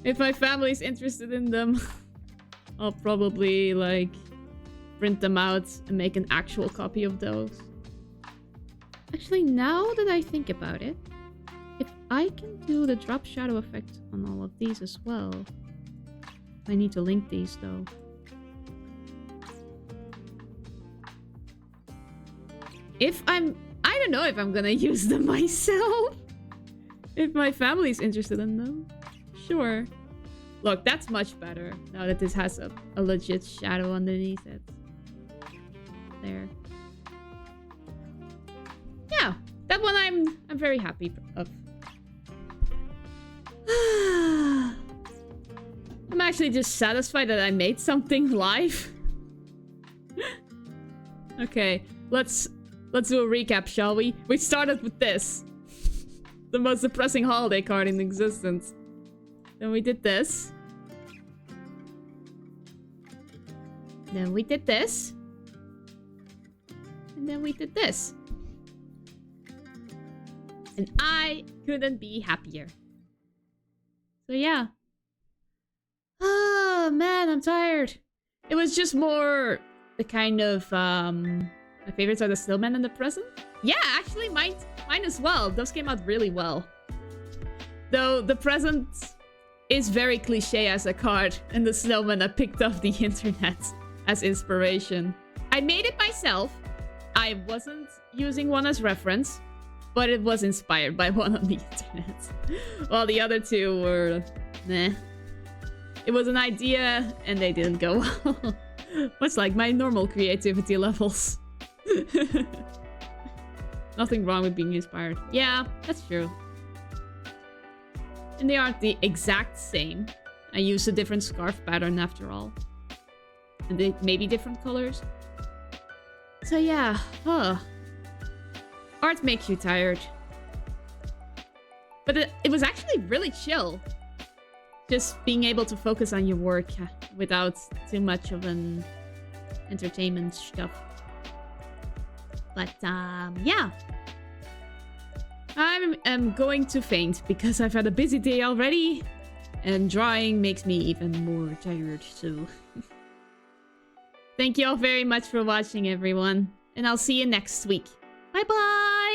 If my family's interested in them, I'll probably like print them out and make an actual copy of those. Actually, now that I think about it, if I can do the drop shadow effect on all of these as well. I need to link these though. I don't know if I'm gonna use them myself. If my family's interested in them, sure. Look, that's much better now that this has a legit shadow underneath it. There. Yeah, that one I'm very happy of. I'm actually just satisfied that I made something live. Okay, let's do a recap, shall we? We started with this. The most depressing holiday card in existence. Then we did this. Then we did this. And then we did this. And I couldn't be happier. So yeah. Oh man, I'm tired. It was just more the kind of my favorites are the snowman and the present. Yeah, actually mine as well. Those came out really well. Though the present is very cliche as a card, and the snowman I picked off the internet. as inspiration. I made it myself. I wasn't using one as reference, but it was inspired by one on the internet. While the other two were... Nah. It was an idea, and they didn't go well. Much like my normal creativity levels. Nothing wrong with being inspired. Yeah, that's true. And they aren't the exact same. I used a different scarf pattern after all. And they may be different colors. So yeah, art makes you tired. But it was actually really chill. Just being able to focus on your work without too much of an entertainment stuff. But yeah. I'm going to faint because I've had a busy day already. And drawing makes me even more tired, so... Thank you all very much for watching, everyone. And I'll see you next week. Bye-bye!